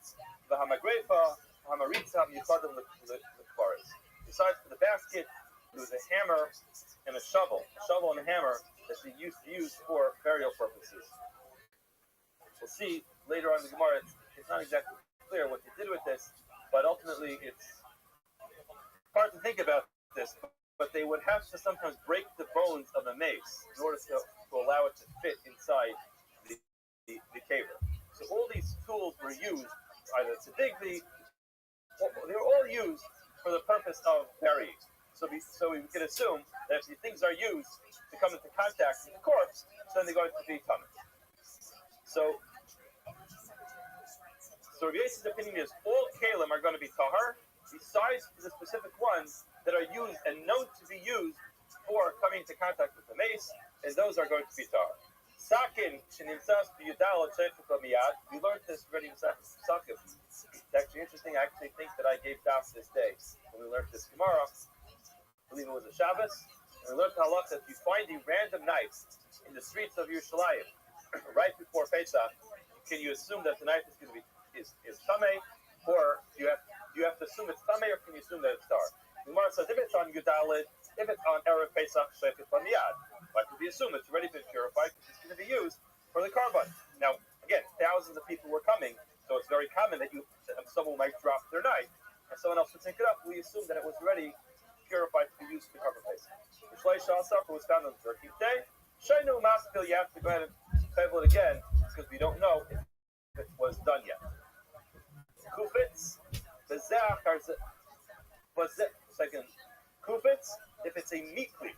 V'hamagrefa, Hamaritza, Yifadim L'Kvaris. Besides for the basket, there was a hammer and a shovel and a hammer that they used to use for burial purposes. We'll see later on in the Gemara, it's not exactly clear what they did with this, but ultimately it's hard to think about this, but they would have to sometimes break the bones of a mace in order to allow it to fit inside the caver. So all these tools were used either to dig they were all used for the purpose of burying. So we can assume that if these things are used to come into contact with the corpse, then they're going to be tummy. So Rabbi Yosef's opinion is all kalim are going to be tahar, besides the specific ones that are used and known to be used for coming into contact with the mace, and those are going to be tahar. Sakin shenimtzas b'yudal tzefet b'miyad. We learned this already in Sakin. It's actually interesting. I actually think that I gave daf this day when we learned this Gemara. I believe it was a Shabbos, and we learned halakha that if you find a random knife in the streets of Yerushalayim right before Pesach, can you assume that the knife is going to be is tamei, or you have to assume it's tamei, or can you assume that it's tar? The Gemara says if it's on Yudalid, if it's on Erev Pesach, shefet b'miyad. Why could we assume it's already been purified because it's going to be used for the carbon? Now, again, thousands of people were coming, so it's very common that someone might drop their knife and someone else would pick it up. We assume that it was already purified to be used for the carbon place. The Shleish Asaf was found on the 13th day. Shainu Maskil, you have to go ahead and table it again because we don't know if it was done yet. Kufitz, Kufitz, if it's a meat cleaver.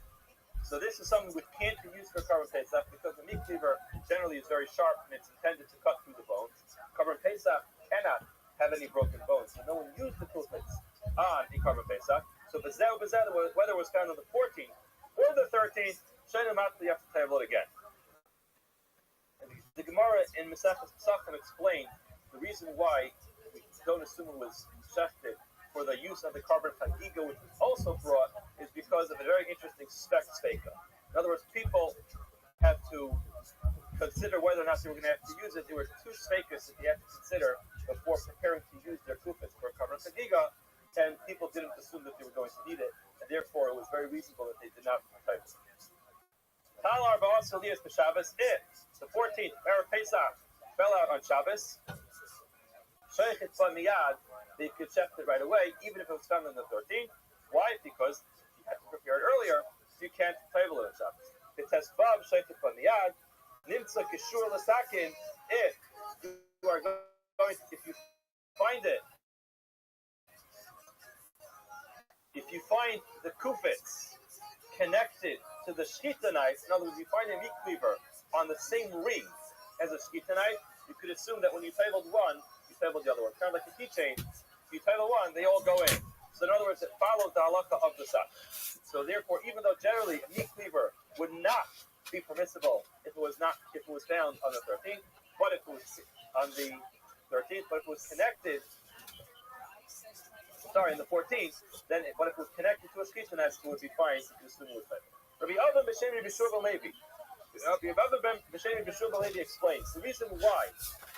So this is something which can't be used for carbon pesach because the meat cleaver generally is very sharp and it's intended to cut through the bones. Carbon pesach cannot have any broken bones, so no one used the kufitz on the carbon pesach. So whether it was found on the 14th or the 13th, you have to table it again. The Gemara in Masechus Pesachim explained the reason why we don't assume it was shechted for the use of the carbon chagiga, which was also brought, is because of a very interesting spec speika. In other words, people have to consider whether or not they were going to have to use it. There were two speikas that they had to consider before preparing to use their kufitz for carbon chagiga, and people didn't assume that they were going to need it, and therefore it was very reasonable that they did not type it. Talar ba'as Elias b'Shabbos, the 14th, Erev Pesach, fell out on Shabbos. Sheichit Miyad, they could check it right away, even if it was found on the 13th. Why? Because you had to prepare it earlier, so you can't table it on Shabbos. The test Vav, Sheichit Miyad, Nimtza Kishur L'Sakin, if you are going, if you find it, if you find the kufitz connected to the shchita knife, in other words, you find a meat cleaver on the same ring as a shchita knife, you could assume that when you tabled one, you tabled the other one. Kind of like a keychain. If you table one, they all go in. So in other words, it follows the halakha of the sak. So therefore, even though generally a meat cleaver would not be permissible if it was found on the 13th, but if it was on the 13th, but if it was connected, in the 14th, then but if it was connected to a shchita knife, it would be fine. You could assume it was fine. Rabbi Avram b'Shem B'Shur B'Levi. Rabbi Avram b'Shem B'Shur B'Levi explains the reason why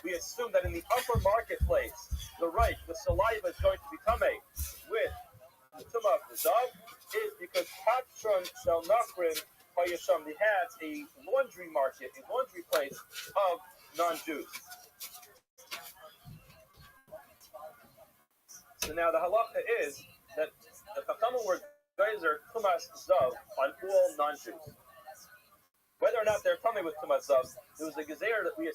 we assume that in the upper marketplace, the saliva is going to be tamei with the tumah of the zav, is because Patron Shel Nachrim Hayasham, they had a laundry market, a laundry place of non-Jews. So now the halacha is that the Chachamim were geyser tumas zav on all non-Jews. whether or not they're tummy with tumas zav, there was a gezer that we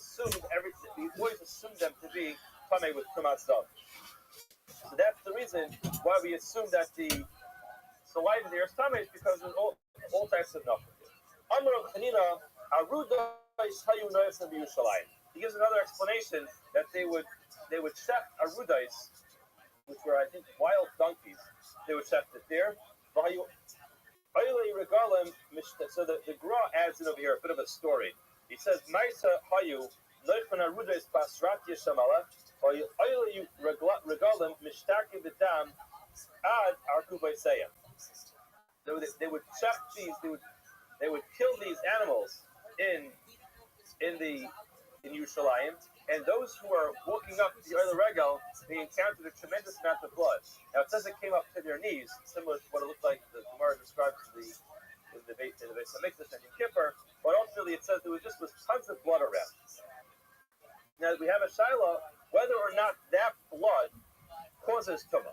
always assumed them to be tummy with tumas zav. So that's the reason why we assume that so why the ear's tummy is because there's all types of nothing. Amr Chanina Aruda Hayu Noyas in Yerushalayim. He gives another explanation that they would check arudais, which were, I think, wild donkeys. They would check it there. So the Gra adds in over here a bit of a story. He says, Maisa Hayu Noyfan Arudais Basrat Yeshamala Regalim Mishtaki B'dam Ad Arkuvaisayim. They would check these. They would kill these animals in Yerushalayim, and those who are walking up the other regal, they encountered a tremendous amount of blood. Now it says it came up to their knees, similar to what it looked like the Gemara describes in the Beis Hamikdash and Yom Kippur, but ultimately it says there was tons of blood around. Now we have a shaila whether or not that blood causes tumah.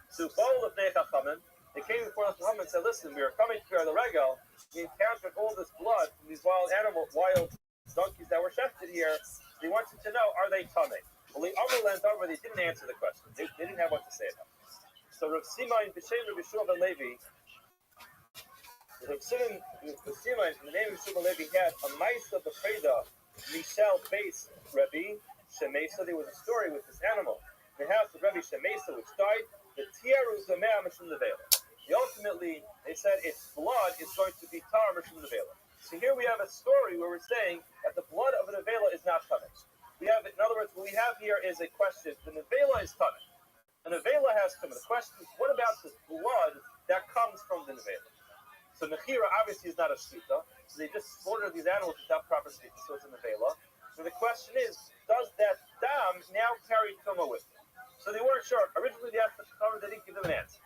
So all of the Chachamim, they came before the Chachamim and said, "Listen, we are coming to the regal. We encountered all this blood from these wild donkeys that were shechted here. They wanted to know, are they tummy?" Well, the Amr leant over. They didn't answer the question. They didn't have what to say about it. So Rav Simon b'shem Rav Yeshua ben Levi, Rav Simon in the name of Yeshua ben Levi had a ma'isa b'preda Michel base Rabbi Shemesa. There was a story with this animal in the house of Rabbi Shemesa, which died. The tiaru zameh mishum nevela. Ultimately, they said its blood is going to be tar mishum nevela. So here we have a story where we're saying that the blood of a nevela is not coming. In other words, what we have here is a question. The nevela is coming. The nevela has come. The question is, what about the blood that comes from the nevela? So mechira obviously is not a shita. So they just slaughter these animals without proper shita. So it's a nevela. So the question is, does that dam now carry tumah with it? So they weren't sure. Originally, they asked the Chachamim, they didn't give them an answer.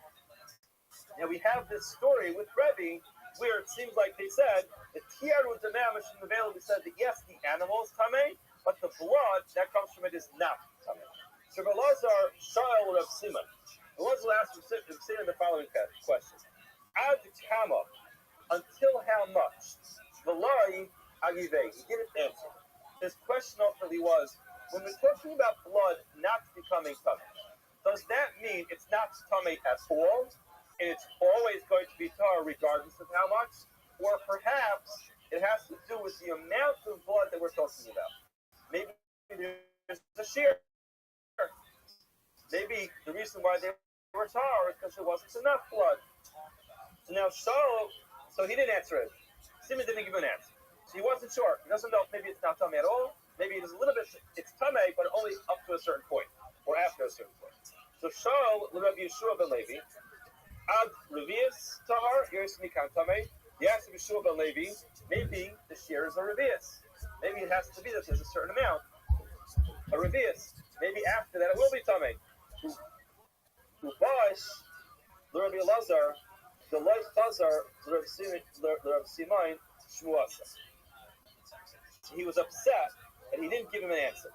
Now we have this story with Rabbi where it seems like they said the tiaru damamish in the veil. We said that yes, the animal is tamei, but the blood that comes from it is not tamei. So Belazar Shael Rav Simon. Belazar asked Rav Simon the following question: Ad kama, until how much? V'lai agivei. He didn't answer. His question ultimately was, when we're talking about blood not becoming tamei, does that mean it's not tamei at all? And it's always going to be tar regardless of how much? Or perhaps it has to do with the amount of blood that we're talking about. Maybe there's a shear. Maybe the reason why they were tar is because there wasn't enough blood. So now so he didn't answer it. Simon didn't give an answer. So he wasn't sure. He doesn't know if maybe it's not tamei at all. Maybe it is a little bit, it's tamei, but only up to a certain point, or after a certain point. So Shaul, Rabbi Yeshua ben Levi, Ad Revius Tahar, Yeris Mikan Tamei. He asked Yeshua ben Levi, maybe the shear is a Revius. Maybe it has to be that there's a certain amount. A Revius. Maybe after that it will be Tamei. Ubash, Rabbi Elazar, the life Tazar, Rav Simon, Shmuasa. He was upset and he didn't give him an answer.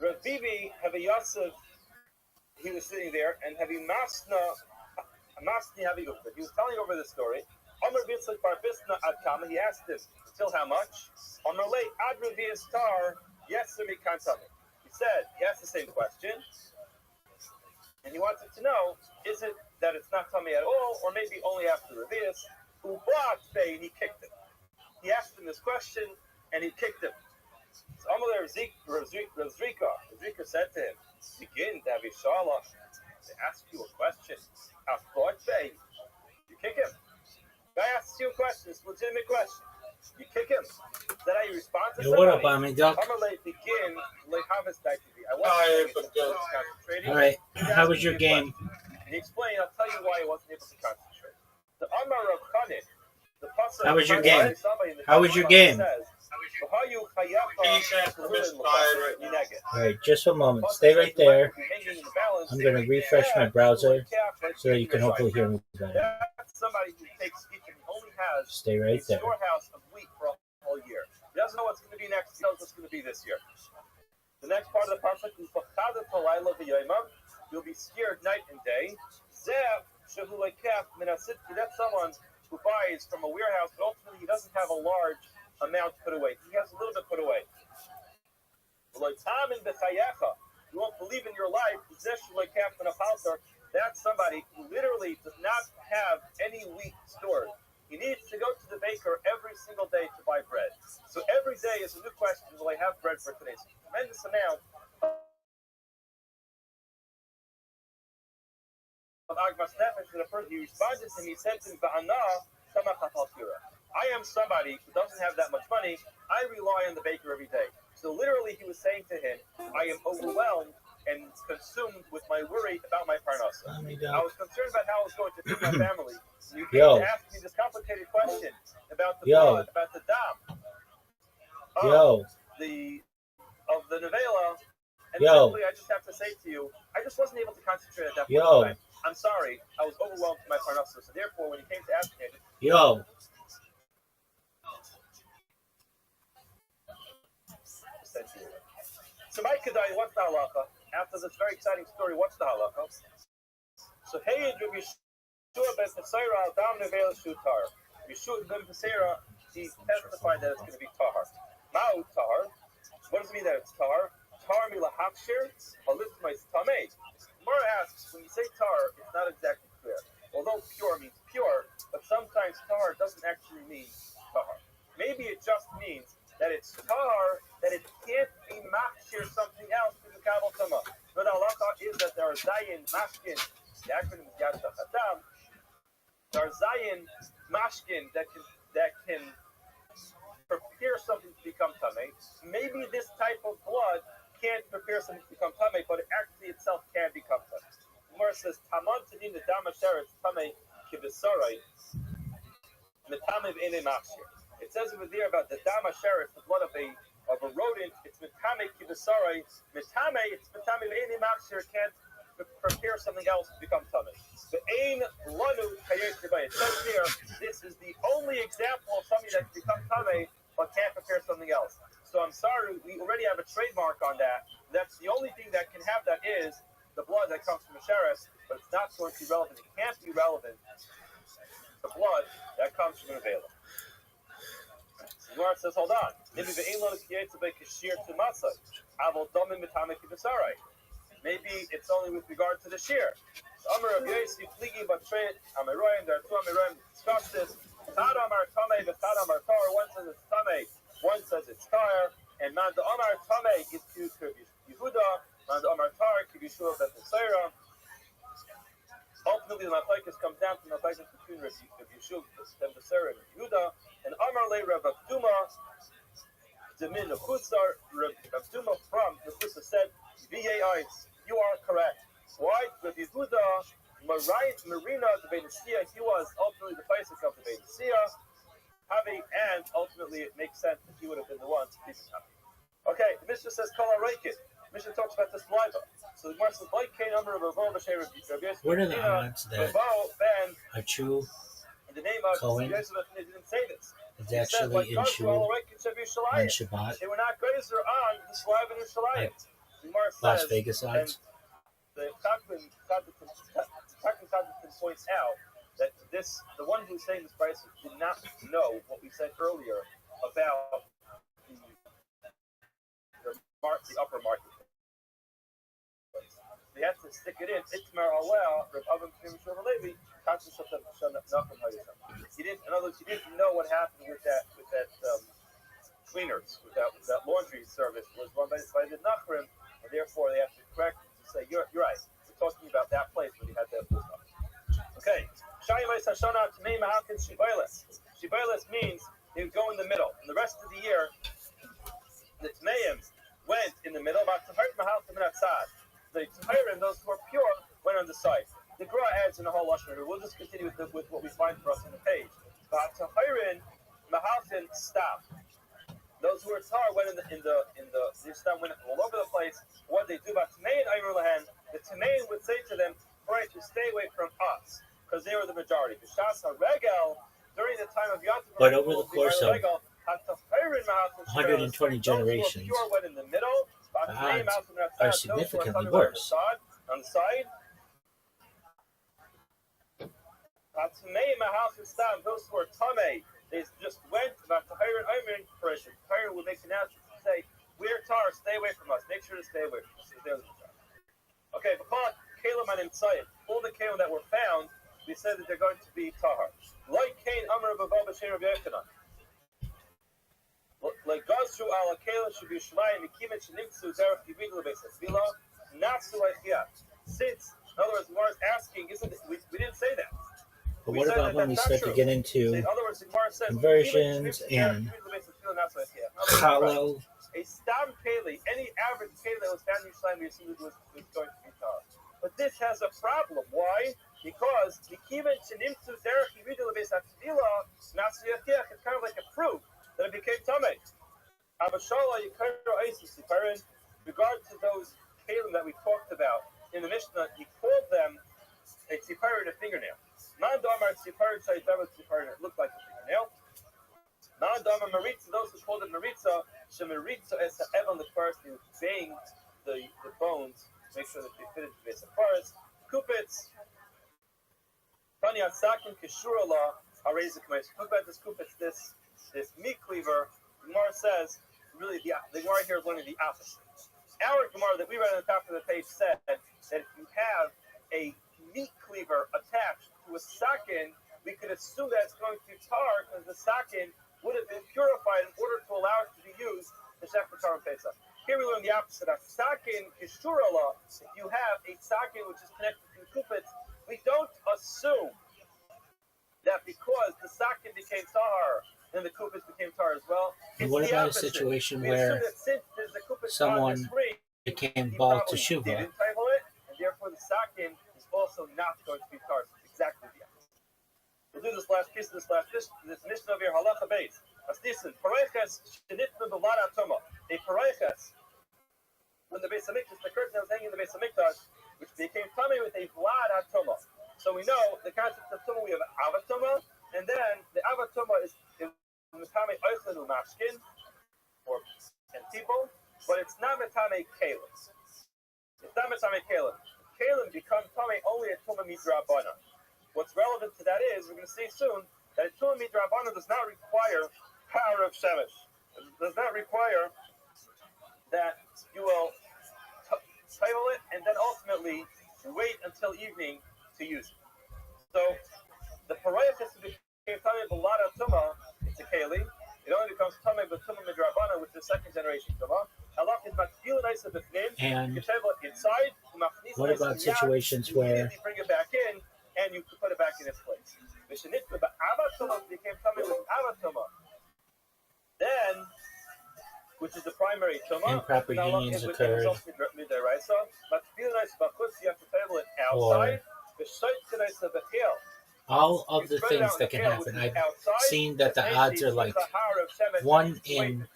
Rav Bibi have a Yosef. He was sitting there, and Havi Masni Havi Ukta. He was telling over the story. Amr Bitzlik Bar Bisna Ad Kama. He asked him, till how much? Amr Lei Ad Revius Tar Yesemi Kantami. He said, he asked the same question, and he wanted to know, is it that it's not tummy at all, or maybe only after Revius? Ublat Bey, and he kicked him. He asked him this question, and he kicked him. So Amr Razrika said to him, begin to have Ishala to ask you a question. You kick him. Guy asks you a question, it's a legitimate question. You kick him. Is that how you respond to somebody? What up, Ami Duck? Begin, all right, how was your game? He explained, I'll tell you why he wasn't able to concentrate. The Amar of Khanit, the pasuk. How was your game? How was your game? All right, just a moment. Stay right there. I'm going to refresh my browser so that you can hopefully hear me better. Stay right there. Storehouse of wheat for a whole year. He doesn't know what's going to be next. He knows what's going to be this year. The next part of the pasuk is you'll be scared night and day. That's someone who buys from a warehouse, but ultimately he doesn't have a large amount put away. He has a little bit put away. You won't believe in your life. That's somebody who literally does not have any wheat stored. He needs to go to the baker every single day to buy bread. So every day is a new question: will I have bread for today? So a tremendous amount of Agmas Nefesh to the person. He responded to me, he said to me, I am somebody who doesn't have that much money. I rely on the baker every day. So literally he was saying to him, I am overwhelmed and consumed with my worry about my parnasa. I was concerned about how I was going to feed my family. You came to ask me this complicated question about the blood, about the dam of the nevela. And simply, I just have to say to you, I just wasn't able to concentrate at that point in time. I'm sorry, I was overwhelmed with my parnasa. So therefore, when he came to ask me, so my Kedai, what's the halacha? After this very exciting story, what's the halacha? So hey, Rabbi Yeshua ben Pesera al dam nevela shutar. Yeshua ben Pesera, he testified that it's going to be tahar. Ma'u tahar. What does it mean that it's tahar? Tar mila hakshir, alift my tamei. Mara asks, when you say tar, it's not exactly clear. Although pure means pure, but sometimes tar doesn't actually mean tahar. Maybe it just means that it's tar, that it can't be machshir something else to the kabel tama. But the halacha is that there are zayin, mashkin, the acronym is yad chatam. There are zayin, mashkin that can prepare something to become tamei. Maybe this type of blood can't prepare something to become tamei, but it actually itself can become tamei. Gemara says, "Taman tadin the dam asher tamei kibisarai metamei v'inei machshir." It says over there about the dam asher, the blood of a rodent. It's metamei kibisarai. Metamei, it's metamei v'inei machshir. Can't prepare something else to become tamei. The ain lanu kayet Rabbi. It says here, this is the only example of something that can become tamei but can't prepare something else. So I'm sorry, we already have a trademark on that. That's the only thing that can have that is the blood that comes from a sheretz, but it's not going to be relevant. It can't be relevant. The blood that comes from an avela. The Gemara says, hold on. Maybe it's only with regard to the shear. Amar Rabbi Yossi Pligi Batret Amiroyim. There are two Amiroyim discuss this. Tad Amar Tamei, but Tad Amar Tar. One says it's Tamei, one says it's Tar. And Man the Amar Tamei is to Yehuda. Man the Amar Tar to Yeshua ben Pesera. Ultimately, the Machlokes comes down to the Machlokes between Yeshua ben Pesera and Yehuda. And Amar Le Rav Abduma Demin of Chutzar. Rav Abduma from the Chutzar said, "V.A.I. You are correct." Why? With Yehuda, Marina, the Beinisia, he was ultimately the Paisik of the Beinisia, and ultimately it makes sense that he would have been the one to be the Havi. Okay, the Mishnah says, Kala Reikit. The Mishnah talks about this liva. So the Gemara says, like K number of Ravo, B'Shem, what are the odds that a true in the name of Cohen Yosef, they didn't say this. is actually in Shul on Shabbat? They were not grazer on the Saliva in Shalayim. Las Vegas odds? The Chakman points out that the one who's saying this price did not know what we said earlier about the upper market. They had to stick it in. Itmar Allah, Rav Avim Kim Shur Levi, he didn't. In other words, he didn't know what happened with that cleaners, with that laundry service was run by the Nachrim, and therefore they have to correct it to say you're right. We're talking about that place where he had that full stop. Okay. Shibayles means they would go in the middle. And the rest of the year, the Tmeim went in the middle. The Tmeim, those who are pure, went on the side. The Gra adds in the whole Lashon. We'll just continue with what we find for us on the page. Stop. Those who are tar went in the Yistam went all over the place. What they do about Tmeim Ayru Lahen, the Tmeim would say to them, all right, to stay away from us, because they were the majority. During the time of Yom Tov, but over the course of 120 generations, the odds are significantly worse. On the side, Those who are Tameh, they just went about Tahir and Omer first. Tahir would make an announcement to say, we're Tar, stay away from us. Make sure to stay away from us. Okay, but all the Kalim that were found, we said that they're going to be Tahar. Like Cain, Amr, Babal, Bashir, Rabbi Yochanan. Like Gazru ala Kalim should be Shemaim, Mikimet, Shenimtsu, Derech, Yibidul, Beisasvila, Natsu, Laichia. Since, in other words, Gemara is asking, we didn't say that. But what about when we start to get into conversions and Chalel? A stam keli, any average keli that was found in Yerushalayim, we assumed was going to be tar. But this has a problem. Why? Because it's kind of like a proof that it became tamei. In regard to those kalim that we talked about in the Mishnah, he called them a tzipar and a fingernail. It looked like a fingernail. Maritza, those who called it Maritza, Shemaritza es ha'evan the first, he would bang the bones to make sure that they fitted the base of forest. Kupitz, Tanya Sakin Kishurala, Hareza Kamesh. Talk about this kupitz, this meat cleaver. The Gemara says, really, the Gemara here is learning the opposite. Our Gemara that we read on the top of the page said that if you have a meat cleaver attached to a sakin, we could assume that it's going to be tar because the sakin would have been purified in order to allow it to be used to shech for tar and pesach. Here we learn the opposite. A sakin kishurala, if you have a sakin which is connected to the kupitz, we don't assume that because the sakin became tar, then the kupitz became tar as well. And what about a situation where someone became bald to Shuvah? And therefore the sakin is also not going to be tar. So it's exactly the opposite. We'll do this last piece of this Mishnah of your halacha base. As this is, pareiches shenitnu b'vad atoma. A pareiches, when the Beis Hamikdash, the curtain that was hanging in the Beis Hamikdash, which became tummy with a vlad atoma. So we know the concept of tumah. We have avatoma, and then the avatoma is metame oichlin umashkin, and people, but it's not metame kalim. It's not metame kalim. Kalim become tummy only at tumah midrabana. What's relevant to that is, we're going to see soon, that a tumah midrabana does not require power of shemesh. It does not require that you will title it and then ultimately wait until evening to use it. So the parayachis became tumah b'lada tumah, it's a keli. It only becomes tumah b'tumah midrabana, which is second generation tumah. And inside. what about situations where bring it back in and you put it back in its place? Then, which is the primary tumah, improper unions occurred, you have to table it outside. all of the things that can happen. I've seen that the odds are like 1 in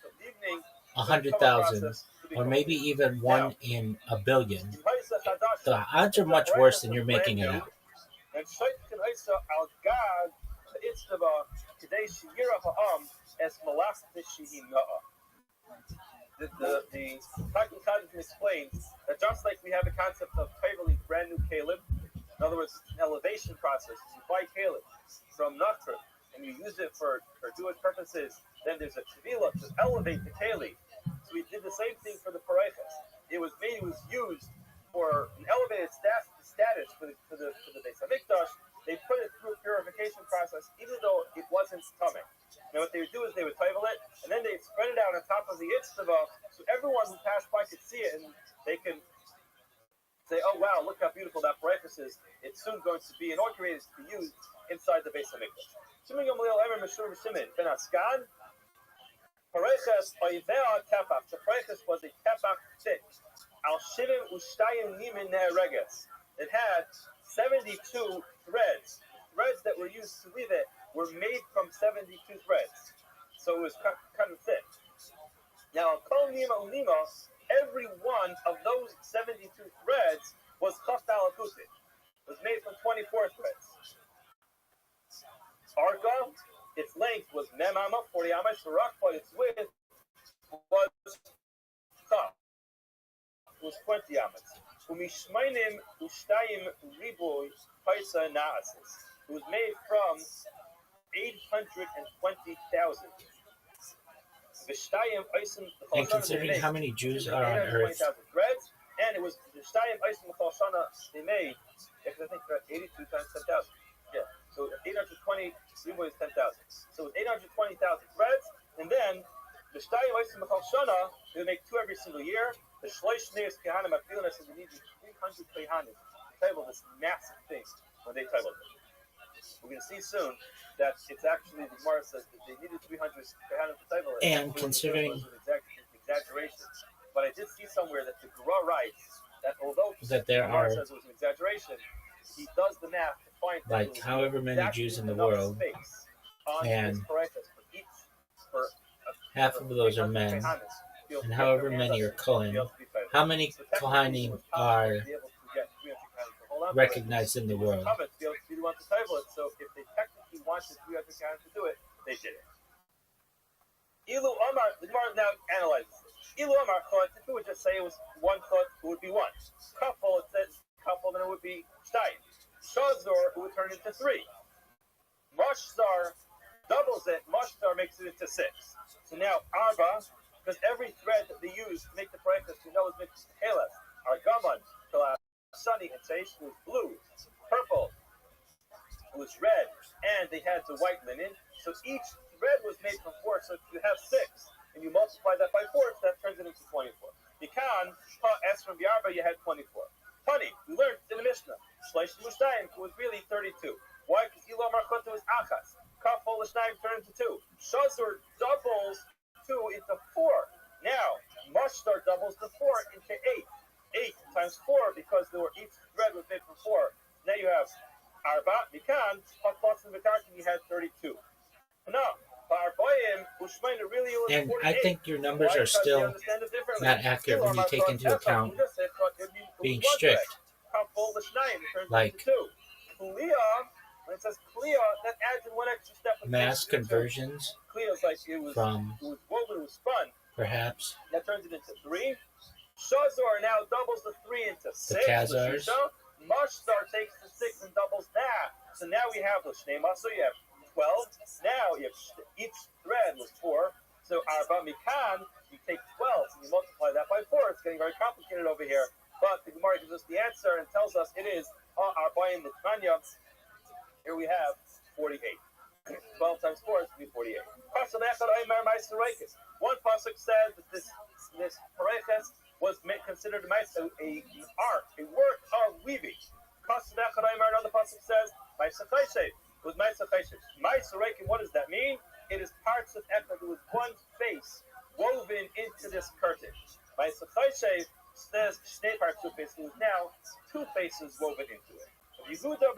100,000, or maybe even 1 in a billion. The odds are much worse than you're making it out. The Talmud explains that just like we have a concept of totally brand new kalim, in other words, it's an elevation process. You buy kalim from Natra and you use it for Jewish purposes, then there's a tevilah to elevate the keli. So we did the same thing for the paraychas. It was used for an elevated status for the Beis Hamikdash. They put it through a purification process, even though it wasn't stomach. Now what they would do is they would title it, and then they'd spread it out on top of the itztava, so everyone who passed by could see it, and they can say, "Oh wow, look how beautiful that paraychas is! It's soon going to be inaugurated to be used inside the Beis Hamikdash." Paraychas oivea tefach. The paraychas was a tefach thick. Al shivim ushtayim nimin ne'ereges. It had 72 threads. Threads that were used to weave it were made from 72 threads. So it was kind of thick. Now, kol nima unima, every one of those 72 threads was chafta alakutit. Was made from 24 threads. Arka, its length was memama, 40 amas, but its width was chaf. It was 20 amas. Umishmainim ushtayim riboy paisa naasis. It was made from 820,000. And considering how many Jews are on earth, 820,000 threads, and it was Vishtayim Isim Shana they made, because I think 82 times 10,000. Yeah, so 820 is 10,000. So it was 820,000 threads, and then Vishtayim Isim Shana they make 2 every single year. The Shlosh Neis Kehanim Afilas and they need 300 Kehanim to table this massive thing when they table it. We're going to see soon that it's actually, the Gemara says that they needed 300 Kehanim to table it. and considering Exaggeration. But I did see somewhere that the Gemara writes that although that there Gemara are says it was an exaggeration, he does the math to find like however many Jews in the world, and half of those are men, and however many are Kohen, how many Kohanim are recognized in the world? So if they technically wanted 300 Kohanim to do it, they did it. Ilu Omar, the Gemara now analyzes this. Ilu Omar Chot, if it would just say it was one Chot, it would be one. Couple, it says couple, then it would be Shtayim. Shazor, it would turn into 3. Mashzar doubles it, Mashzar makes it into 6. So now Arba, because every thread that they use to make the practice, you know, is mixed with Helas, Argaman, Sunny, and Seish, it was blue, purple, it was red, and they had the white linen. So each thread was made from 4, so if you have 6, and you multiply that by 4, that turns it into 24. You can, S from Yarba, you had 24. Funny, we learned in the Mishnah, Shleish Mushtayim was really 32. Why? Because Ilo Marchota was Achas. Kafol L'Shnayim turned into 2. Shazur doubles 2 into 4. Now, Mashtar doubles the 4 into 8. 8 times 4, because each thread was made from 4. Now you have Arba, Mikan, Plus and Vikarkin, you had 32. No, and I think your numbers are still not accurate when you take into account being strict. Like when it says Kliya, that adds in one extra step. Mass conversions from perhaps that turns it into 3. Shazor now doubles the 3 into 6. The Khazars. Mashtar takes the 6 and doubles that. So now we have L'Shnei Maso, you have 12. Now you have each thread was 4. So Arba Mikan, you take 12 and you multiply that by 4. It's getting very complicated over here. But the Gemara gives us the answer and tells us it is Arba in the Tanya. Here we have 48. 12 times 4 is going to be 48. One pasuk says that this pareches was considered an art, a work of weaving. Another pasuk says with what does that mean? It is parts of Echad. It was one face woven into this curtain. Says Shnei parts of face. It was now 2 faces woven into it. Yehuda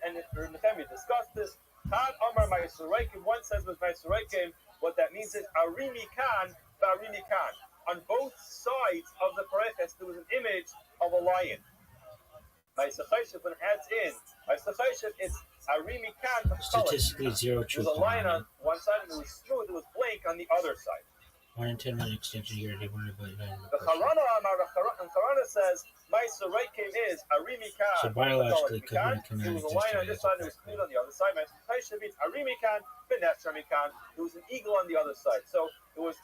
and Nehemiah discussed this. Had Amar Ma'asurikim. One says with Ma'asurikim. What that means is Arimi Khan, Arimi Khan. On both sides of the pareches, there was an image of a lion. Ma'asurikim, when it adds in, Ma'asurikim, it's Arimi Khan. Statistically zero truth. There was a lion on one side and it was smooth, it was blank on the other side. 1 in 10 million extension year, they wonder about the Charana says, Ma'asurikim is Arimi Khan. So biologically, there was a lion on this side and it was smooth on the other side. Ma'asurikim means Arimi Khan, Benetrami Khan. There was an eagle on the other side. So it was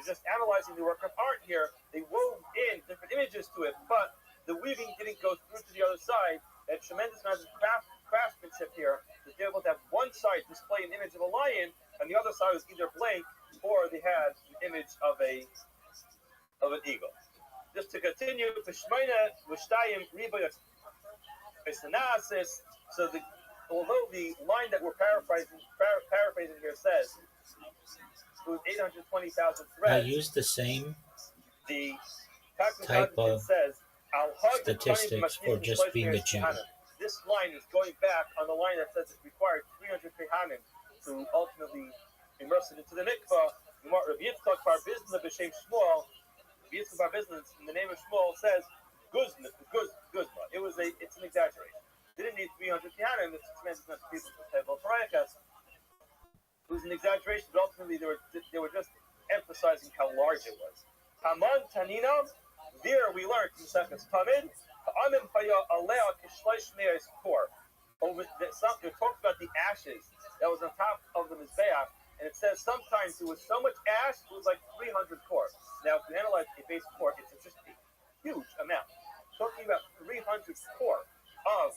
just analyzing the work of art here. They wove in different images to it, but the weaving didn't go through to the other side. They had tremendous amount of craftsmanship here to be able to have one side display an image of a lion, and the other side was either blank or they had an image of an eagle. Just to continue, so although the line that we're paraphrasing here says it was 820,000 threads. I used the same the type of says, statistics for just being a Jew. This line is going back on the line that says it required 300 Kehanim to ultimately immerse it into the mikvah. Rabbi Yitzchak bar Bizna b'shem Shmuel, Rabbi Yitzchak bar Bizna in the name of Shmuel says Guzma. It's an exaggeration. They didn't need 300 Kehanim. It's a tremendous amount of people to table Paraykas. It was an exaggeration, but ultimately they were just emphasizing how large it was. Haman Tanina, there we learned in Second Tamid, Amin Paya Alea Kishlesh Meis Kor. It talks about the ashes that was on top of the Mizbeach, and it says sometimes it was so much ash, it was like 300 core. Now, if you analyze a base core, it's just a huge amount. Talking about 300 core of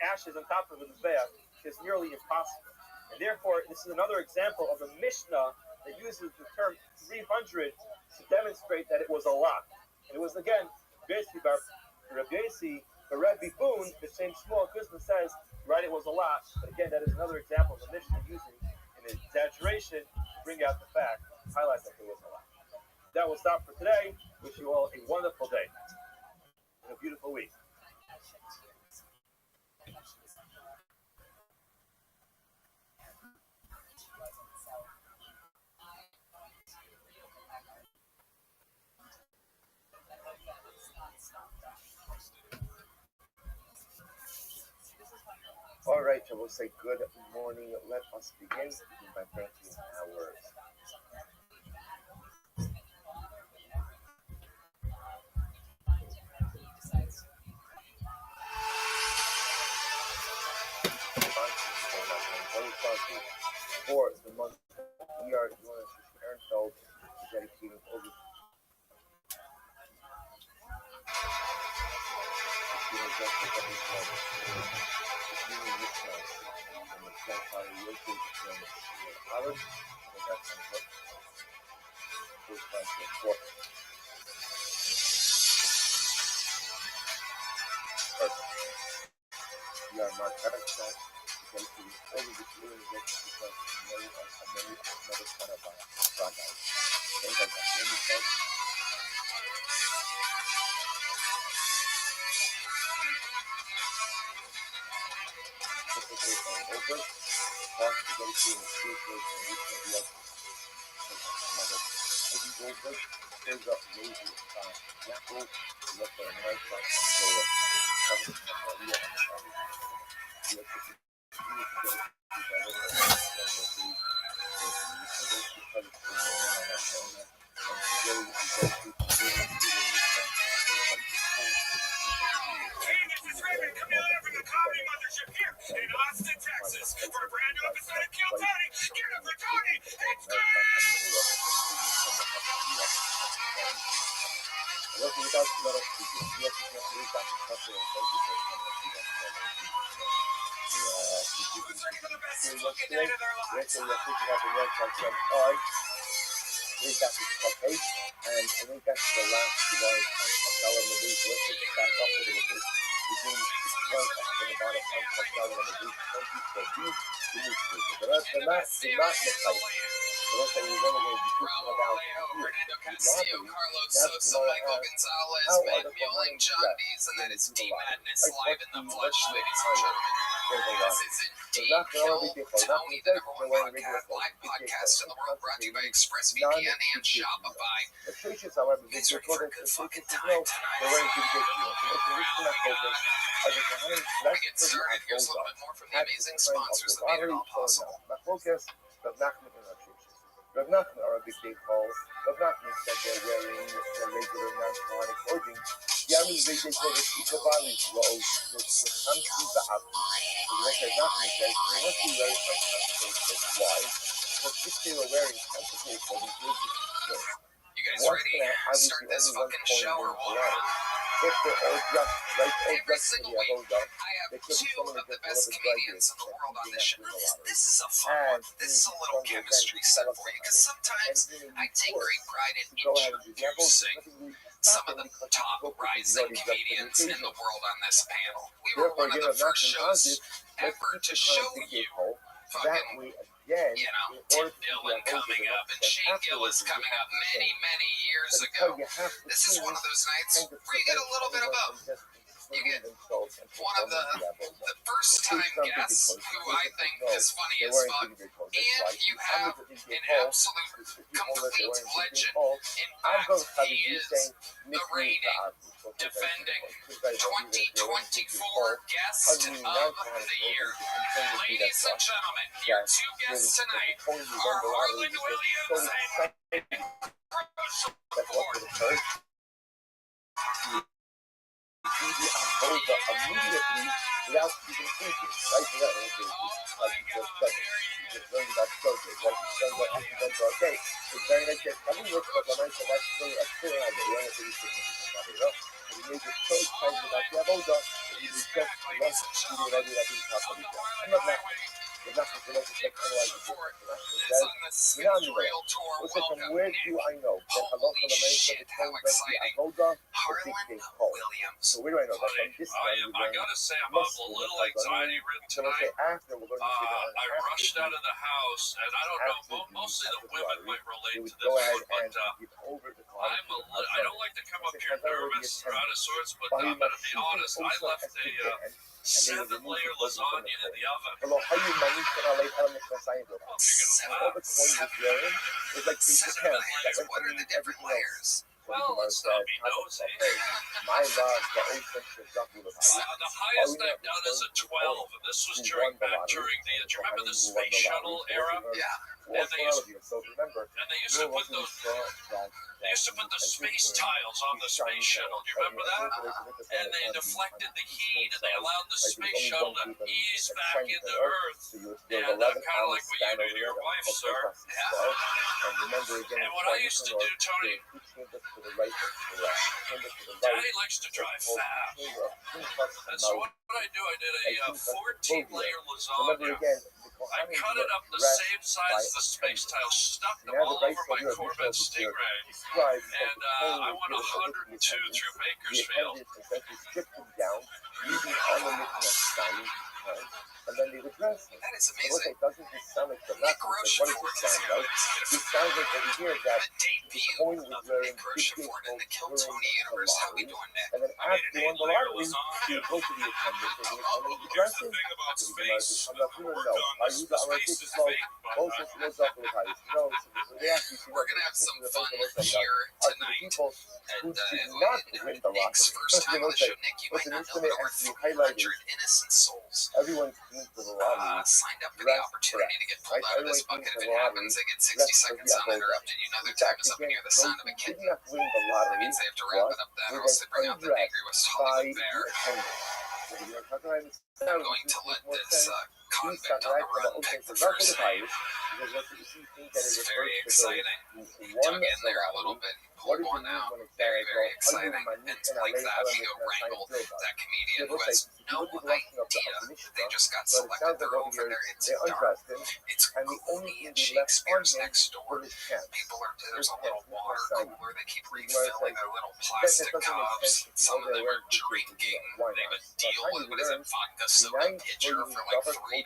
ashes on top of the Mizbeach is nearly impossible. And therefore, this is another example of a Mishnah that uses the term 300 to demonstrate that it was a lot. And it was, again, basically by Rabbi, the Rabbi Boone, the same small business says, right, it was a lot. But again, that is another example of a Mishnah using an exaggeration to bring out the fact, highlight that there was a lot. That will stop for today. Wish you all a wonderful day and a beautiful week. All right, so we'll say good morning. Let us begin by thanking our for the month. We are doing Ehrenfeld dedicating over we are not dedicated over the year because many another kind of Rabbi. Things like that. Over, talk to go to the spiritual and we can be up mother. Over, there's a lazy example, look for a nice one and go up. Coming from Maria and Rabbi. We have to continue to go in Austin, Texas, for a brand new episode of Kill Tony. Get up for Tony. It's good. Second of the best looking night of their lives. We got this okay, and I think that's the last guy Pascal on the beach. Let's just back up a little bit. We're doing 6 months up on the bottom of Pascal on the beach. 2014, the newspaper. They're not in the fight. So let's say we're only going to be talking about Fernando Castillo, Carlos Sosa, Michael Gonzalez, Matt Mueling, John Dees, and then it's Team Madness live in the flesh, ladies and gentlemen. This is indeed Kill Tony, the number one live podcast in the world, brought to you by ExpressVPN and Shopify. It's ready for a good fucking time tonight. Before we get started, here's a little bit more from the amazing sponsors that made it all possible. Rav Nachman are a big day call. Rav Nachman said they're wearing their regular non-Quranic clothing. The only big day call is equivalent roles with Hamsi Ba'ab. So what Rav Nachman says, they must be very uncomfortable. Why? Because if they were wearing comfortable clothing, they would be You guys ready to start this fucking show or what? If they're all dressed, right, Every single week, I have two of the best comedians in the world on this show. This is a fun one. This is a little chemistry set for you, because sometimes I take great pride in introducing some of the top rising comedians in the world on this panel. We were one of the first shows ever to show you fucking, Tim Dillon coming up and Shane Gillis coming up many, many years ago. This is one of those nights where you get a little bit of both. You get one of the first time guests who I think is funny as fuck, and you have an absolute complete legend in fact. He is the reigning, defending 2024 guest of the year. Ladies and gentlemen, your two guests tonight are Harlan Williams and immediately without even thinking, right? okay, it's very nice that coming with but the nice that's still an idea. You don't have to be significant about it, you know? And he made it so excited about the avoda that he was just rushed to the ready that he was not going to do. I'm not mad. We're not going to let us analyze it. We're not going to listen, from where do I know that Allah for the America the time read the avoda the big day call? So where do I know that? From this time we learn gotta say, I'm a little anxiety ridden so let's tonight. say after we're going to figure out I rushed out of the house, and I don't know, mostly the women might relate we to would go ahead this one, and but give over the I don't like to come up here nervous or out of sorts, but I'm going to be honest, I left a 7-layer lasagna in the oven. ולא היו מנים של עלי על המכנסיים בו. Figured All the coins was wearing was like these details that went What are the different layers? Well, let's not be nosy. My love, the old section of Ducky was The highest I've done is a 12, and this was during the, do you remember the space shuttle era? Yeah. And they used to put those, they used to put the space tiles on the space shuttle, do you remember that? And they deflected the heat, and they allowed the space shuttle to ease back into Earth. Yeah, kind of like what you do to your wife, sir. And what I used to do, Tony, Daddy likes to drive fast. And so what I do, I did a 14-layer lasagna. I cut it up the same size as the space tile, stuck them all over my Corvette Stingray, and I went 102 through Bakersfield. And then they would dress him. That is So what amazing. it doesn't just sound like the Nick what Roche does Ford it sound like? It sounds like over here that The debut the coin was of wearing Nick Roche big Ford in the Kill during Tony the universe. How we lottery. doing, Nick? And then after you won the lottery, you would go to the attendant and you would Here's dress the him. thing about So you space. I'm not The going work to know. on Are this, you the the space is well, fake, but most of those up with high. No, so they ask you to We're gonna have some fun here are the tonight. people who And did not win the Nick's lottery. first time on the show, Nick, you might Listen, not this know, is but over as you highlighted, 300 innocent souls everyone's been to the lottery. signed up for the opportunity to get pulled out of this bucket. If it happens, they get 60 seconds uninterrupted. You know their time is up when you hear the sound of a Did kitten. not win the That lottery. means they have to wrap it up then, or else they bring out the angry West By Hollywood the bear. attendant. I'm going to let this convict on the run pick the first name. This is very exciting. Dug in there a little bit, pulled one out. Very, very exciting. And like that, we go wrangle that comedian who has no idea they just got selected. They're over there. It's dark. It's gloomy and Shakespeare's next door. People are, there's a little water cooler. They keep refilling their little plastic cups. Some of them are drinking. They have a deal with, what is it, vodka soda pitcher for like $3.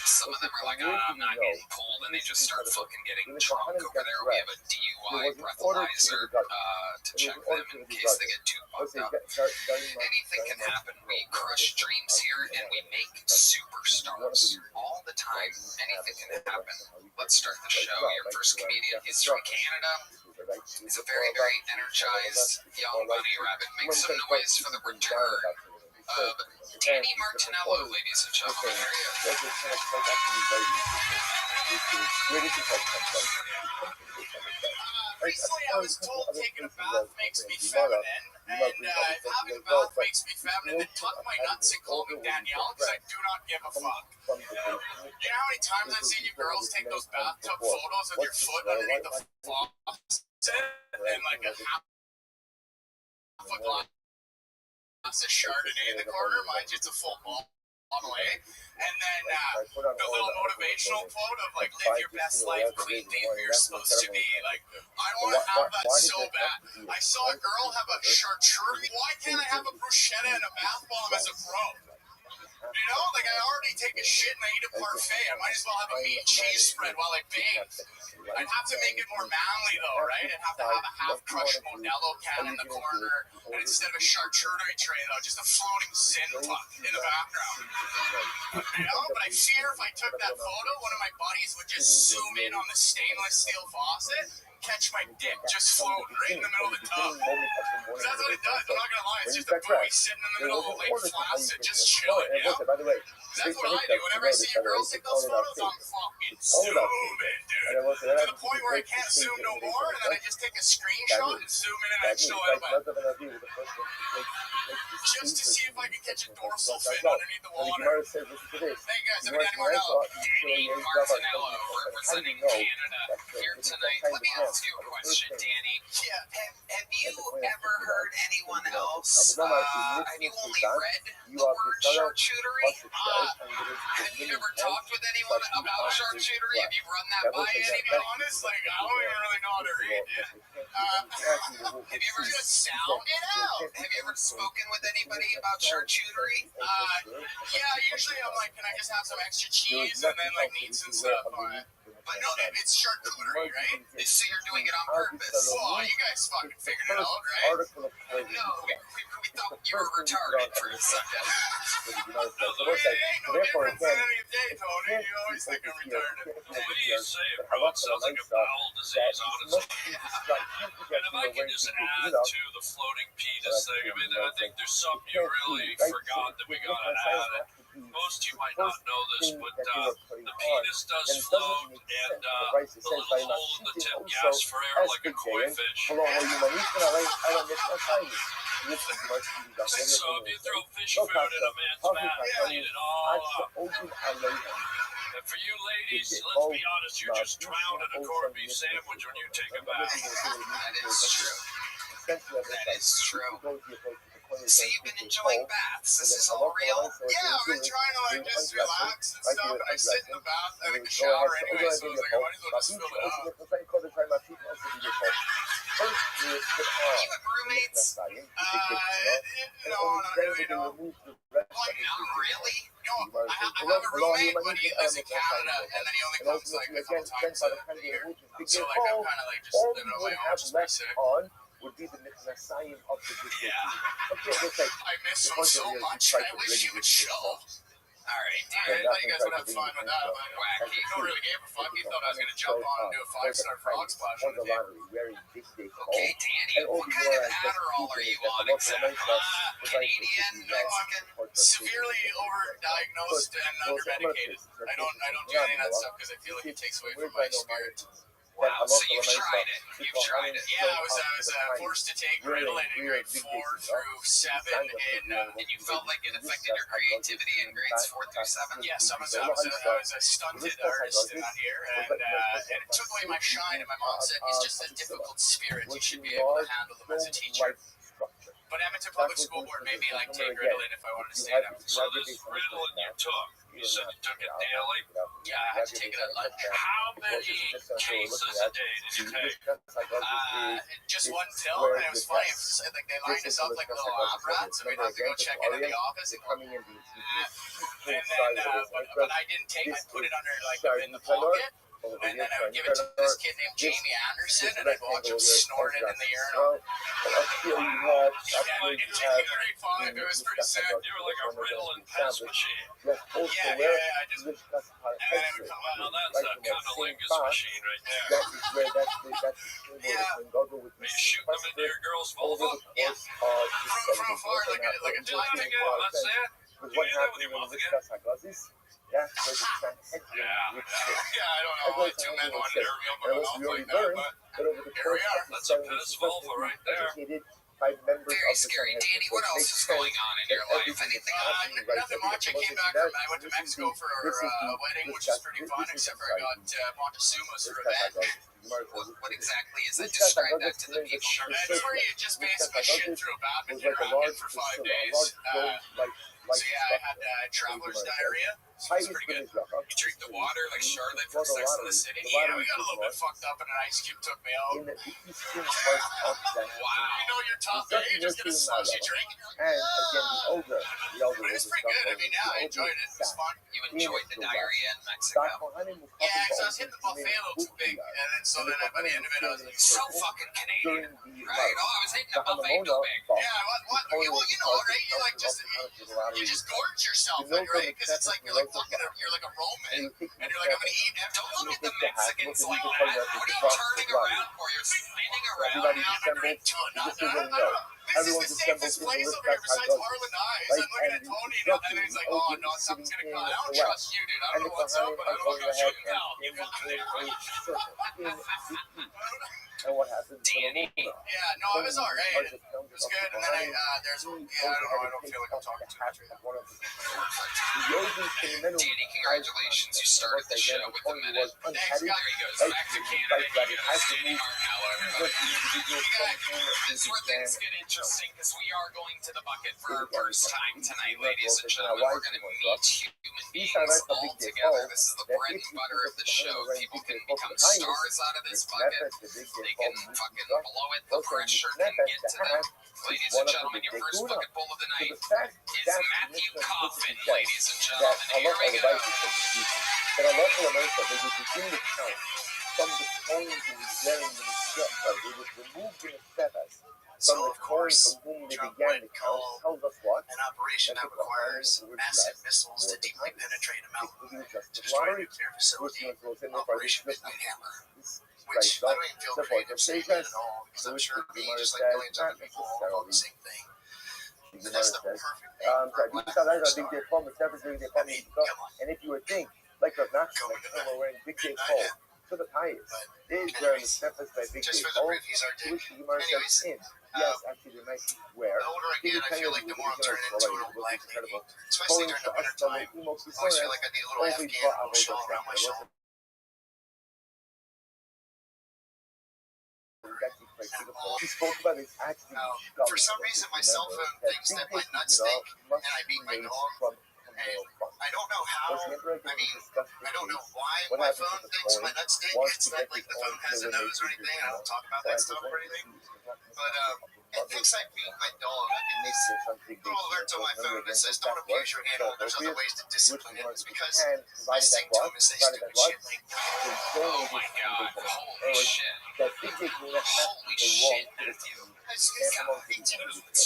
Some of them are like, I'm not getting pulled, and they just start fucking getting drunk over there. We have a DUI breathalyzer to check them in case they get too fucked up. Anything can happen. We crush dreams here, and we make superstars all the time. Anything can happen. Let's start the show. Your first comedian. He's from Canada. He's a very, very energized young bunny rabbit. Make some noise for the return of Danny Martinello, ladies and gentlemen. Here he Recently, I was told taking a bath makes me feminine, and having a bath makes me feminine, and tuck my nuts and call me Danielle, because I do not give a fuck. You know how many times I've seen you girls take those bathtub photos with your foot underneath the faucet, and like a half a glass of Chardonnay in the corner? Mind you, it's a full bottle, eh? And then the little motivational quote of like, live your best life, queen, be who you're supposed to be. Like, I want to have that so bad. I saw a girl have a charcuterie. Why can't I have a bruschetta and a bath bomb as a bro? You know, like I already take a shit and I eat a parfait. I might as well have a meat cheese spread while I bathe. I'd have to make it more manly though, right? I'd have to have a half-crushed Modelo can in the corner, and instead of a charcuterie tray though, just a floating sin puck in the background. You know, but I fear if I took that photo, one of my buddies would just zoom in on the stainless steel faucet, catch my dick just floating right in the middle of the tub. Because that's what it does. I'm not gonna lie, it's just a buoy sitting in the middle of a lake flaccid, just chilling. You know? That's what I do. Whenever I see a girl take those photos, I'm fucking zooming, dude. To the point where where I can't zoom no more, and then I just take a screenshot and zoom in and I show it, just to see if I can catch a dorsal fin underneath the water. Thank you guys. Have any more help? Danny Martinello, representing Canada here tonight. Let me ask you a question, Danny. Yeah. Have you ever heard anyone else? Have you only read the word charcuterie? Have you ever talked with anyone about charcuterie? Have you run that by To be anyone? honest, like, I don't even really know how to read yet. Have you ever just sound it out? Have you ever spoken with anybody about charcuterie? Yeah, usually I'm like, can I just have some extra cheese and then like meats and stuff on it? But no, It's charcuterie, right? so you're doing it on purpose. Oh, you guys fucking figured it out, right? No, we thought you were retarded for a second. It ain't no difference than any day, Tony. You always think I'm retarded. What do you say it brought sounds like a bowel disease, honestly. And if I can just add to the floating penis thing, I mean, I think there's something you really forgot that we gotta add. Most of you might not know this, but the penis does float, and the little hole in the tip gasps for air like a koi fish. So if you throw fish food in a man's mouth, he'll eat it all up. And for you ladies, let's be honest, you just drown in a corned beef sandwich when you take a bath. That is true. That is true. So you've been enjoying baths. This is all real? Yeah, I've been trying to like just relax and stuff, and I sit in the bath, I take a shower anyway, so I was like, I might as well just fill it up. You have roommates? No, not really, no. Like, not really? No, I have a roommate, but he lives in Canada, and then he only comes like a couple times a year. So like I'm kind of like just living on my own, which is pretty sick. Would be the Messiah of the Yeah. I miss him so much. I wish he would show. Alright, I thought you guys would have fun with that, but Wacky. he don't really give a fuck. He thought I was gonna jump on and do a 5-star frog splash on the team. Okay, Danny, what kind of Adderall are you on exactly? Canadian, Mexican? Severely overdiagnosed and undermedicated. I don't do any of that stuff because I feel like it takes away from my spirit. Wow, so you've tried it. You've tried it. Yeah, I was forced to take Ritalin in grade 4 through 7, And you felt like it affected your creativity in grades 4 through 7? yes, I was a stunted artist in that year, and it took away my shine. And my mom said, "He's just a difficult spirit. You should be able to handle him as a teacher." But Edmonton Public School Board made me like take Ritalin if I wanted to stay in Edmonton. So this Ritalin you took, you said you took it daily? Yeah, I had to take it at lunch. How many cases a day did you take? Just one pill, and it was funny. It was just, like they lined us up like little lab rats, and we'd have to go check in at the office. And then, but I didn't take. I put it under like in the pocket. And then I would give it to this kid named Jamie Anderson, and I'd watch him snort it in the urinal. It took me grade 5. It was pretty sick. You were like a Ritalin pass machine. Yeah. I just, and then it would come Well, out. that's a cunnilingus machine right there. Yeah. Are you shooting them into your girl's vulva? Yeah. From afar, like a giant. Let's say it. You do that with your mouth again? Yeah, I don't know why 2 men wanted to reveal my mouth like that, but here we are. That's a penis vulva right there. Very scary. Danny, what else is going on in your life? Anything Nothing much. I came back I went to Mexico for a wedding, which was pretty fun, except for I got Montezuma's revenge. What exactly is it? Describe that to the people. It's where you just basically shit through a badminton racket for 5 days. So yeah, I had traveler's diarrhea. So it's pretty good. You drink the water like Charlotte from Sex and the City? Yeah, we got a little bit fucked up, and an ice cube took me out. Wow. You know you're tough, eh? You just get a slushy drink. But it was pretty good. I mean, yeah, I enjoyed it. It was fun. You enjoyed the diarrhea in Mexico? Yeah, because I was hitting the buffet a little too big, and then so then by the end of it, I was like, So fucking Canadian. Right? Oh, I was hitting the buffet too big. yeah, what? You know, right? You like you just gorge yourself, like, right? Because it's like you're like a Roman, and you're like, I'm gonna eat. Don't look at the Mexicans like that. What are you turning around for? You're spinning around. I'm not gonna eat tuna. everyone's the assembled safest in the place lift over here class besides Haggadah. Harlan Eyes. Right? I'm looking at And Tony, the and then he's like, instructor oh, is no, sitting something's going to in come out. I don't the left. trust you, dude. I And don't the know what's up, Kohanim but are I'm going going to ahead shoot you and down. You standing fucking in a circle in the east. And what happens to the Muna? Yeah, no, it was all right. It was good. And then there's, I don't know, I don't feel like I'm talking too much right now. Danny, congratulations. You started the show with the minute. Thanks, There guys. he goes. Back to Canada. He goes. Danny Markello, everybody. This is where things get interesting because we are going to the bucket for our first time tonight, ladies and gentlemen. We're going to meet human beings all together. This is the bread and butter of the show. People can become stars out of this bucket. They can fucking blow it. The pressure can get to them. Ladies and gentlemen, your first bucket bowl of the night is Matthew Coffin, ladies and gentlemen. Here we go. But I love America, they would begin to count from the coins in the Israeli they would remove the Nefetas from the coins from whom they began to count. Tells us what? An operation that requires massive missiles to deeply penetrate a mountain to destroy a nuclear facility. Operation Midnight Hammer. Which I don't even feel creative saying that at all, because I'm sure me, just like millions of other people, all call the same thing. But that's the perfect name for a black star. And if you would think, like a Nazi, like someone wearing Big Day Paul, to the highest, is wearing the Nefesh by Big Day Paul, which the Gemara says in. Yes, actually, they might wear. The older I get, I feel like the more I'm turning into an old black lady. Especially during the winter time. I always feel like I need a little Afghan little shawl around my shoulder. He spoke about his acting. For some reason, my cell phone thinks that my nuts stink, and I beat my dog. And I don't know how. I don't know why my phone thinks my nuts stink. It's not like the phone has a nose or anything. I don't talk about that stuff or anything. But it thinks I beat my dog. I mean, this little alerts on my phone that says, "Don't abuse your animal. There's other ways to discipline him." It's because I sing to him and say stupid shit like, "Oh my god! Holy shit! Holy shit, Matthew!" Let's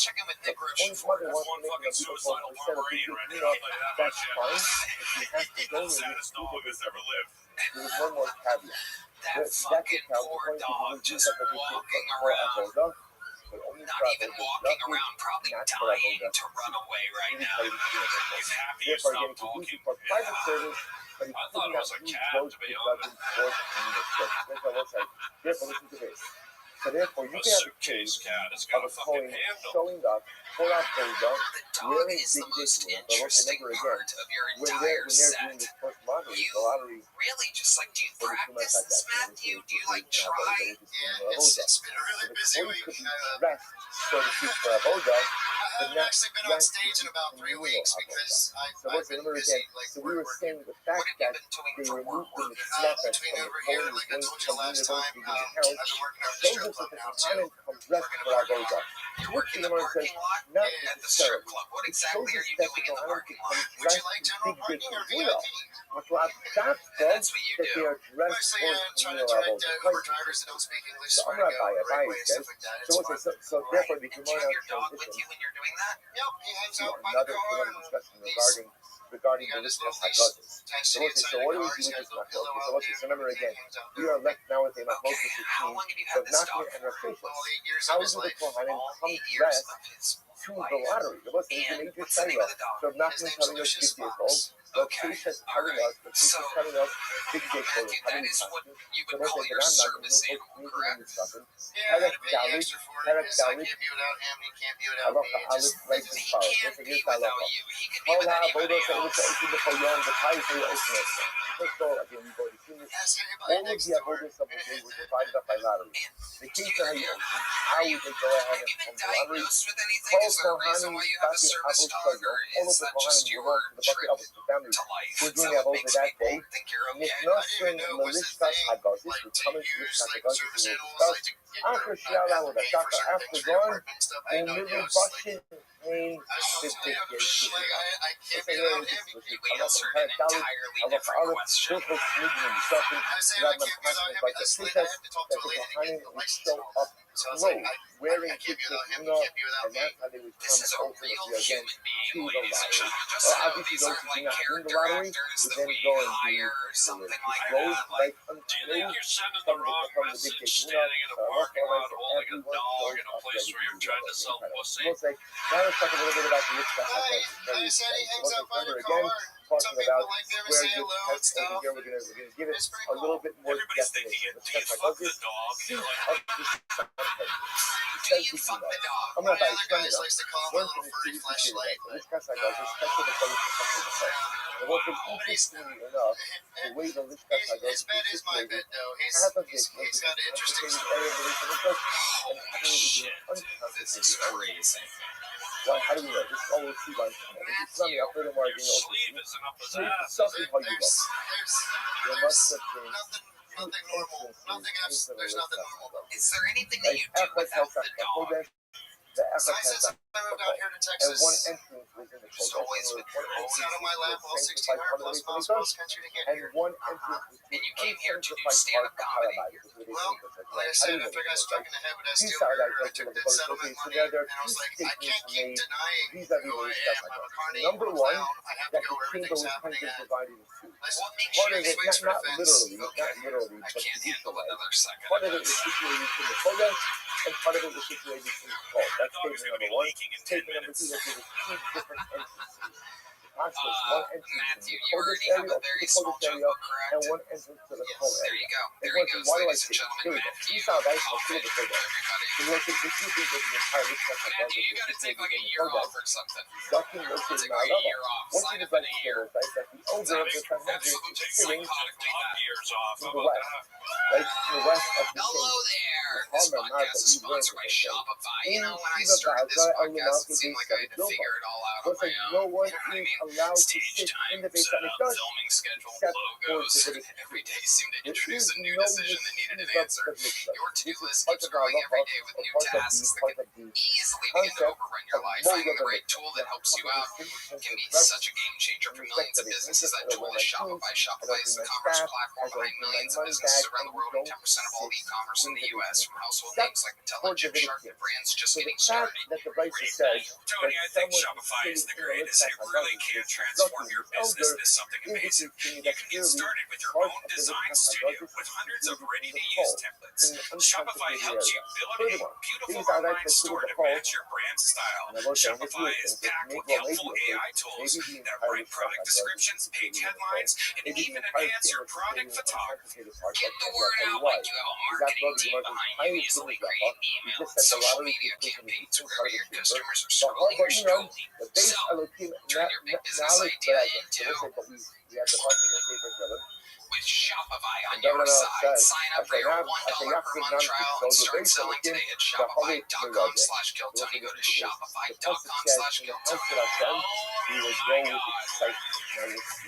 check in with Nick Roche. That's one fucking suicidal Pomeranian right there. That's fine. If He's the saddest dog that's ever lived. There's one more caveat. That fucking poor dog just walking around. Not even walking around, probably dying to run away right now. He's happy you stopped talking. But I thought it was a cat, to be honest. Therefore, listen to this. So therefore, you A can have a suitcase case cat. It's of got a a fucking coin handle. showing up for our folder, The dog wearing is the big most dick, interesting but part of your when entire they're doing set. this first lottery, You the lottery really just like, do you for the too much practice like this, that. Matthew? Do you like try? yeah, it's been a really busy week. Could be dressed, so to speak, for a bulldog. I haven't actually been on stage in about 3 weeks because I've been busy. Like, so we were saying the What fact have you that been doing they for removed work? the snapper between from over the here, phone like I told you from last time, the I've account. been working over the Shows strip us club that the now too. Kohanim comes dressed for our bulldog. You're Which working the the Gemara says, parking lot not at the strip necessarily. club. What It exactly shows are us you that doing the in the Kohanim parking lot? comes Would you dressed like in general big parking or dick VIP? Which will have that And that's what you that do. they are dressed Mostly for trying to Camille direct Rabbi. Uber drivers that don't speak English So so I'm where not to go, by the right way, it, stuff like that. It's fun. so therefore the And do you Gemara have your dog with transitions you when you're doing that? Yep, he hangs out by the another car another and discussion he's regarding got the his listeners little leash Haggadahs. attached to So the let's say, inside so of what the do we car. do He's with got this a little machlokas? pillow So out let's there. say, remember He again, hangs out we there. are left now with a Okay, machlokas how long have you had of this Nachman dog and for? Rafeshus. All 8 years How of do his the life. Kohanim All come 8 years dressed of his to life. the lottery? The Lord is a And major what's the name of sign the dog? So His Nachman name's telling us Lucius big dick Fox. Okay, Rafeshus all telling right. us, Rafeshus So, telling us big dick Matthew, that is what you would call your service animal, correct? Yeah, I had to pay extra for it because I can't be without him, he can't be without me. It just, He can't be without you. He can be with anybody else. First of all, again, we've already seen this. ask All anybody of next the door. avodas of the day were divided up by lottery. The kings of the ocean, how would they go ahead Have you and been from the lottery? diagnosed with anything? Is there a reason why you have a service dog, or is that just your trip to life? We're Is doing that that what over makes that people day. think you're okay? Niknosin Melishkas Hagazis, Like we to come into use Lishkas like Hagazis, service we animals, discuss like to get after your Shiala with a pay for shaka, certain after things for your gone, apartment and stuff. I and know, Miri yeah, it's like, Bashin, and I just this don't big know. game. Like I can't be Listen, without this him. was We answered an entirely different question. I say I can't be without him. I have to talk to a lady to get the license and all that. So it's like I can't be without him. He can't be without me. This is a real human being, ladies and gentlemen. Just so these aren't like character actors that we hire or something like that. Like, Do you think you're sending the wrong message standing in a parking lot holding a dog in a place where you're trying to sell pussy. We'll say, now let's talk a little bit about the Yitzchak HaGozer. He said he hangs out by the Again, car. Some talking people about like them where say hello and Yitzchak stuff. over here, we're gonna give it It's pretty a little cool. bit more Everybody's thinking definition. it. Do you fuck the dog? Do you fuck the dog? I'm One not of the by other guys likes to call him a little furry fleshlight. Yitzchak HaGozer, especially the Kodesh HaGozer. And what's interestingly enough, the way the Yitzchak HaGozer His bed is my bed, though. half of He's it got an interesting area story. of the Holy shit. This is crazy. Well, how do we know? This is all we'll see by it's not the upper and margin. Sleeve isn't up his ass. Something how you go. There's There must have been nothing normal. There's nothing normal, though. Is there anything that you do without the dog? The So effort since has I moved out here to and one Texas, entrance was in the just Kodesh. always with One rolls out of my lap, all entrance 1,600 plus miles cross country to get and here. one entrance was And you came here to do unsanctified stand-up part of comedy. Harabah. Well, like I said, after I got struck in the head with that These steel are girder, I like took the that Kodesh. settlement So money, there are and I was like, I statements can't keep made denying vis-a-vis who I Yitzchak am. I'm a HaGozer. carny. Number I'm one, down. I have to that go the where kingdom everything's was happening kind of at. divided in two. What makes Part you of it, switch for not defense? literally, Okay. not literally, I but can't handle another second part of of it was this. situated in the Kodesh, and part of it was situated in the Kodesh. That That's dog is statement going to be number one. leaking in 10 Statement number minutes. two, that there was two different entrances. Possibly one entrance in Matthew, the you already Kodesh have area, a very the small Kodesh area, junk book, correct? and one entrance to the Yes, Kodesh there area. you go. It There he wasn't, goes, why do I ladies and say this? gentlemen. Here we go. Matthew, These are right, call I'll it the Kodesh. everybody. So look, if you think that the entire Yitzchak HaGozer Matthew, you is got to take like a situated in year the off Kodesh, or something. Ducking Take located like in a Araba. year off. Once Sign you up in decide a to year. get that the owner of the Sanhedrin Absolutely. is Take sitting some dog years off. to How the about west, that? right to the west of the Hello kingdom. there. The This Palmer podcast Martha, is you learned sponsored by it, okay? Shopify. You In know, when I Shiva started this Gaza, podcast, it Al-Malki seemed like I had to Base figure it all out on was my like own. no You one know what I is mean? allowed to Stage sit time, in the base setup, HaMikdash filming schedule, except for logos. Leviticus. Every day seemed to There introduce is a new no decision that needed an yeshiva answer. of Mikdash. Your This to-do is list part keeps of growing halacha, every day with or new part of tasks that the could easily begin to concept overrun your of life. mold Finding of the a right Mikdash. tool that helps you out can be Reps such a game changer in for respect millions of of the businesses. That interest tool of is my Shopify. tools, Shopify is the my commerce staff, platform I go behind to my millions of money businesses back, around and the world, and 10% of all e-commerce in the U.S. From household names like Intelligent Shark to brands just So the getting fact started. that the Brisa says Tony, I that think someone Shopify is the sitting in greatest. It really can transform your business into something amazing. You can get started with your own design studio with hundreds of ready-to-use templates. Shopify helps you build a beautiful online store to match your brand style. Shopify is packed with helpful AI tools that write product descriptions, page headlines, and even enhance your product photography. Get the word out like you have a marketing team behind you. Easily create email and social media campaigns wherever your customers are scrolling or strolling. So, turn your big business idea into with Shopify on your side. Sign up for your $1 per month trial and start selling today at shopify.com/killtony. Go to shopify.com/killtony. Oh my God.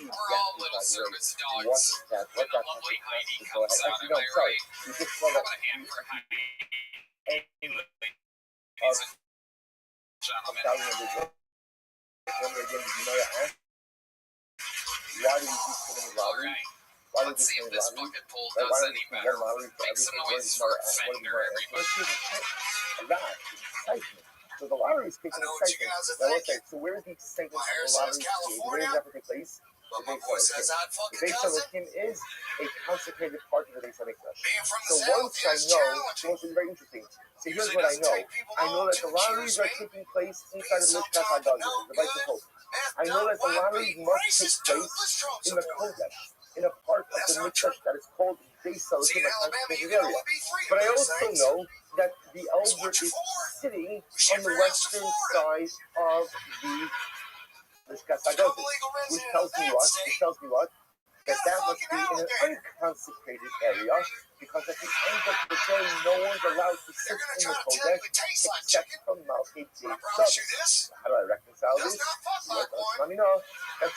We're all little service dogs. When the lovely Heidi comes out, am I right? How about a hand for Heidi? Ladies and gentlemen. Why do you keep so many lotteries? Why do you Let's see keep so if many this lotteries? bucket pool Why does do any you keep better. one lottery for Make some everything? noise for Fender, everybody. A lot, excitement. So the lottery is taking I know what you excitement. guys are Now, thinking. so where is the excitement My of hair the says lottery created? Where California, does that take place? but The my base voice of says the I'd The fucking base of cousin. the king is a consecrated part of the base of the Being from So the South once I is know, challenging. so it's very interesting. So here's Usually what I doesn't know. take people I know long that to the lotteries are accuse me. taking place inside Being of the some Lishkat tough and HaGazir, no the Beit good, Hope. effed I know up, that the lotteries white-beating, must take racist, place toothless Trump in the supporter. Kodesh, in a part of That's the not Mikdash true. that is called Beis See, Elohim, in a Alabama, you consecrated can area. only be three But of I those also things. know that the So elder what you is for? sitting Ship on the your ass to western Florida. side of the Lishkat Become a HaGazir, legal which resident tells of me that what? state. Which tells me what? That Got a must fucking be in an alligator. unconsecrated area, because at the end of the day, no one's allowed to sit They're gonna in try the to tell you Kodesh it tastes like except chicken. from Malki But I J. promise you this, How do I reconcile does this? not fuck like one. Let me know. That's